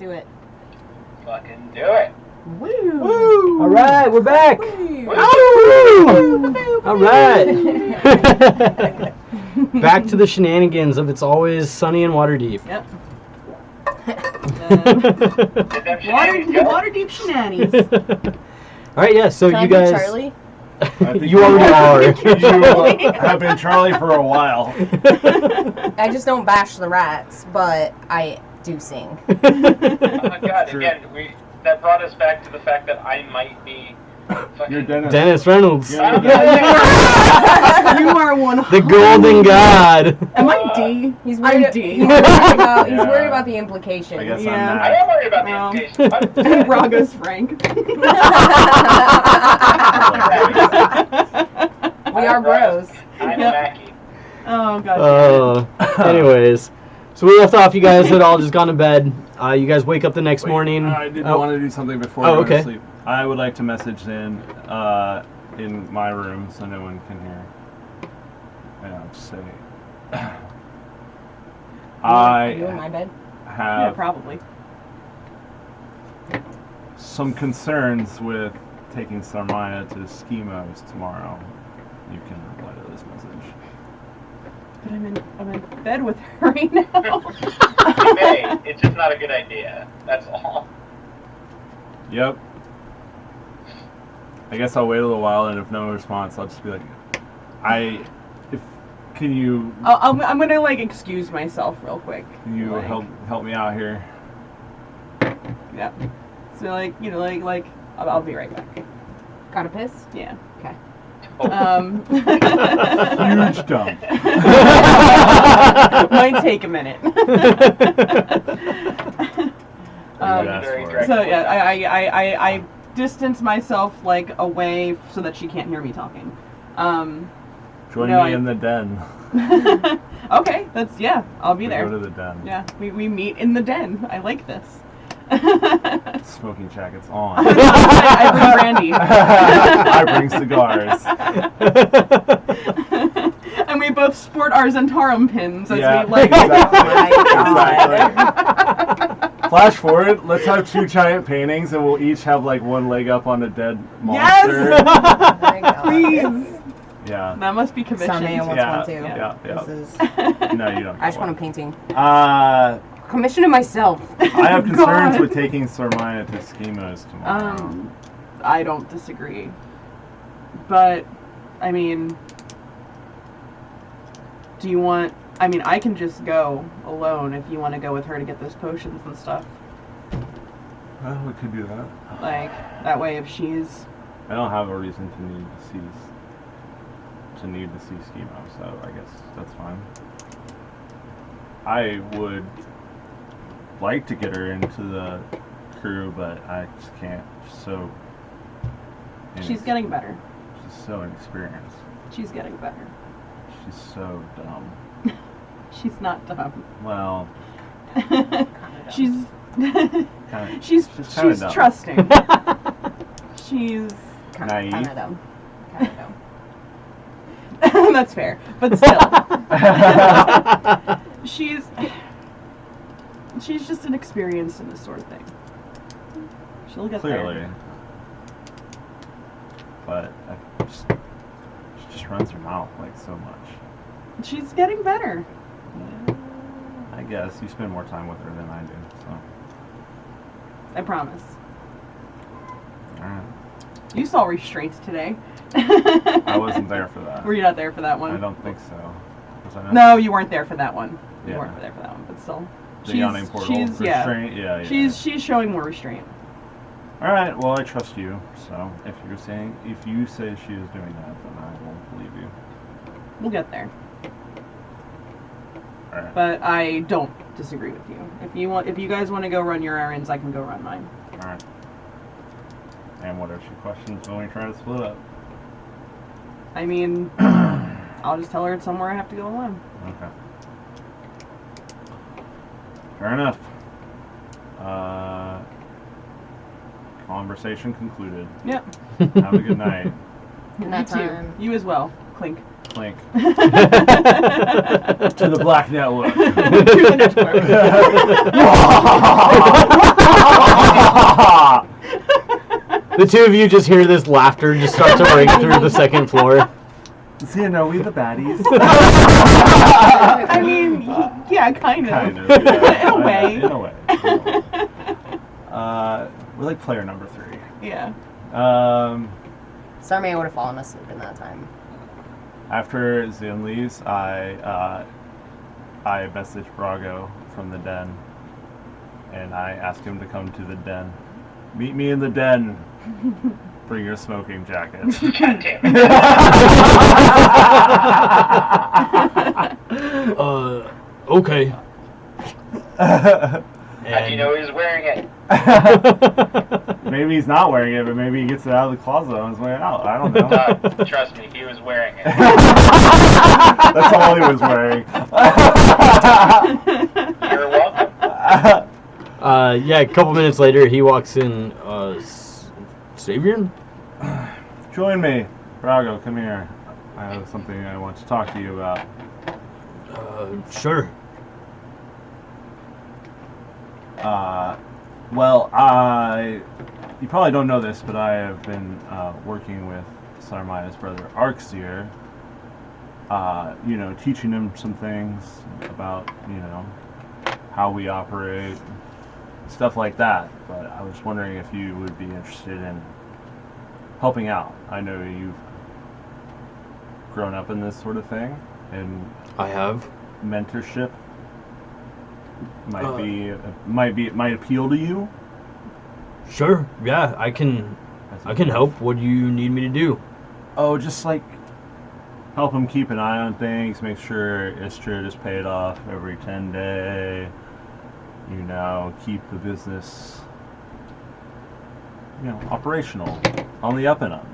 Speaker 4: do it.
Speaker 3: Fucking do it.
Speaker 4: Woo!
Speaker 1: All right, we're back.
Speaker 4: Woo!
Speaker 1: All right. Back to the shenanigans of It's Always Sunny in Waterdeep.
Speaker 5: Yep.
Speaker 3: Did them shenanigans go?
Speaker 5: Waterdeep shenanigans.
Speaker 1: All right, yeah. So
Speaker 4: Can I
Speaker 1: you
Speaker 4: be
Speaker 1: guys,
Speaker 4: Charlie?
Speaker 2: I think
Speaker 1: you already are.
Speaker 2: You have been Charlie for a while.
Speaker 4: I just don't bash the rats, but I do sing.
Speaker 3: Oh my god,
Speaker 2: True.
Speaker 3: again, that brought us back to the fact that I might be fucking...
Speaker 2: You're Dennis.
Speaker 1: Dennis Reynolds,
Speaker 2: Yeah.
Speaker 5: You are one.
Speaker 1: the Golden God.
Speaker 5: Am I D?
Speaker 4: He's
Speaker 5: I'm
Speaker 4: worried,
Speaker 5: D.
Speaker 4: he's worried about, he's
Speaker 2: Yeah.
Speaker 4: worried about the implications.
Speaker 2: I guess
Speaker 5: Yeah.
Speaker 2: I'm
Speaker 3: I
Speaker 2: not.
Speaker 3: am worried about the
Speaker 5: Well.
Speaker 3: implications.
Speaker 5: Raga's Frank.
Speaker 4: We are bros.
Speaker 3: I'm
Speaker 5: Yep.
Speaker 3: Mackie.
Speaker 5: Oh god.
Speaker 1: Anyways, so we left off. You guys had all just gone to bed. You guys wake up the next morning.
Speaker 2: I did
Speaker 1: Oh.
Speaker 2: want to do something before
Speaker 1: Oh,
Speaker 2: I go to
Speaker 1: okay.
Speaker 2: sleep. I would like to message in my room so no one can hear. And I'll just say,
Speaker 4: Are you in my
Speaker 2: I
Speaker 4: bed?
Speaker 5: Yeah,
Speaker 2: have
Speaker 5: probably.
Speaker 2: some concerns with taking Sarmaya to Schemos tomorrow. You can reply to this message.
Speaker 5: But I'm in bed with her right now.
Speaker 3: You may. It's just not a good idea. That's all.
Speaker 2: Yep. I guess I'll wait a little while, and if no response, I'll just be like, can you
Speaker 5: I'm gonna like excuse myself real quick. Like,
Speaker 2: help me out here?
Speaker 5: Yeah. So like like I'll be right back.
Speaker 4: Gotta piss?
Speaker 5: Yeah.
Speaker 4: Okay.
Speaker 2: Huge dump.
Speaker 5: Might take a minute.
Speaker 3: Very direct.
Speaker 5: So yeah, I distance myself like away so that she can't hear me talking.
Speaker 2: Join
Speaker 5: No,
Speaker 2: me in the den.
Speaker 5: Okay, I'll be
Speaker 2: We
Speaker 5: there.
Speaker 2: Go to the den.
Speaker 5: Yeah, we meet in the den. I like this.
Speaker 2: Smoking jackets on.
Speaker 5: I bring brandy.
Speaker 2: I bring cigars.
Speaker 5: And we both sport our Zentarum pins as
Speaker 2: Yeah,
Speaker 5: we like.
Speaker 2: exactly. Flash forward. Let's have 2 giant paintings, and we'll each have like one leg up on a dead monster.
Speaker 5: Yes!
Speaker 4: My God.
Speaker 5: Please.
Speaker 2: Yeah.
Speaker 5: That must be commissioned.
Speaker 4: Sunday wants
Speaker 2: Yeah,
Speaker 4: one too.
Speaker 2: yeah.
Speaker 4: This is.
Speaker 2: No, you don't.
Speaker 4: I just want a painting.
Speaker 2: I
Speaker 4: Commission it myself.
Speaker 2: have concerns
Speaker 5: God.
Speaker 2: with taking Sarmaya to Schemos tomorrow.
Speaker 5: I don't disagree. But, I mean, do you want... I mean, I can just go alone if you want to go with her to get those potions and stuff.
Speaker 2: Well, we could do that.
Speaker 5: Like, that way if she's...
Speaker 2: I don't have a reason to need to see Schemo, so I guess that's fine. I would like to get her into the crew, but I just can't. She's so...
Speaker 5: She's getting better.
Speaker 2: She's so inexperienced.
Speaker 5: She's getting better.
Speaker 2: She's so dumb.
Speaker 5: She's not dumb.
Speaker 2: Well,
Speaker 5: She's...
Speaker 2: kinda,
Speaker 5: she's
Speaker 2: kinda dumb.
Speaker 5: trusting. She's...
Speaker 2: Naive.
Speaker 4: Kind of dumb. Kind of dumb.
Speaker 5: That's fair. But still. She's just inexperienced in this sort of thing. She'll get
Speaker 2: Clearly.
Speaker 5: there.
Speaker 2: But she just runs her mouth like so much.
Speaker 5: She's getting better.
Speaker 2: I guess you spend more time with her than I do, so.
Speaker 5: I promise.
Speaker 2: Alright.
Speaker 5: You saw restraint today.
Speaker 2: I wasn't there for that.
Speaker 5: Were you not there for that one?
Speaker 2: I don't think so. Was I not?
Speaker 5: No, you weren't there for that one. You
Speaker 2: Yeah.
Speaker 5: weren't there for that one, but still.
Speaker 2: The yawning portal.
Speaker 5: She's yeah.
Speaker 2: Restraint? Yeah.
Speaker 5: She's showing more restraint.
Speaker 2: Alright, well I trust you, so if you say she is doing that, then I will believe you.
Speaker 5: We'll get there.
Speaker 2: Alright.
Speaker 5: But I don't disagree with you. If you guys want to go run your errands, I can go run mine.
Speaker 2: Alright. And what are your questions when we try to split up?
Speaker 5: I mean, I'll just tell her it's somewhere I have to go alone.
Speaker 2: Okay. Fair enough. Conversation concluded.
Speaker 5: Yep.
Speaker 2: Have a good night.
Speaker 4: In that
Speaker 5: You too.
Speaker 4: time.
Speaker 5: You as well. Clink.
Speaker 2: Clink. To the Black Network.
Speaker 5: To the network.
Speaker 1: The two of you just hear this laughter just start to ring through the second floor.
Speaker 2: So you know, we the baddies.
Speaker 5: I mean, yeah, kind of.
Speaker 2: Kind of, yeah.
Speaker 5: In a way.
Speaker 2: In a way. We're like player number 3.
Speaker 5: Yeah.
Speaker 4: Sarmay would have fallen asleep in that time.
Speaker 2: After Zin leaves, I message Brago from the den, and I ask him to come to the den. Meet me in the den. Bring your smoking jacket.
Speaker 3: God damn it.
Speaker 1: Okay.
Speaker 3: How do you know he's wearing it?
Speaker 2: Maybe he's not wearing it, but maybe he gets it out of the closet on his way out. I don't know.
Speaker 3: Trust me, he was wearing it.
Speaker 2: That's all he was wearing.
Speaker 3: You're welcome.
Speaker 1: Yeah, a couple minutes later, he walks in. Savior?
Speaker 2: Join me. Brago, come here. I have something I want to talk to you about.
Speaker 1: Sure.
Speaker 2: Well, you probably don't know this, but I have been working with Sarmaya's brother, Arxir. Teaching him some things about, how we operate, stuff like that. But I was wondering if you would be interested in helping out. I know you've grown up in this sort of thing, and
Speaker 1: I have.
Speaker 2: mentorship might appeal to you.
Speaker 1: Sure. Yeah, I can help. What do you need me to do?
Speaker 2: Oh, just like help him keep an eye on things, make sure Istrid is paid off every 10 day. Keep the business, operational, on the up and up.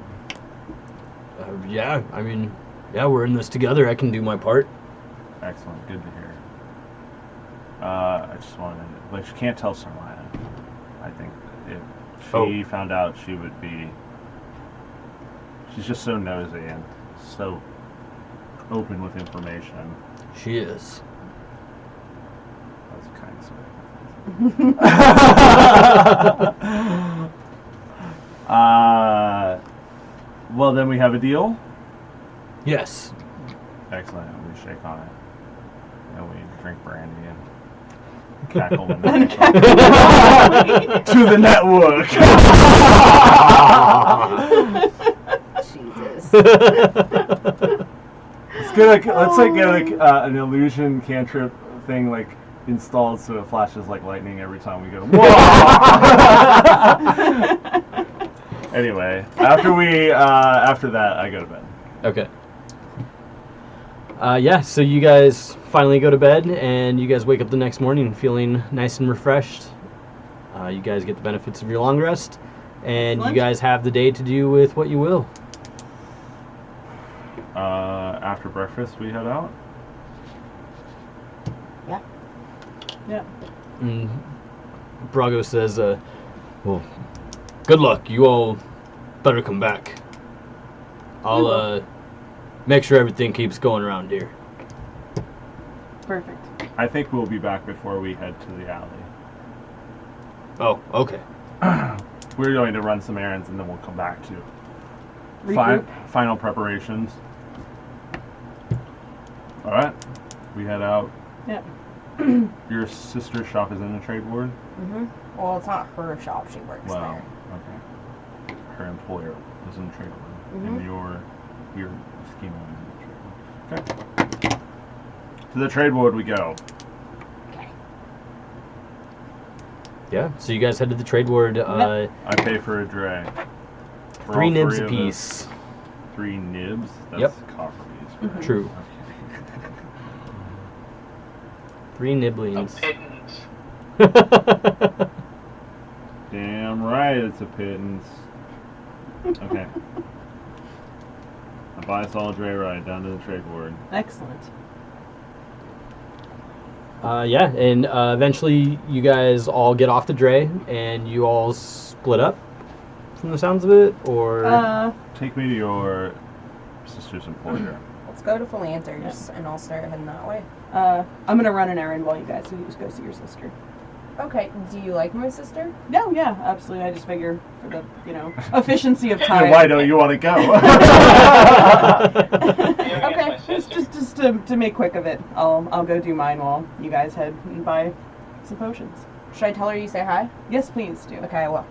Speaker 1: Yeah, I mean, we're in this together. I can do my part.
Speaker 2: Excellent, good to hear. I just wanted, but she can't tell Sarmaya. I think if she found out, she would be. She's just so nosy and so open with information.
Speaker 1: She is.
Speaker 2: That's kind of sweet. Well, then we have a deal.
Speaker 1: Yes.
Speaker 2: Excellent. We shake on it, and we drink brandy and cackle and to the network.
Speaker 4: Jesus.
Speaker 2: Let's get an illusion cantrip thing installed so it flashes like lightning every time we go. Whoa! Anyway, after that, I go to bed.
Speaker 1: Okay. So you guys finally go to bed, and you guys wake up the next morning feeling nice and refreshed. You guys get the benefits of your long rest, and you guys have the day to do with what you will.
Speaker 2: After breakfast, we head out.
Speaker 4: Yeah.
Speaker 5: Yeah.
Speaker 1: And Brago says, well, good luck. You all better come back. I'll make sure everything keeps going around here.
Speaker 5: Perfect.
Speaker 2: I think we'll be back before we head to the alley.
Speaker 1: Oh, okay.
Speaker 2: We're going to run some errands and then we'll come back to
Speaker 5: Regroup.
Speaker 2: final preparations. All right, we head out.
Speaker 5: Yep.
Speaker 2: Your sister's shop is in the trade ward?
Speaker 4: Mm-hmm. Well, it's not her shop. She works
Speaker 2: Wow,
Speaker 4: there.
Speaker 2: okay. Her employer is in the trade ward.
Speaker 4: Mhm.
Speaker 2: And your schema is in the trade ward. Okay. To the trade ward we go.
Speaker 4: Okay.
Speaker 1: Yeah, so you guys head to the trade ward.
Speaker 2: I pay for a dray. For
Speaker 1: 3
Speaker 2: all
Speaker 1: nibs
Speaker 2: of us.
Speaker 1: apiece.
Speaker 2: 3 nibs? That's
Speaker 1: Yep.
Speaker 2: copperpiece.
Speaker 5: Mhm.
Speaker 1: True.
Speaker 2: Okay.
Speaker 1: 3 nibblings.
Speaker 3: A pittance.
Speaker 2: Damn right, it's a pittance. Okay. I buy us all a dray ride down to the trade ward.
Speaker 5: Excellent.
Speaker 1: And eventually you guys all get off the dray, and you all split up, from the sounds of it, or...
Speaker 2: Take me to your sister's employer. I'll
Speaker 4: Let's go to Philanthers, and I'll start heading that way.
Speaker 5: I'm gonna run an errand while you guys go see your sister.
Speaker 4: Okay. Do you like my sister?
Speaker 5: No, yeah, absolutely. I just figure for the, efficiency of time.
Speaker 2: Why don't you want to go?
Speaker 4: Okay.
Speaker 5: Just to make quick of it, I'll go do mine while you guys head and buy some potions.
Speaker 4: Should I tell her you say hi?
Speaker 5: Yes, please do.
Speaker 4: Okay, I will.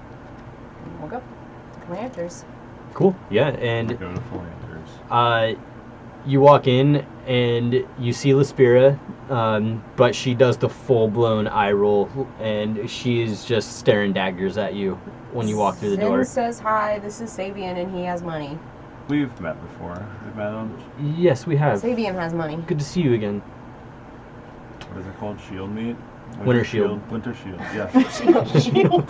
Speaker 4: We'll go. Philanthers.
Speaker 1: Cool. Yeah, and
Speaker 2: Go to Philanthers.
Speaker 1: you walk in and you see Lespira, but she does the full-blown eye roll, and she is just staring daggers at you when you walk through the door.
Speaker 4: Sin says hi, this is Sabian, and he has money.
Speaker 2: We've met before. We've met on...
Speaker 1: Yes, we have.
Speaker 4: Sabian has money.
Speaker 1: Good to see you again.
Speaker 2: What is it called? Shield meat?
Speaker 1: Winter Shield.
Speaker 2: Winter Shield, yes.
Speaker 5: Shield.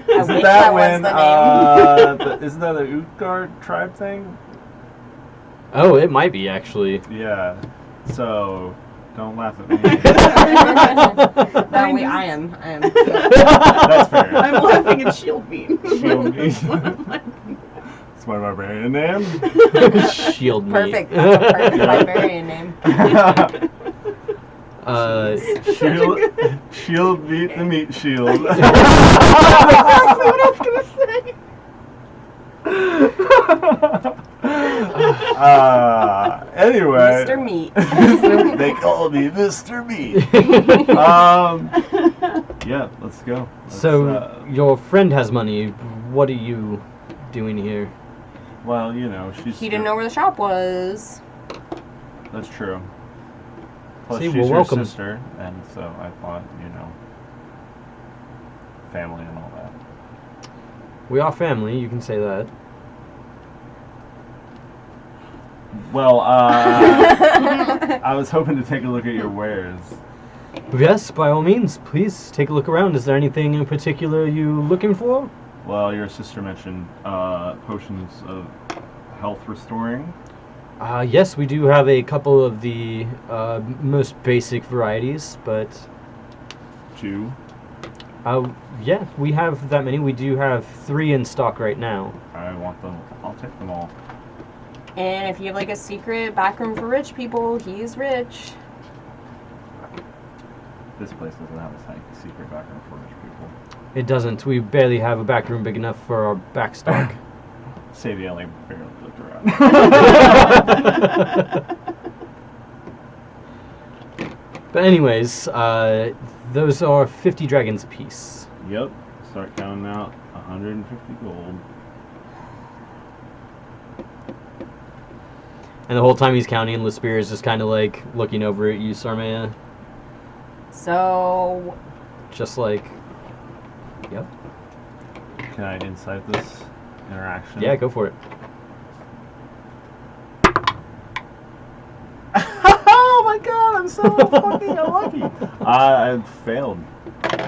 Speaker 2: Isn't that when, isn't that a Utgard tribe thing?
Speaker 1: Oh, it might be, actually.
Speaker 2: Yeah. So, don't laugh at me.
Speaker 4: No, wait, I am.
Speaker 2: That's fair.
Speaker 5: I'm laughing at shield meat.
Speaker 2: Shield meat. It's my barbarian name.
Speaker 1: Shield meat.
Speaker 4: Perfect. That's a perfect barbarian name.
Speaker 2: Shield meat the meat shield.
Speaker 5: That's exactly what I was gonna say.
Speaker 2: Anyway.
Speaker 4: Mr. Meat.
Speaker 2: They call me Mr. Meat. Yeah, let's go.
Speaker 1: So, your friend has money. What are you doing here?
Speaker 2: Well, she's...
Speaker 4: He didn't know where the shop was.
Speaker 2: That's true. Plus,
Speaker 1: See,
Speaker 2: she's
Speaker 1: well,
Speaker 2: your
Speaker 1: welcome.
Speaker 2: sister, and so I thought, family and all that.
Speaker 1: We are family, you can say that.
Speaker 2: Well, I was hoping to take a look at your wares.
Speaker 1: Yes, by all means, please take a look around. Is there anything in particular you looking for?
Speaker 2: Well, your sister mentioned potions of health restoring.
Speaker 1: Yes, we do have a couple of the most basic varieties, but...
Speaker 2: 2.
Speaker 1: Yeah, we have that many. We do have 3 in stock right now.
Speaker 2: I want them. I'll take them all.
Speaker 4: And if you have like a secret back room for rich people, he's rich.
Speaker 2: This place doesn't have a secret background for rich people.
Speaker 1: It doesn't. We barely have a back room big enough for our back stock.
Speaker 2: Sadie only barely looked around.
Speaker 1: But anyways, those are 50 dragons apiece.
Speaker 2: Yep. Start counting out 150 gold.
Speaker 1: And the whole time he's counting, Lespira is just kind of like looking over at you, Sarmea.
Speaker 4: So...
Speaker 1: Just like... Yep.
Speaker 2: Can I insight this interaction?
Speaker 1: Yeah, go for it.
Speaker 2: Oh my god, I'm so fucking unlucky. I failed.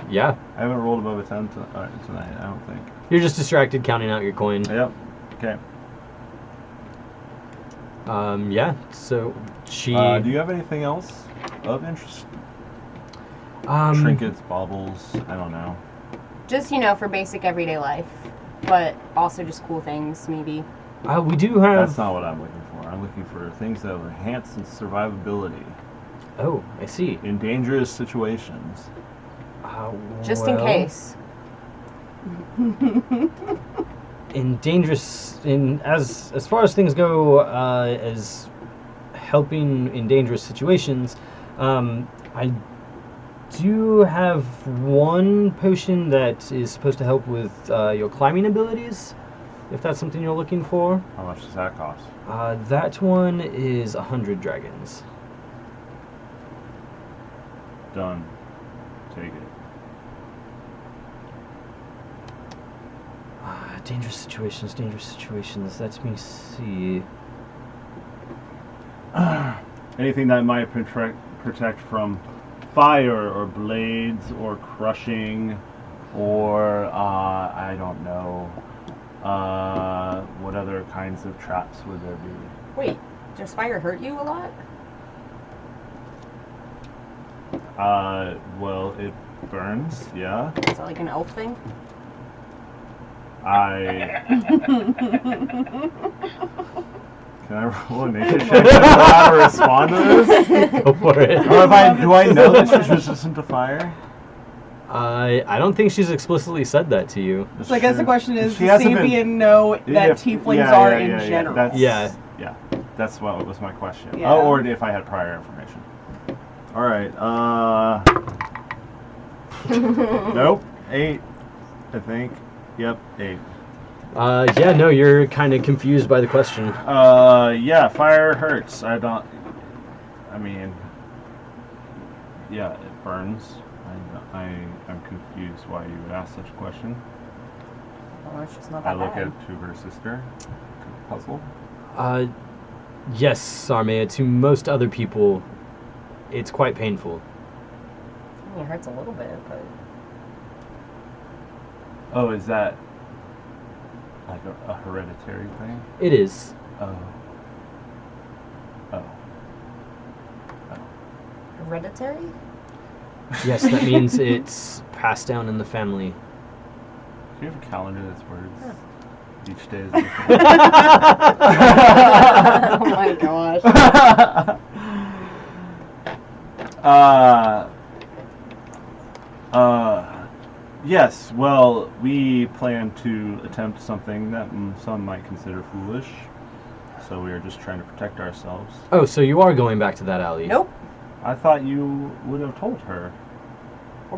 Speaker 1: Yeah.
Speaker 2: I haven't rolled above a 10 tonight, I don't think.
Speaker 1: You're just distracted counting out your coin.
Speaker 2: Yep. Okay.
Speaker 1: Yeah, so she...
Speaker 2: do you have anything else of interest? Trinkets, baubles, I don't know.
Speaker 4: Just, for basic everyday life. But also just cool things, maybe.
Speaker 1: We do have...
Speaker 2: That's not what I'm looking for. I'm looking for things that will enhance survivability.
Speaker 1: Oh, I see.
Speaker 2: In dangerous situations.
Speaker 4: Just in case.
Speaker 1: In dangerous... As far as things go, as helping in dangerous situations, I do have one potion that is supposed to help with your climbing abilities, if that's something you're looking for.
Speaker 2: How much does that cost?
Speaker 1: That one is 100 dragons.
Speaker 2: Done. Take it.
Speaker 1: Dangerous situations. Let me see.
Speaker 2: Anything that might protect from fire or blades or crushing or I don't know. What other kinds of traps would there be?
Speaker 4: Wait, does fire hurt you a lot?
Speaker 2: Well, it burns, yeah.
Speaker 4: Is that like an elf thing?
Speaker 2: Can I roll a nature check to know how to respond to this?
Speaker 1: Go for it.
Speaker 2: Or do I know that she's resistant to fire?
Speaker 1: I don't think she's explicitly said that to you.
Speaker 5: So I guess the question is,
Speaker 2: She
Speaker 5: does
Speaker 2: hasn't been-
Speaker 5: Sabian know that
Speaker 2: Yeah,
Speaker 5: tieflings
Speaker 2: yeah,
Speaker 5: are
Speaker 2: yeah,
Speaker 5: in
Speaker 2: yeah,
Speaker 5: general?
Speaker 2: That's,
Speaker 1: Yeah.
Speaker 2: Yeah, that's what was my question.
Speaker 5: Yeah.
Speaker 2: Oh, or if I had prior information. All right. Nope. 8, I think. Yep, 8.
Speaker 1: Yeah, no, you're kind of confused by the question.
Speaker 2: Yeah, fire hurts. I mean, yeah, it burns. I'm confused why you would ask such a question.
Speaker 4: Well, it's just not
Speaker 2: I
Speaker 4: that
Speaker 2: look
Speaker 4: bad.
Speaker 2: to her sister, puzzled.
Speaker 1: Yes, Armea, to most other people, it's quite painful.
Speaker 4: I mean, it hurts a little bit, but
Speaker 2: Oh, is that like a hereditary thing?
Speaker 1: It is.
Speaker 2: Oh. Oh.
Speaker 4: hereditary?
Speaker 1: Yes, that means it's passed down in the family.
Speaker 2: Do you have a calendar that's words?
Speaker 4: Huh.
Speaker 2: Each day is
Speaker 4: Oh my gosh.
Speaker 2: Yes, well, we plan to attempt something that some might consider foolish. So we are just trying to protect ourselves.
Speaker 1: Oh, so you are going back to that alley?
Speaker 4: Nope.
Speaker 2: I thought you would have told her.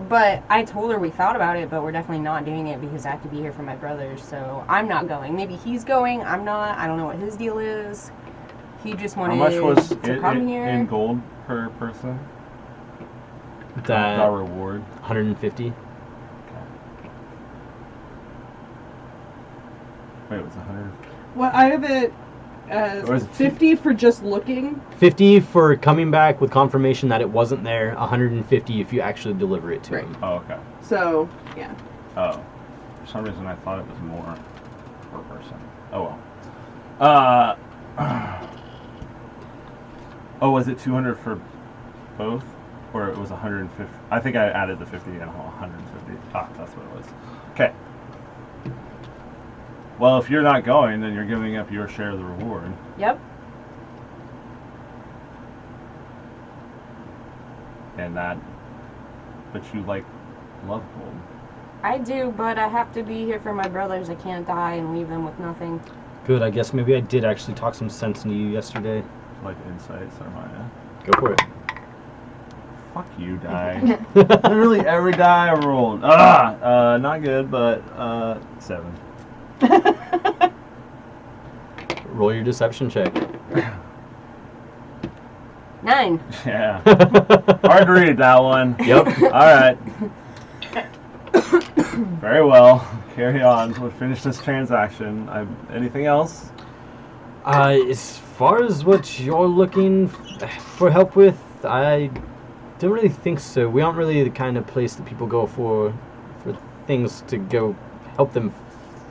Speaker 4: But I told her we thought about it, but we're definitely not doing it because I have to be here for my brothers. So I'm not going. Maybe he's going. I'm not. I don't know what his deal is. He just wanted
Speaker 2: How much was
Speaker 4: to
Speaker 2: it
Speaker 4: come here.
Speaker 2: in gold per person?
Speaker 1: That
Speaker 2: Our reward.
Speaker 1: 150.
Speaker 2: Wait, it was 100.
Speaker 5: Well, I have it
Speaker 2: Or
Speaker 5: as
Speaker 2: is it
Speaker 5: 50 for just looking.
Speaker 1: 50 for coming back with confirmation that it wasn't there. 150 if you actually deliver it to
Speaker 5: Right.
Speaker 1: him.
Speaker 2: Oh, okay.
Speaker 5: So, yeah.
Speaker 2: Oh. For some reason I thought it was more per person. Oh well. Oh, was it 200 for both? Or it was 150? I think I added the 50 and 150. Ah, that's what it was. Okay. Well, if you're not going, then you're giving up your share of the reward.
Speaker 4: Yep.
Speaker 2: And that... But you, like, love gold.
Speaker 4: I do, but I have to be here for my brothers. I can't die and leave them with nothing.
Speaker 1: Good, I guess maybe I did actually talk some sense into you yesterday.
Speaker 2: Like insights, Armaya.
Speaker 1: Go for it.
Speaker 2: Fuck you, die. Literally every die I rolled. Not good, but 7.
Speaker 1: Roll your deception check.
Speaker 4: 9.
Speaker 2: Yeah. Hard to read that one.
Speaker 1: Yep.
Speaker 2: Alright. Very well. Carry on. We'll finish this transaction. Anything else?
Speaker 1: As far as what you're looking for help with, I don't really think so. We aren't really the kind of place that people go for things to go help them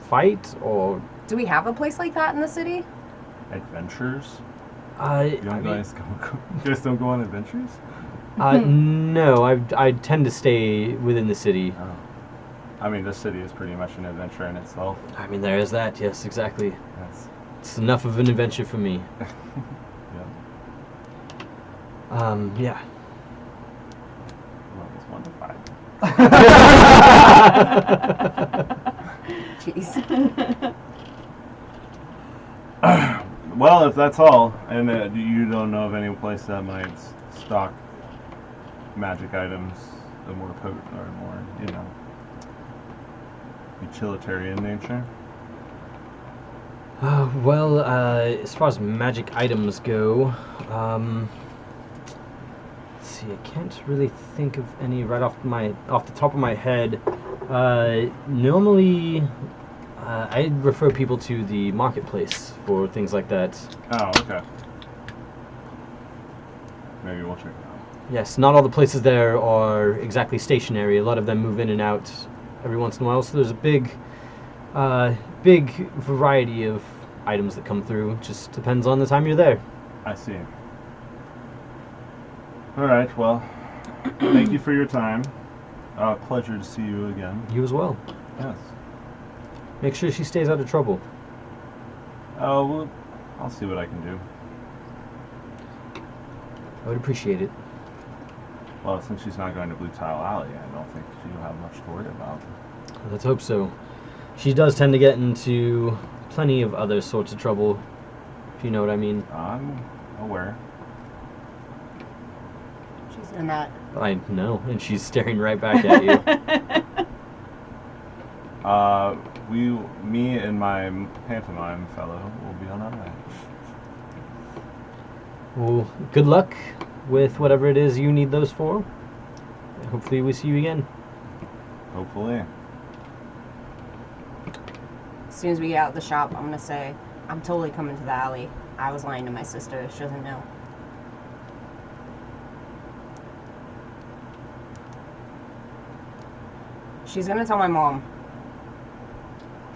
Speaker 1: fight or...
Speaker 4: Do we have a place like that in the city?
Speaker 2: Adventures?
Speaker 1: You
Speaker 2: guys don't go on adventures?
Speaker 1: no, I tend to stay within the city.
Speaker 2: Oh. I mean, this city is pretty much an adventure in itself.
Speaker 1: I mean, there is that, yes, exactly.
Speaker 2: Yes.
Speaker 1: It's enough of an adventure for me.
Speaker 2: Yeah.
Speaker 1: Yeah.
Speaker 2: Well, it's 1 to 5.
Speaker 4: Jeez.
Speaker 2: Well, if that's all, and you don't know of any place that might stock magic items that are more potent or more, utilitarian nature.
Speaker 1: Well, as far as magic items go, let's see, I can't really think of any right off the top of my head. Normally, I refer people to the marketplace for things like that.
Speaker 2: Oh, okay. Maybe we'll check it out.
Speaker 1: Yes, not all the places there are exactly stationary. A lot of them move in and out every once in a while, so there's a big variety of items that come through. Just depends on the time you're there.
Speaker 2: I see. Alright, well, thank you for your time. Pleasure to see you again.
Speaker 1: You as well.
Speaker 2: Yes.
Speaker 1: Make sure she stays out of trouble.
Speaker 2: Oh, well, I'll see what I can do.
Speaker 1: I would appreciate it.
Speaker 2: Well, since she's not going to Blue Tile Alley, I don't think she'll have much to worry about.
Speaker 1: Let's hope so. She does tend to get into plenty of other sorts of trouble, if you know what I mean.
Speaker 2: I'm aware.
Speaker 4: She's in that.
Speaker 1: I know, and she's staring right back at you.
Speaker 2: Me and my pantomime fellow will be on our way.
Speaker 1: Well, good luck with whatever it is you need those for. Hopefully we see you again.
Speaker 2: Hopefully.
Speaker 4: As soon as we get out of the shop, I'm gonna say, I'm totally coming to the alley. I was lying to my sister. She doesn't know. She's gonna tell my mom.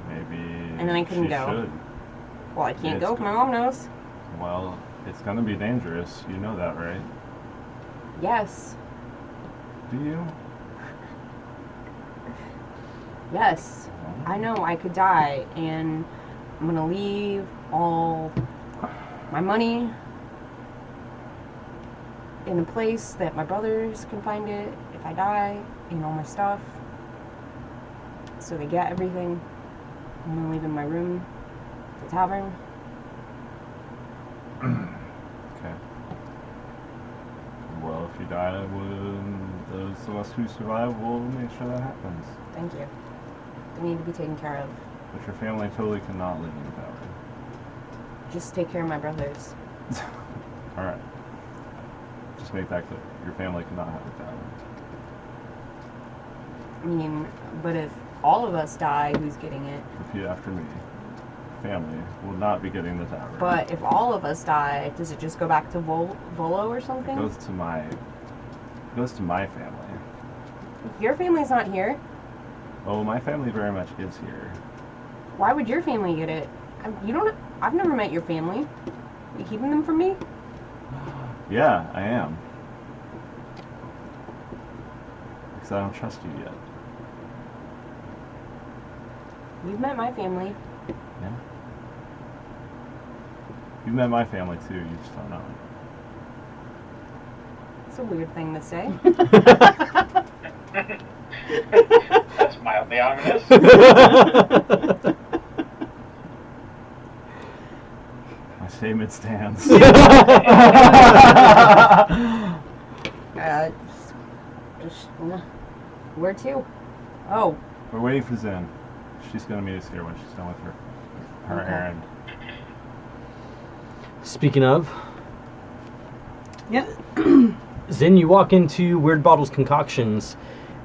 Speaker 2: Maybe.
Speaker 4: And then I couldn't
Speaker 2: she
Speaker 4: go.
Speaker 2: Should.
Speaker 4: Well, I can't
Speaker 2: It's
Speaker 4: go if my mom knows.
Speaker 2: Well, it's gonna be dangerous. You know that, right?
Speaker 4: Yes.
Speaker 2: Do you?
Speaker 4: Yes. I know I could die, and I'm gonna leave all my money in a place that my brothers can find it if I die, and all my stuff. So they get everything. I'm gonna leave in my room, the tavern.
Speaker 2: Okay. Well, if you die, those of us who survive will make sure that happens.
Speaker 4: Thank you. They need to be taken care of.
Speaker 2: But your family totally cannot live in the tower.
Speaker 4: Just take care of my brothers.
Speaker 2: Alright. Just make that clear. Your family cannot have a tower.
Speaker 4: I mean, but if all of us die, who's getting it?
Speaker 2: Repeat after me. Family will not be getting the tower.
Speaker 4: But if all of us die, does it just go back to Volo or something?
Speaker 2: It goes to my family.
Speaker 4: Your family's not here.
Speaker 2: Oh, my family very much is here.
Speaker 4: Why would your family get it? You don't. I've never met your family. You keeping them from me?
Speaker 2: Yeah, I am. Because I don't trust you yet.
Speaker 4: You've met my family.
Speaker 2: Yeah. You've met my family too, you just don't know it.
Speaker 4: It's a weird thing to say.
Speaker 3: That's mildly ominous.
Speaker 2: My statement stands.
Speaker 4: Where to? Oh,
Speaker 2: We're waiting for Zen. She's going to meet us here when she's done with her
Speaker 4: Okay.
Speaker 2: errand.
Speaker 1: Speaking of,
Speaker 5: Yep.
Speaker 1: Zin, you walk into Weird Bottles Concoctions,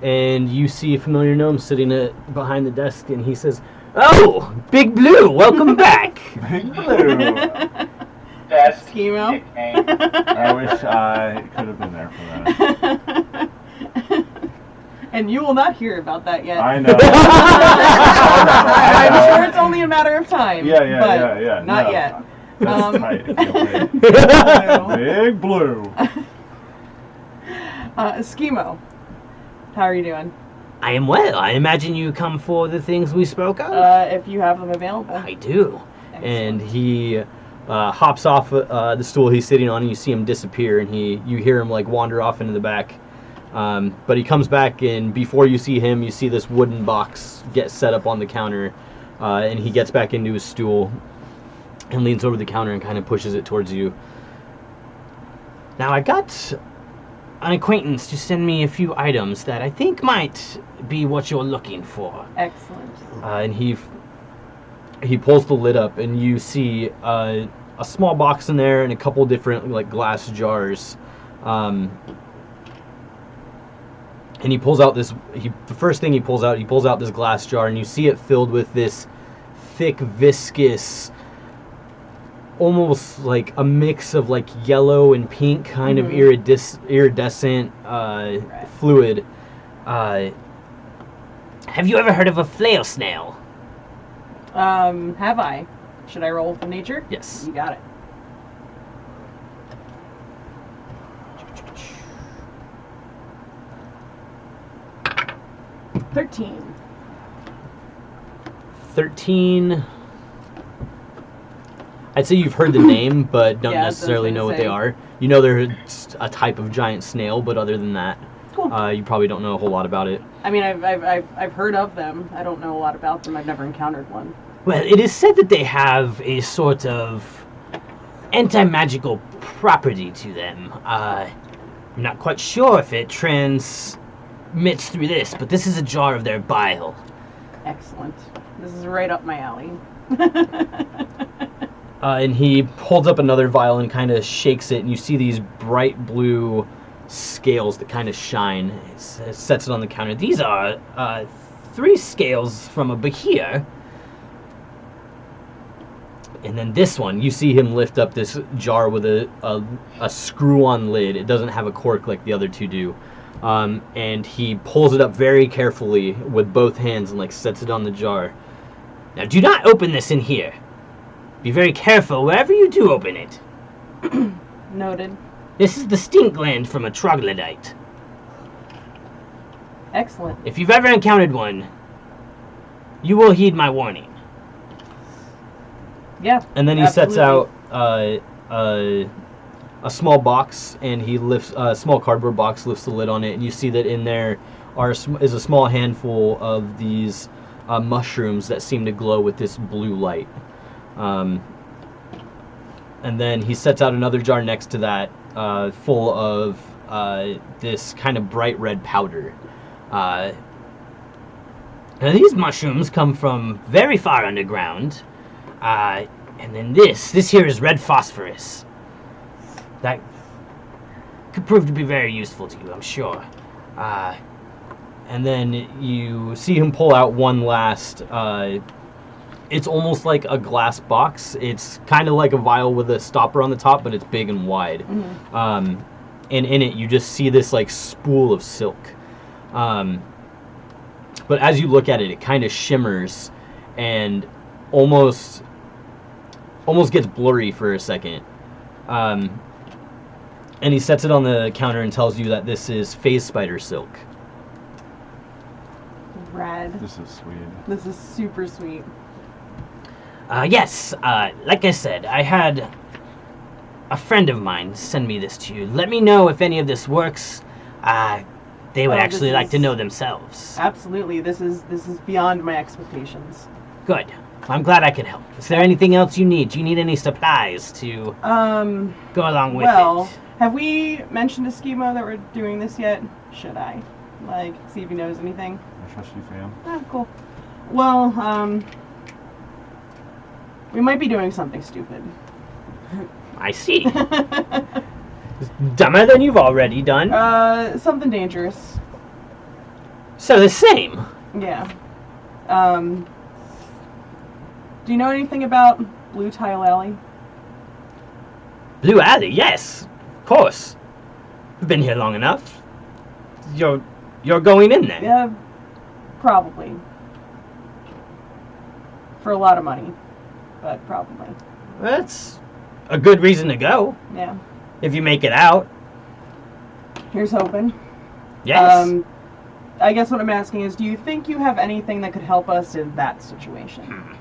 Speaker 1: and you see a familiar gnome sitting behind the desk, and he says, "Oh, Big Blue, welcome back."
Speaker 2: Big Blue!
Speaker 3: Best
Speaker 5: Schemo.
Speaker 3: nickname.
Speaker 2: I wish I could have been there for that.
Speaker 5: And you will not hear about that yet.
Speaker 2: I know.
Speaker 5: I'm sure it's only a matter of time.
Speaker 2: Yeah,
Speaker 5: but Not
Speaker 2: no.
Speaker 5: yet.
Speaker 2: That's tight. I can't wait. Big Blue!
Speaker 5: Schemo. How are you doing?
Speaker 1: I am well. I imagine you come for the things we spoke of?
Speaker 5: If you have them available.
Speaker 1: I do.
Speaker 5: Excellent.
Speaker 1: And he hops off the stool he's sitting on, and you see him disappear, and you hear him like wander off into the back. But he comes back, and before you see him, you see this wooden box get set up on the counter, and he gets back into his stool and leans over the counter and kind of pushes it towards you. Now, I got an acquaintance to send me a few items that I think might be what you're looking for.
Speaker 5: Excellent.
Speaker 1: And he pulls the lid up, and you see a small box in there and a couple different like glass jars. And he pulls out the first thing he pulls out this glass jar, and you see it filled with this thick, viscous, almost like a mix of like yellow and pink kind of iridescent fluid. Have you ever heard of a flail snail?
Speaker 5: Have I? Should I roll for nature?
Speaker 1: Yes.
Speaker 5: You got it.
Speaker 1: 13. I'd say you've heard the name, but don't
Speaker 5: Yeah, that's
Speaker 1: necessarily
Speaker 5: what I
Speaker 1: know
Speaker 5: was
Speaker 1: what they
Speaker 5: gonna
Speaker 1: are. You know they're a type of giant snail, but other than that,
Speaker 5: Cool.
Speaker 1: you probably don't know a whole lot about it.
Speaker 5: I mean, I've heard of them. I don't know a lot about them. I've never encountered one.
Speaker 1: Well, it is said that they have a sort of anti-magical property to them. I'm not quite sure if it transmits through this, but this is a jar of their bile.
Speaker 5: Excellent. This is right up my alley.
Speaker 1: And he holds up another vial and kind of shakes it, and you see these bright blue scales that kind of shine. Sets it on the counter. These are 3 scales from a behir. And then this one, you see him lift up this jar with a screw-on lid. It doesn't have a cork like the other 2 do. And he pulls it up very carefully with both hands and like sets it on the jar. Now, do not open this in here. Be very careful wherever you do open it.
Speaker 5: Noted.
Speaker 1: This is the stink gland from a troglodyte.
Speaker 5: Excellent.
Speaker 1: If you've ever encountered one, you will heed my warning.
Speaker 5: Yeah.
Speaker 1: And then he
Speaker 5: absolutely.
Speaker 1: sets out a small box, and he lifts a small cardboard box, lifts the lid on it, and you see that in there is a small handful of these mushrooms that seem to glow with this blue light. And then he sets out another jar next to that, full of this kind of bright red powder. Now these mushrooms come from very far underground. And then this here is red phosphorus. That could prove to be very useful to you, I'm sure. And then you see him pull out one last, it's almost like a glass box. It's kind of like a vial with a stopper on the top, but it's big and wide.
Speaker 5: Mm-hmm.
Speaker 1: And in it, you just see this like spool of silk. But as you look at it, it kind of shimmers and almost gets blurry for a second. And he sets it on the counter and tells you that this is phase spider silk.
Speaker 5: Rad.
Speaker 2: This is sweet.
Speaker 5: This is super sweet.
Speaker 1: Yes, like I said, I had a friend of mine send me this to you. Let me know if any of this works. They would
Speaker 5: Oh,
Speaker 1: actually
Speaker 5: this
Speaker 1: like to
Speaker 5: is-
Speaker 1: know themselves.
Speaker 5: Absolutely. This is beyond my expectations.
Speaker 1: Good. I'm glad I could help. Is there anything else you need? Do you need any supplies to go along with
Speaker 5: Well,
Speaker 1: it?
Speaker 5: have we mentioned to Schemo that we're doing this yet? Should I? Like, see if he knows anything?
Speaker 2: I trust you, fam.
Speaker 5: Ah, cool. Well, we might be doing something stupid.
Speaker 1: I see. Dumber than you've already done.
Speaker 5: Something dangerous.
Speaker 1: So the same.
Speaker 5: Yeah. Do you know anything about Blue Tile Alley?
Speaker 1: Blue Alley, yes. Of course. We've been here long enough. You're going in there.
Speaker 5: Yeah, probably. For a lot of money, but probably.
Speaker 1: That's a good reason to go.
Speaker 5: Yeah.
Speaker 1: If you make it out.
Speaker 5: Here's hoping.
Speaker 1: Yes.
Speaker 5: I guess what I'm asking is, do you think you have anything that could help us in that situation?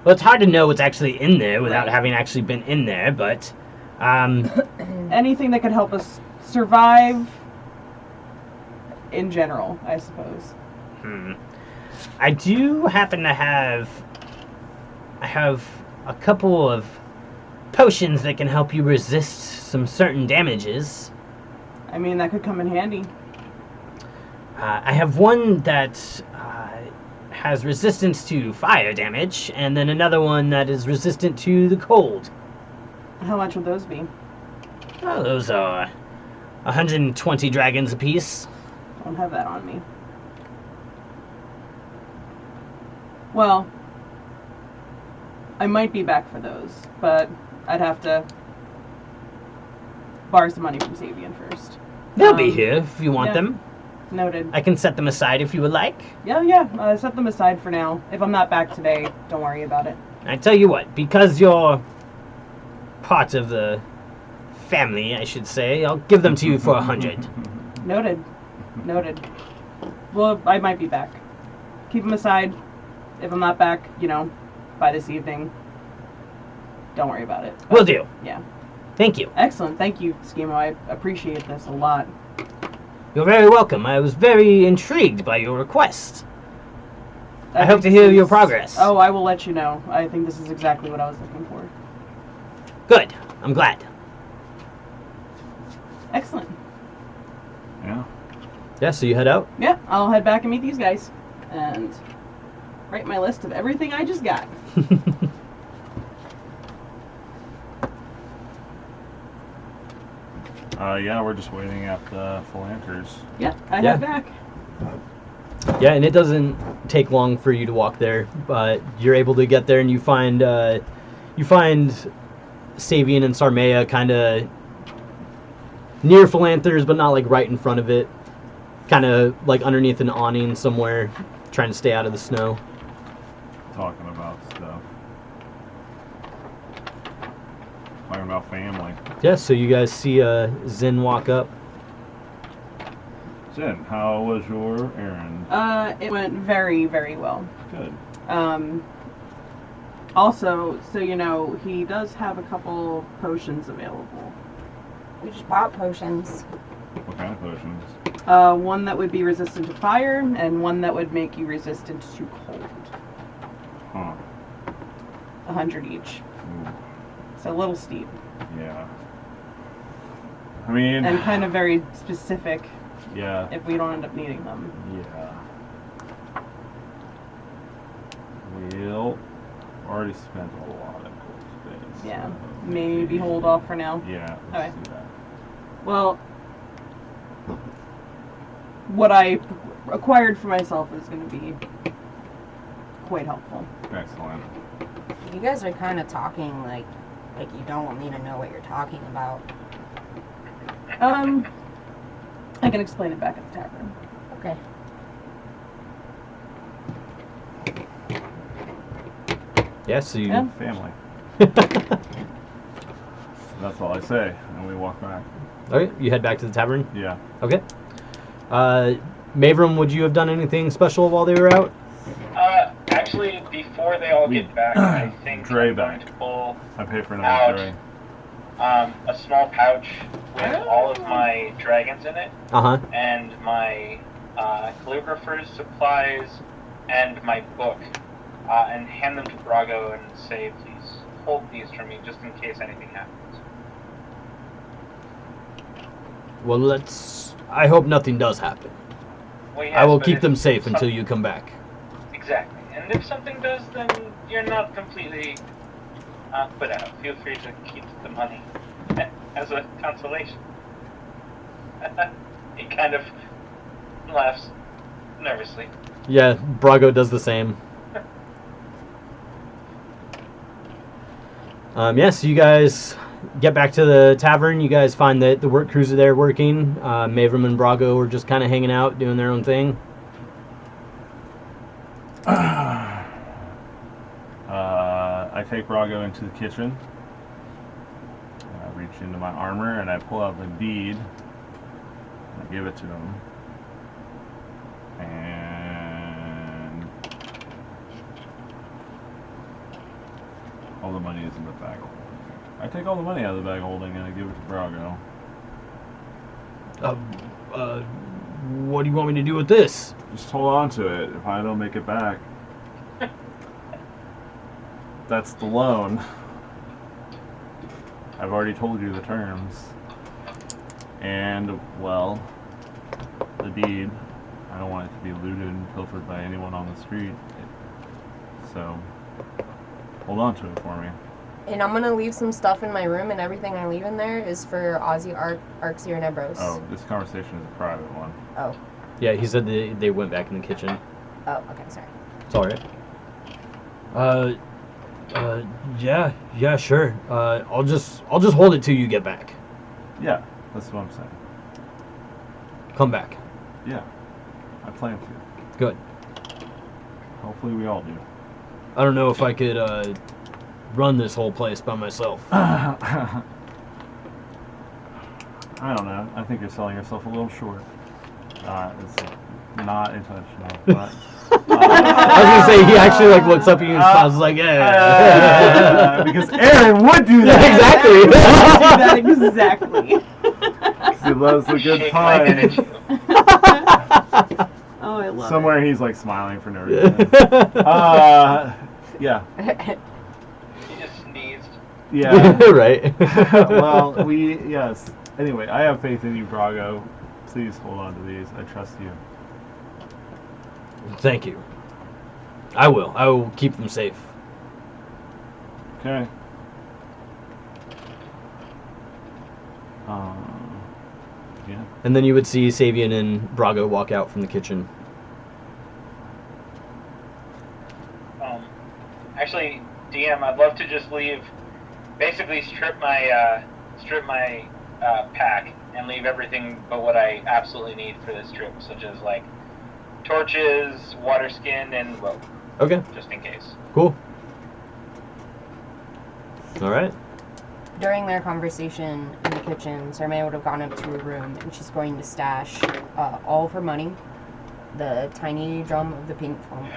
Speaker 1: Well, it's hard to know what's actually in there without
Speaker 5: Right.
Speaker 1: having actually been in there, but
Speaker 5: Anything that could help us survive in general, I suppose.
Speaker 1: I do happen to have a couple of potions that can help you resist some certain damages.
Speaker 5: I mean, that could come in handy.
Speaker 1: I have one that has resistance to fire damage, and then another one that is resistant to the cold.
Speaker 5: How much would those be?
Speaker 1: Oh, those are 120 dragons apiece.
Speaker 5: I don't have that on me. Well, I might be back for those, but I'd have to borrow some money from Sabian first.
Speaker 1: They'll be here if you want
Speaker 5: yeah.
Speaker 1: them.
Speaker 5: Noted.
Speaker 1: I can set them aside if you would like.
Speaker 5: Yeah, set them aside for now. If I'm not back today, don't worry about it.
Speaker 1: I tell you what, because you're part of the family, I should say, I'll give them to you for 100.
Speaker 5: Noted. Well, I might be back. keep them aside. If I'm not back, by this evening, don't worry about it.
Speaker 1: Will do.
Speaker 5: Yeah.
Speaker 1: Thank you.
Speaker 5: Excellent. Thank you, Schemo. I appreciate this a lot.
Speaker 1: You're very welcome. I was very intrigued by your request. I hope to
Speaker 5: think
Speaker 1: hear
Speaker 5: this
Speaker 1: your
Speaker 5: is-
Speaker 1: progress.
Speaker 5: Oh, I will let you know. I think this is exactly what I was looking for.
Speaker 1: Good. I'm glad.
Speaker 5: Excellent.
Speaker 2: Yeah.
Speaker 1: Yeah, so you head out?
Speaker 5: Yeah, I'll head back and meet these guys. And write my list of everything I just got.
Speaker 2: Yeah, we're just waiting at the Philanthers.
Speaker 5: Yeah, I
Speaker 1: Yeah.
Speaker 5: head back.
Speaker 1: Yeah, and it doesn't take long for you to walk there, but you're able to get there, and you find Savian and Sarmea kind of near Philanthers, but not like right in front of it, kind of like underneath an awning somewhere, trying to stay out of the snow.
Speaker 2: Talking about stuff. Talking about family.
Speaker 1: Yeah, so you guys see Zin walk up.
Speaker 2: Jen, how was your errand?
Speaker 5: It went very, very well.
Speaker 2: Good.
Speaker 5: Also, so he does have a couple potions available.
Speaker 4: We just bought potions.
Speaker 2: What kind of potions?
Speaker 5: One that would be resistant to fire, and one that would make you resistant to cold.
Speaker 2: Huh.
Speaker 5: 100 each.
Speaker 2: Ooh,
Speaker 5: It's a little steep.
Speaker 2: yeah. I mean...
Speaker 5: And kind of very specific
Speaker 2: Yeah.
Speaker 5: if we don't end up needing them.
Speaker 2: Yeah. We'll already spent a lot of gold today.
Speaker 5: Yeah.
Speaker 2: so
Speaker 5: Maybe hold off for now.
Speaker 2: Yeah,
Speaker 5: Okay.
Speaker 2: let's do that.
Speaker 5: Well, what I acquired for myself is going to be quite helpful.
Speaker 2: Excellent.
Speaker 4: You guys are kind of talking like you don't want me to know what you're talking about.
Speaker 5: I can explain it back at the tavern.
Speaker 4: Okay.
Speaker 1: Yeah, so you...
Speaker 5: Yeah.
Speaker 2: Family. That's all I say. And we walk back.
Speaker 1: Okay, you head back to the tavern?
Speaker 2: Yeah.
Speaker 1: Okay. Mavram, would you have done anything special while they were out?
Speaker 3: Actually, before they all get back, I think
Speaker 2: Dre
Speaker 3: I'm going
Speaker 2: back.
Speaker 3: to pull
Speaker 2: I pay for
Speaker 3: Ouch.
Speaker 2: another
Speaker 3: a small pouch with all of my dragons in it,
Speaker 1: Uh-huh.
Speaker 3: and my calligrapher's supplies, and my book, and hand them to Brago and say, please hold these for me just in case anything happens.
Speaker 1: Well, I hope nothing does happen.
Speaker 3: Well, yes,
Speaker 1: I will
Speaker 3: but
Speaker 1: keep
Speaker 3: if
Speaker 1: them safe
Speaker 3: some-
Speaker 1: until you come back.
Speaker 3: Exactly. And if something does, then you're not completely put out. Feel free to keep the money as a consolation. He kind of laughs nervously.
Speaker 1: Yeah, Brago does the same. Yeah, so you guys get back to the tavern. You guys find that the work crews are there working. Mavram and Brago are just kind of hanging out, doing their own thing.
Speaker 2: I take Brago into the kitchen. I reach into my armor and I pull out the deed. I give it to him. And all the money is in the bag of holding. I take all the money out of the bag of holding and I give it to Brago.
Speaker 1: What do you want me to do with this?
Speaker 2: Just hold on to it if I don't make it back. That's the loan. I've already told you the terms. And, well, the deed. I don't want it to be looted and pilfered by anyone on the street. So, hold on to it for me.
Speaker 4: And I'm gonna leave some stuff in my room, and everything I leave in there is for Ozzy, Arxir, and Ebros.
Speaker 2: Oh, this conversation is a private one.
Speaker 4: Oh.
Speaker 1: Yeah, he said they went back in the kitchen.
Speaker 4: Oh, okay, sorry.
Speaker 1: It's alright. Yeah, sure. I'll just hold it till you get back.
Speaker 2: Yeah, that's what I'm saying.
Speaker 1: Come back.
Speaker 2: Yeah, I plan to.
Speaker 1: Good.
Speaker 2: Hopefully we all do.
Speaker 1: I don't know if I could run this whole place by myself.
Speaker 2: I don't know. I think you're selling yourself a little short. not intentional, but...
Speaker 1: I was gonna say he actually like looks up at you and smiles like, yeah.
Speaker 2: because Aaron would do that.
Speaker 1: Exactly.
Speaker 5: Do that exactly.
Speaker 2: He loves a good
Speaker 3: Shake my head at
Speaker 2: pun.
Speaker 3: you.
Speaker 5: Oh, I love
Speaker 2: Somewhere
Speaker 5: it.
Speaker 2: he's like smiling for no reason. Yeah.
Speaker 3: He just sneezed.
Speaker 2: Yeah.
Speaker 1: Right.
Speaker 2: Well, yes. Anyway, I have faith in you, Brago. Please hold on to these. I trust you.
Speaker 1: Thank you. I will. I will keep them safe.
Speaker 2: Okay. Yeah.
Speaker 1: And then you would see Savian and Brago walk out from the kitchen.
Speaker 3: Actually, DM, I'd love to just leave, basically strip my pack and leave everything but what I absolutely need for this trip, such as like torches, water skin, and rope,
Speaker 1: Okay.
Speaker 3: just in case.
Speaker 1: Cool. All right.
Speaker 4: During their conversation in the kitchen, Sarmay would have gone up to her room and she's going to stash all of her money, the tiny drum of the pink funk,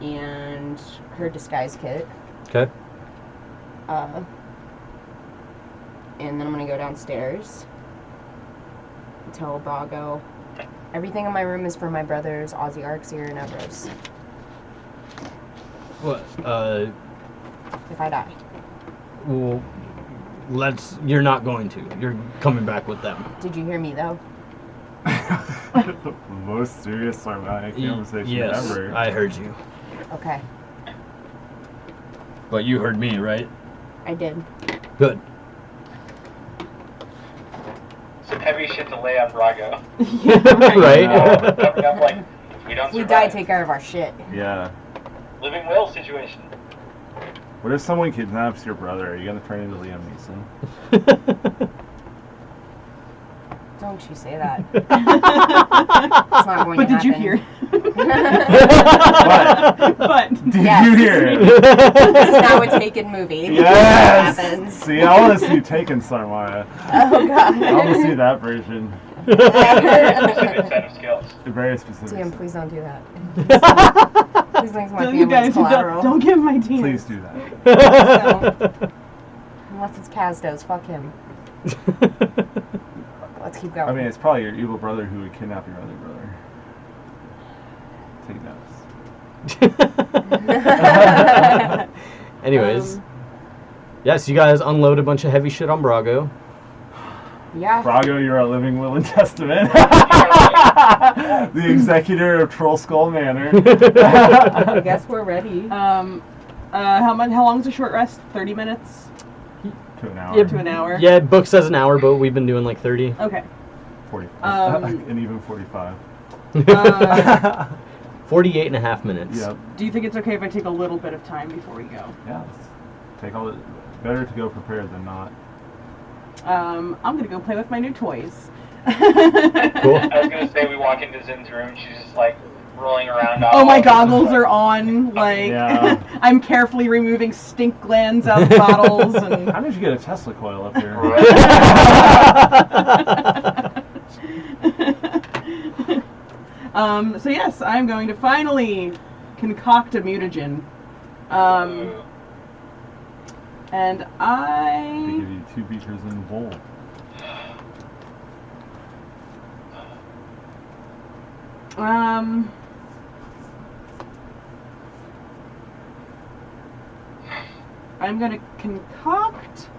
Speaker 4: and her disguise kit.
Speaker 1: Okay.
Speaker 4: And then I'm going to go downstairs and tell Brago, everything in my room is for my brothers, Ozzy and Evros,
Speaker 1: What?
Speaker 4: if I die.
Speaker 1: Well, you're not going to. You're coming back with them.
Speaker 4: Did you hear me, though?
Speaker 2: The most serious Sarmaic conversation
Speaker 1: Yes,
Speaker 2: ever.
Speaker 1: I heard you.
Speaker 4: Okay,
Speaker 1: But you heard me, right?
Speaker 4: I did.
Speaker 1: Good.
Speaker 3: Some heavy shit to lay on Brago.
Speaker 1: Right?
Speaker 3: Coming up like, we don't
Speaker 4: If we
Speaker 3: survive.
Speaker 4: die, take care of our shit.
Speaker 2: Yeah.
Speaker 3: Living will situation.
Speaker 2: What if someone kidnaps your brother? Are you gonna turn into Liam Neeson?
Speaker 4: Don't you say that. It's not going
Speaker 5: But
Speaker 4: to
Speaker 5: did you
Speaker 4: happen.
Speaker 5: hear?
Speaker 2: But
Speaker 5: But
Speaker 2: did
Speaker 4: Yes.
Speaker 2: you hear it?
Speaker 4: This is now a Taken movie.
Speaker 2: Yes.
Speaker 4: It happens.
Speaker 2: See, I want to see Taken Sarmaya.
Speaker 4: Oh, God.
Speaker 2: I want to see that version.
Speaker 3: Specific set of skills.
Speaker 2: Very specific.
Speaker 4: Damn, please don't do that. Please make my
Speaker 5: don't, you
Speaker 4: family's
Speaker 5: guys,
Speaker 4: collateral.
Speaker 5: don't give my team.
Speaker 2: Please do that.
Speaker 4: Unless it's Castos, fuck him. Let's keep going.
Speaker 2: I mean, it's probably your evil brother who would kidnap your other brother. Take notes.
Speaker 1: Anyways. Yes, you guys unload a bunch of heavy shit on Brago.
Speaker 4: Yeah.
Speaker 2: Brago, you're a living will and testament. The executor of Troll Skull Manor.
Speaker 4: I guess we're ready.
Speaker 5: How long's a short rest? 30 minutes?
Speaker 2: To an hour.
Speaker 1: Yeah.
Speaker 5: To an hour?
Speaker 1: Yeah, book says an hour, but we've been doing like 30.
Speaker 5: Okay.
Speaker 2: 45. And even 45.
Speaker 1: 48 and a half minutes.
Speaker 2: Yep.
Speaker 5: Do you think it's okay if I take a little bit of time before we go?
Speaker 2: Yeah. Take all the. Better to go prepared than not.
Speaker 5: I'm gonna go play with my new toys.
Speaker 1: Cool.
Speaker 3: I was gonna say we walk into Zin's room, she's just like rolling around.
Speaker 5: Oh, my goggles are on. Like,
Speaker 2: Yeah.
Speaker 5: I'm carefully removing stink glands out of bottles and.
Speaker 2: How did you get a Tesla coil up here?
Speaker 5: So yes, I'm going to finally concoct a mutagen. And
Speaker 2: They
Speaker 5: I.
Speaker 2: give you 2 beakers in a bowl.
Speaker 5: I'm gonna concoct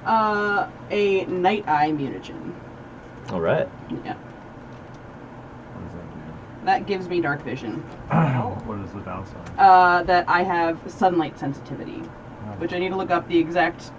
Speaker 5: a night eye mutagen.
Speaker 1: All right.
Speaker 5: Yeah,
Speaker 2: What does that
Speaker 5: that gives me dark vision.
Speaker 2: do? What is the downside?
Speaker 5: That I have sunlight sensitivity, which I need to look up the exact,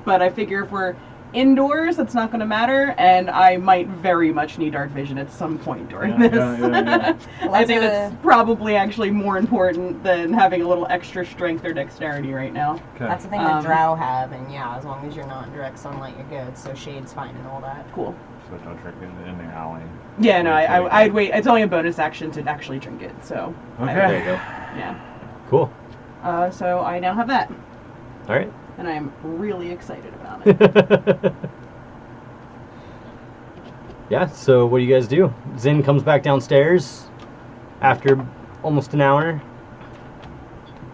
Speaker 5: but I figure if we're indoors, that's not going to matter, and I might very much need dark vision at some point during this.
Speaker 2: Yeah.
Speaker 5: I think that's probably actually more important than having a little extra strength or dexterity right now.
Speaker 2: Okay.
Speaker 4: That's the thing that drow have, and yeah, as long as you're not in direct sunlight, you're good. So shade's fine and all that.
Speaker 5: Cool.
Speaker 2: So don't trick it in the alley.
Speaker 5: Yeah, no, I'd wait. It's only a bonus action to actually drink it, so.
Speaker 2: Okay.
Speaker 1: There you go.
Speaker 5: Yeah.
Speaker 1: Cool.
Speaker 5: So I now have that,
Speaker 1: All right.
Speaker 5: and I'm really excited about it.
Speaker 1: Yeah, so what do you guys do? Zin comes back downstairs after almost an hour.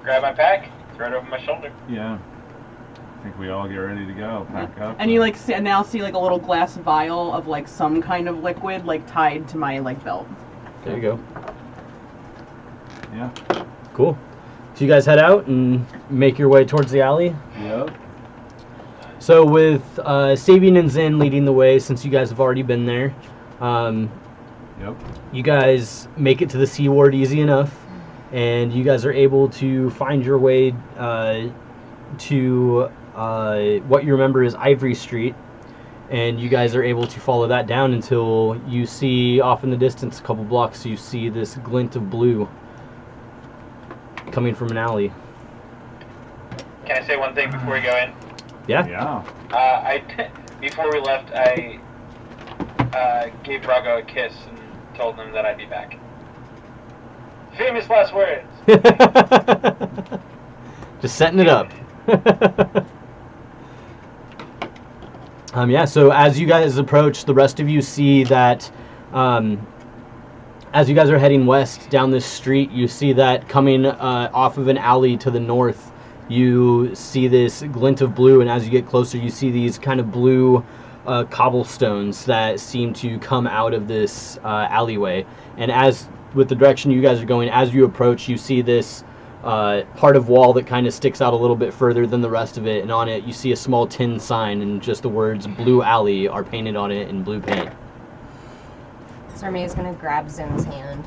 Speaker 3: Grab my pack, throw it over my shoulder.
Speaker 2: Yeah. I think we all get ready to go. Pack up.
Speaker 5: And you like now see like a little glass vial of like some kind of liquid like tied to my like belt.
Speaker 1: There you go.
Speaker 2: Yeah.
Speaker 1: Cool. So you guys head out and make your way towards the alley.
Speaker 2: Yep.
Speaker 1: So with Sabian and Zin leading the way, since you guys have already been there,
Speaker 2: Yep.
Speaker 1: you guys make it to the Sea Ward easy enough, and you guys are able to find your way to what you remember is Ivory Street, and you guys are able to follow that down until you see off in the distance, a couple blocks, you see this glint of blue coming from an alley.
Speaker 3: Can I say one thing before we go in?
Speaker 1: Yeah?
Speaker 2: Yeah.
Speaker 3: Before we left, I gave Brago a kiss and told him that I'd be back. Famous last words.
Speaker 1: Just setting it up. Yeah, so as you guys approach, the rest of you see that as you guys are heading west down this street, you see that coming off of an alley to the north, you see this glint of blue, and as you get closer, you see these kind of blue cobblestones that seem to come out of this alleyway. And as with the direction you guys are going, as you approach, you see this part of wall that kind of sticks out a little bit further than the rest of it, and on it you see a small tin sign, and just the words "Blue Alley" are painted on it in blue paint.
Speaker 4: Sarmeia's gonna grab Zin's hand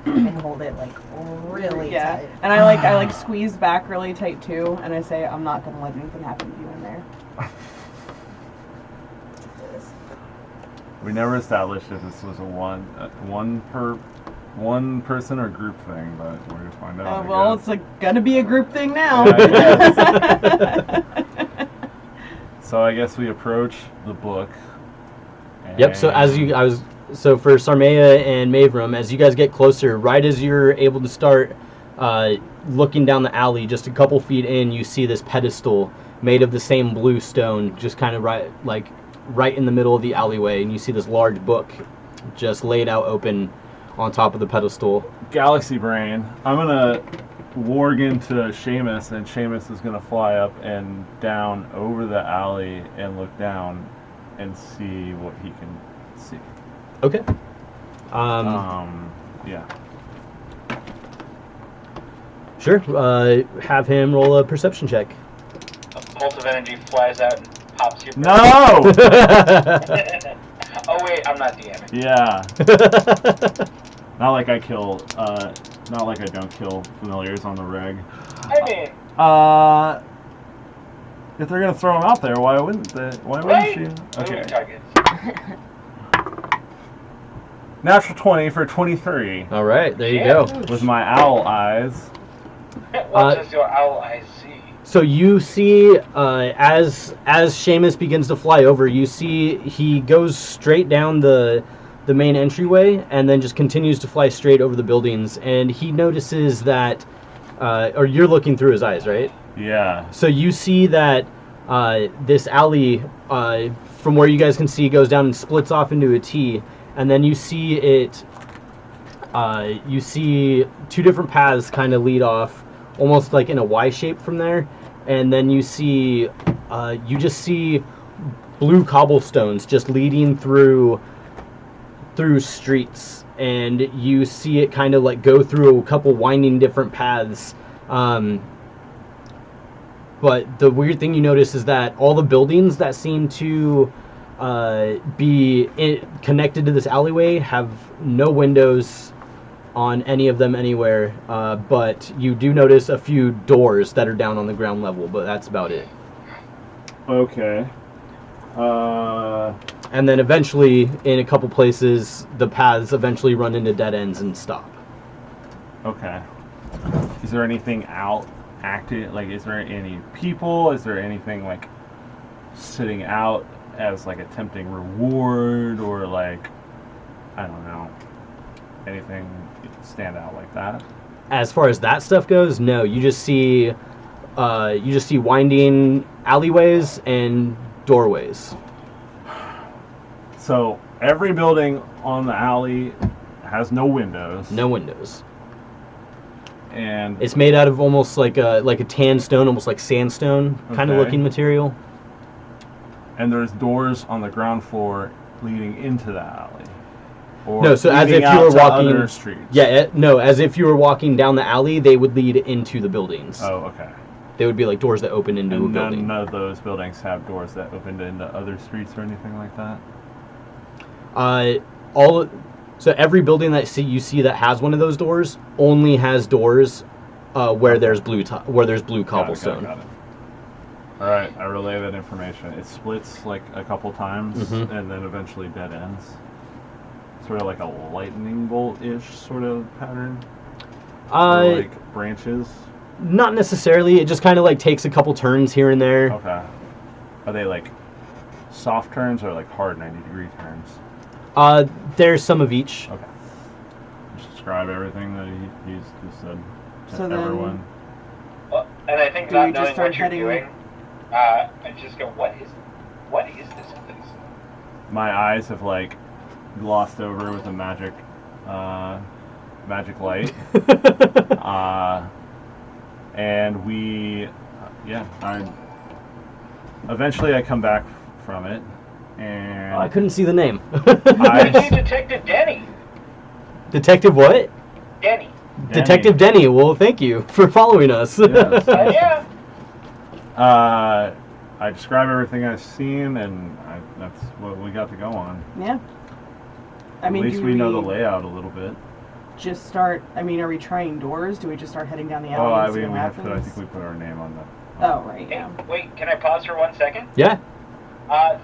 Speaker 4: and hold it like really tight.
Speaker 5: And I like squeeze back really tight too, and I say, I'm not gonna let anything happen to you in there.
Speaker 2: We never established if this was a one person or group thing, but we're gonna find out.
Speaker 5: Well, it's like gonna be a group thing now.
Speaker 2: So I guess we approach the book.
Speaker 1: Yep. So so for Sarmeia and Mavram, as you guys get closer, right as you're able to start looking down the alley, just a couple feet in, you see this pedestal made of the same blue stone, just kind of right in the middle of the alleyway, and you see this large book just laid out open on top of the pedestal.
Speaker 2: Galaxy Brain. I'm gonna warg into Seamus, and Seamus is gonna fly up and down over the alley and look down and see what he can see.
Speaker 1: Okay.
Speaker 2: Yeah.
Speaker 1: Sure. Have him roll a perception check.
Speaker 3: A bolt of energy flies out and pops your.
Speaker 2: No!
Speaker 3: Oh wait, I'm not DMing.
Speaker 2: Yeah. Not like I don't kill familiars on the reg.
Speaker 3: I mean,
Speaker 2: if they're gonna throw them out there, why wouldn't
Speaker 3: right?
Speaker 2: you? Okay.
Speaker 3: Moving targets.
Speaker 2: Natural 20 for 23
Speaker 1: All right, there you
Speaker 3: Yeah.
Speaker 1: go.
Speaker 2: with my owl eyes.
Speaker 3: What does your owl eye see?
Speaker 1: So you see, as Seamus begins to fly over, you see he goes straight down the main entryway and then just continues to fly straight over the buildings. And he notices that, or you're looking through his eyes, right?
Speaker 2: Yeah.
Speaker 1: So you see that this alley, from where you guys can see, goes down and splits off into a T. And then you see it, you see two different paths kind of lead off, almost like in a Y shape from there. And then you see, you just see blue cobblestones just leading through streets. And you see it kind of like go through a couple winding different paths. But the weird thing you notice is that all the buildings that seem to be connected to this alleyway have no windows on any of them anywhere, but you do notice a few doors that are down on the ground level, but that's about it.
Speaker 2: Okay.
Speaker 1: And then eventually, in a couple places, the paths eventually run into dead ends and stop.
Speaker 2: Okay. Is there anything active? Like, is there any people? Is there anything like sitting out as like a tempting reward, or like, I don't know, anything stand out like that?
Speaker 1: As far as that stuff goes, no. You just see winding alleyways and doorways.
Speaker 2: So Every building on the alley has no windows.
Speaker 1: No windows.
Speaker 2: And
Speaker 1: It's made out of almost like a tan stone, almost like sandstone kind of
Speaker 2: Okay.
Speaker 1: looking material.
Speaker 2: and there's doors on the ground floor leading into the alley. Or
Speaker 1: No, so as
Speaker 2: leading
Speaker 1: if you
Speaker 2: out
Speaker 1: were
Speaker 2: to
Speaker 1: walking.
Speaker 2: other streets.
Speaker 1: Yeah, no, as if you were walking down the alley, they would lead into the buildings.
Speaker 2: Oh, okay.
Speaker 1: They would be like doors that open into a
Speaker 2: And
Speaker 1: building.
Speaker 2: none of those buildings have doors that open into other streets or anything like that?
Speaker 1: So every building that you see that has one of those doors only has doors where there's blue cobblestone.
Speaker 2: Got it. All right, I relay that information. It splits like a couple times
Speaker 1: Mhm.
Speaker 2: and then eventually dead ends. Sort of like a lightning bolt-ish sort of pattern. Or like branches.
Speaker 1: Not necessarily. It just kind of like takes a couple turns here and there.
Speaker 2: Okay. Are they like soft turns or like hard 90-degree turns?
Speaker 1: There's some of each.
Speaker 2: Okay. Just describe everything that he's just said to
Speaker 5: So then-
Speaker 2: everyone.
Speaker 3: Well, and I think
Speaker 5: Do we
Speaker 3: not
Speaker 5: just
Speaker 3: knowing
Speaker 5: start
Speaker 3: what you're
Speaker 5: heading-
Speaker 3: doing, I just go, what is this place?
Speaker 2: My eyes have like glossed over with a magic light. And we, eventually I come back from it, and
Speaker 1: I couldn't see the name.
Speaker 3: I see Detective Denny.
Speaker 1: Detective what?
Speaker 3: Denny.
Speaker 1: Detective Denny. Well, thank you for following us.
Speaker 2: Yes.
Speaker 3: Yeah.
Speaker 2: I describe everything I've seen, and that's what we got to go on.
Speaker 5: Yeah. I mean,
Speaker 2: At least
Speaker 5: do
Speaker 2: we know the layout a little bit.
Speaker 5: just start? I mean, are we trying doors? Do we just start heading down the alley?
Speaker 2: Oh,
Speaker 5: and
Speaker 2: I
Speaker 5: see
Speaker 2: mean,
Speaker 5: what
Speaker 2: we have to. I
Speaker 5: happens?
Speaker 2: think we put our name on the.
Speaker 5: Oh, right.
Speaker 3: Hey,
Speaker 5: Yeah.
Speaker 3: wait, can I pause for 1 second?
Speaker 1: Yeah.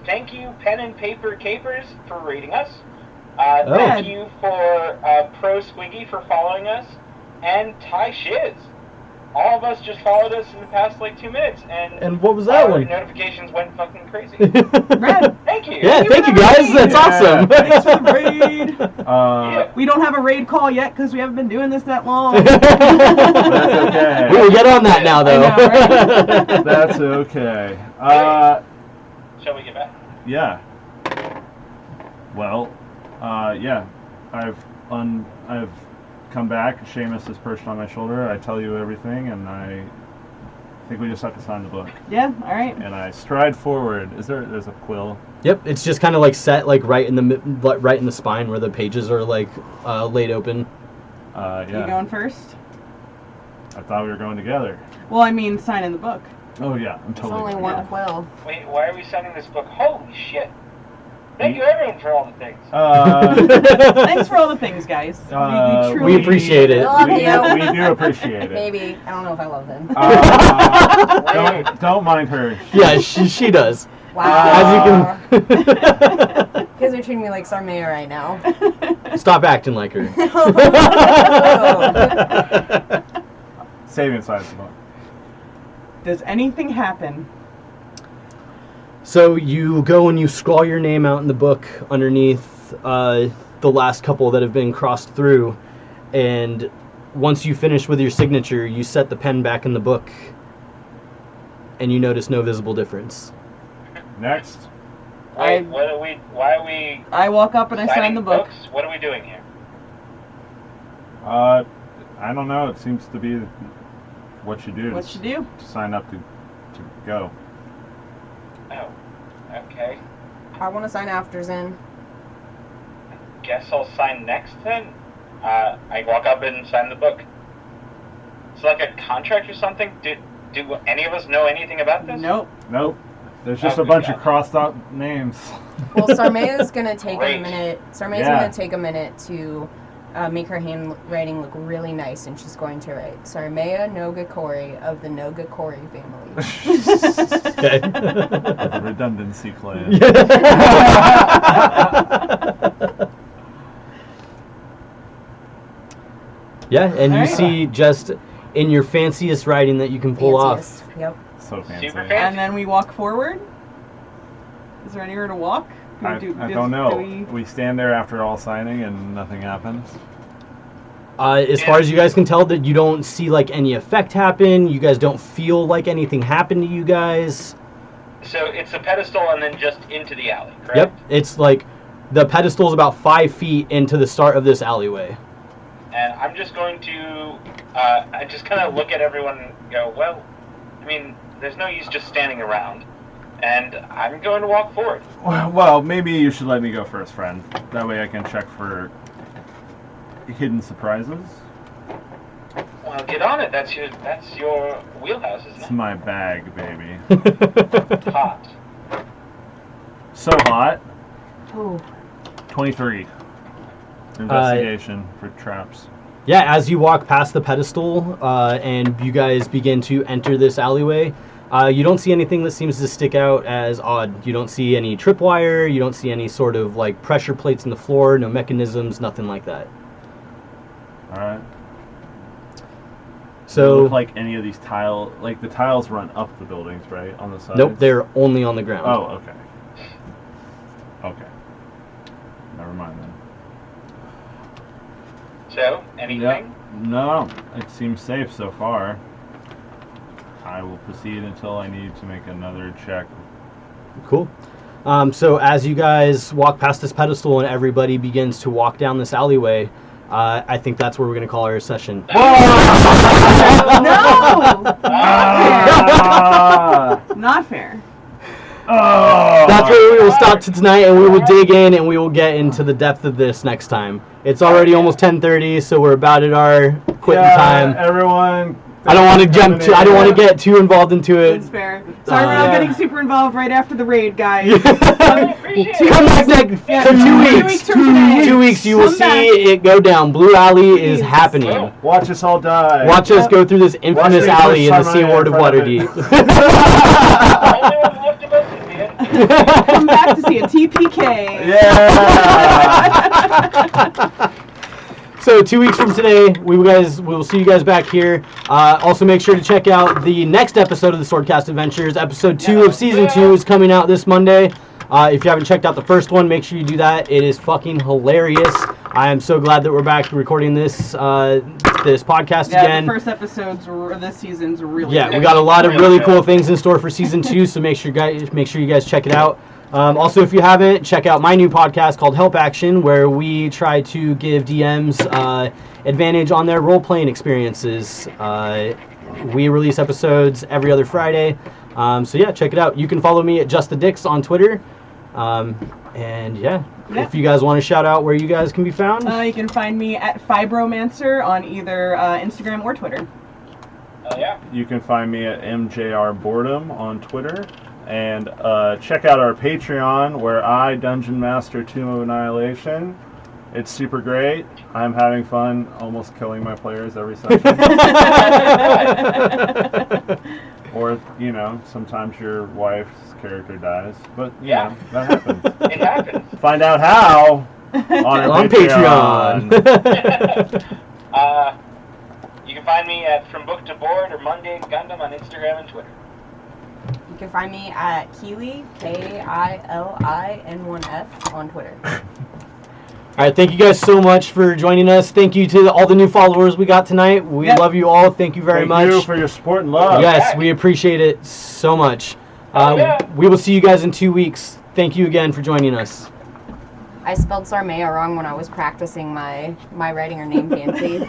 Speaker 3: Thank you, Pen and Paper Capers, for rating us.
Speaker 1: Oh.
Speaker 3: Thank you for Pro Squiggy for following us, and Ty Shiz. All of us just followed us in the past like 2 minutes,
Speaker 1: And what was that
Speaker 3: our
Speaker 1: one?
Speaker 3: notifications went fucking crazy.
Speaker 5: Brad,
Speaker 3: Thank you.
Speaker 1: Yeah, thank you guys. That's awesome.
Speaker 5: thanks for the raid.
Speaker 3: Yeah.
Speaker 5: We don't have a raid call yet because we haven't been doing this that long.
Speaker 2: That's okay.
Speaker 1: We will get on that now, though.
Speaker 5: I know, right?
Speaker 2: That's okay.
Speaker 3: Shall we get back?
Speaker 2: Yeah. Well, yeah. I've come back. Seamus is perched on my shoulder. I tell you everything, and I think we just have to sign the book.
Speaker 5: Yeah. All right.
Speaker 2: And I stride forward. There's a quill?
Speaker 1: Yep, it's just kind of like set like right in the spine where the pages are like laid open.
Speaker 5: You
Speaker 2: Yeah.
Speaker 5: going first?
Speaker 2: I thought we were going together.
Speaker 5: Well, I mean, sign in the book.
Speaker 2: Oh yeah, I'm
Speaker 4: It's
Speaker 2: totally.
Speaker 4: only
Speaker 2: going.
Speaker 4: one quill.
Speaker 3: Wait, why are we signing this book? Holy shit. Thank you, everyone, for all the things.
Speaker 5: Thanks for all the things, guys. We truly
Speaker 1: we appreciate it.
Speaker 4: Love
Speaker 2: we,
Speaker 4: you.
Speaker 2: we do appreciate it.
Speaker 4: Maybe. I don't know if I love them.
Speaker 2: Don't mind her.
Speaker 1: Yeah, she does.
Speaker 4: Wow.
Speaker 1: As you can
Speaker 4: You guys are treating me like Sarmea right now.
Speaker 1: stop acting like her.
Speaker 2: Save inside the book.
Speaker 5: Does anything happen?
Speaker 1: So you go and you scrawl your name out in the book underneath the last couple that have been crossed through, and once you finish with your signature, you set the pen back in the book, and you notice no visible difference.
Speaker 2: Next.
Speaker 3: Wait, why are we
Speaker 5: I walk up and I sign
Speaker 3: signing
Speaker 5: the book.
Speaker 3: books? What are we doing here?
Speaker 2: I don't know. It seems to be what you do.
Speaker 5: What you do?
Speaker 2: To sign up to go.
Speaker 3: Oh, okay.
Speaker 4: I want to sign after Zen.
Speaker 3: Guess I'll sign next then. I walk up and sign the book. It's like a contract or something? Do any of us know anything about this?
Speaker 5: Nope.
Speaker 2: Nope. There's just
Speaker 3: Oh,
Speaker 2: a bunch
Speaker 3: good
Speaker 2: of crossed out names.
Speaker 4: Well, Sarmea's gonna take
Speaker 3: Great.
Speaker 4: a minute. Sarmea's
Speaker 2: Yeah.
Speaker 4: gonna take a minute to make her handwriting look really nice, and she's going to write Sarmea Nogakori of the Nogakori family.
Speaker 1: Okay.
Speaker 2: The redundancy claim.
Speaker 1: Yeah, and you
Speaker 5: Alright.
Speaker 1: see just in your fanciest writing that you can pull
Speaker 4: Fanciest.
Speaker 1: off.
Speaker 4: Yep.
Speaker 2: So fancy.
Speaker 3: Super fancy.
Speaker 5: And then we walk forward. Is there anywhere to walk? Do
Speaker 2: I
Speaker 5: do
Speaker 2: don't know.
Speaker 5: do
Speaker 2: We stand there after all signing and nothing happens.
Speaker 1: As far as you guys can tell, that you don't see like any effect happen. You guys don't feel like anything happened to you guys.
Speaker 3: So it's a pedestal and then just into the alley, correct?
Speaker 1: Yep, it's like The pedestal is about 5 feet into the start of this alleyway.
Speaker 3: And I'm just going to, I just kind of look at everyone and go, well, I mean, there's no use just standing around. And I'm going to walk forward.
Speaker 2: Well, maybe you should let me go first, friend. That way I can check for hidden surprises.
Speaker 3: Well, get on it. That's your wheelhouse, isn't
Speaker 2: It's
Speaker 3: it?
Speaker 2: my bag, baby.
Speaker 3: Hot.
Speaker 2: So hot.
Speaker 4: Ooh.
Speaker 2: 23. Investigation for traps.
Speaker 1: Yeah, as you walk past the pedestal and you guys begin to enter this alleyway, you don't see anything that seems to stick out as odd. You don't see any tripwire, you don't see any sort of like pressure plates in the floor, no mechanisms, nothing like that.
Speaker 2: Alright.
Speaker 1: So,
Speaker 2: look like any of these like the tiles run up the buildings, right? On the sides?
Speaker 1: nope, they're only on the ground.
Speaker 2: Oh, okay. Okay. Never mind then.
Speaker 3: So, anything?
Speaker 2: Yep. No, it seems safe so far. I will proceed until I need to make another check.
Speaker 1: Cool. So as you guys walk past this pedestal and everybody begins to walk down this alleyway, I think that's where we're going to call our session.
Speaker 5: No! Not fair.
Speaker 2: Oh,
Speaker 1: That's where we will stop to tonight, and we will dig in and we will get into the depth of this next time. It's already almost 10:30, so we're about at our quitting time.
Speaker 2: Everyone.
Speaker 1: I don't want to I don't want to get too involved into it.
Speaker 5: It's fair. Sorry, we're not
Speaker 1: yeah.
Speaker 5: getting super involved right after the raid, guys.
Speaker 1: Come back next
Speaker 5: Yeah,
Speaker 1: for 2
Speaker 5: 2
Speaker 1: weeks.
Speaker 5: weeks from today.
Speaker 1: 2 weeks, you will
Speaker 5: Come back.
Speaker 1: see it go down. Blue Alley is
Speaker 5: Please.
Speaker 1: happening.
Speaker 2: Watch us all die.
Speaker 1: Watch us go through this infamous
Speaker 2: me
Speaker 1: alley in
Speaker 2: push
Speaker 1: the
Speaker 2: someone
Speaker 1: Seaward of
Speaker 2: in front of it.
Speaker 1: Waterdeep.
Speaker 3: Only one left of us at the end.
Speaker 5: Come back to see a TPK.
Speaker 2: Yeah.
Speaker 1: So 2 weeks from today, we will see you guys back here. Also, make sure to check out the next episode of the Swordcast Adventures. Episode 2 of Season 2 is coming out this Monday. If you haven't checked out the first one, make sure you do that. It is fucking hilarious. I am so glad that we're back recording this podcast
Speaker 5: Yeah,
Speaker 1: again.
Speaker 5: the first episodes this season's really
Speaker 1: Yeah,
Speaker 5: good.
Speaker 1: we got a lot of really cool things in store for Season 2, so make sure you guys check it out. Also, if you haven't, check out my new podcast called Help Action, where we try to give DMs advantage on their role-playing experiences. We release episodes every other Friday, so yeah, check it out. You can follow me at JustTheDicks on Twitter, and yeah, if you guys want to shout out where you guys can be found.
Speaker 5: You can find me at Fibromancer on either Instagram or Twitter.
Speaker 3: Oh, yeah.
Speaker 2: You can find me at MJRBoredom on Twitter. And check out our Patreon, where I Dungeon Master Tomb of Annihilation. It's super great. I'm having fun almost killing my players every session. Or, sometimes your wife's character dies. But,
Speaker 3: Yeah.
Speaker 2: that happens.
Speaker 3: It happens.
Speaker 2: Find out how on our
Speaker 1: Patreon.
Speaker 3: You can find me at From Book to Board or Mundane Gundam on Instagram and Twitter.
Speaker 4: You can find me at Keely, KILIN1F on Twitter.
Speaker 1: All right, thank you guys so much for joining us. Thank you to all the new followers we got tonight. We love you all. Thank you very much.
Speaker 2: Thank you for your support and love.
Speaker 1: Yes, we appreciate it so much.
Speaker 3: Yeah.
Speaker 1: We will see you guys in 2 weeks. Thank you again for joining us.
Speaker 4: I spelled Sarmea wrong when I was practicing my writing her name fancy.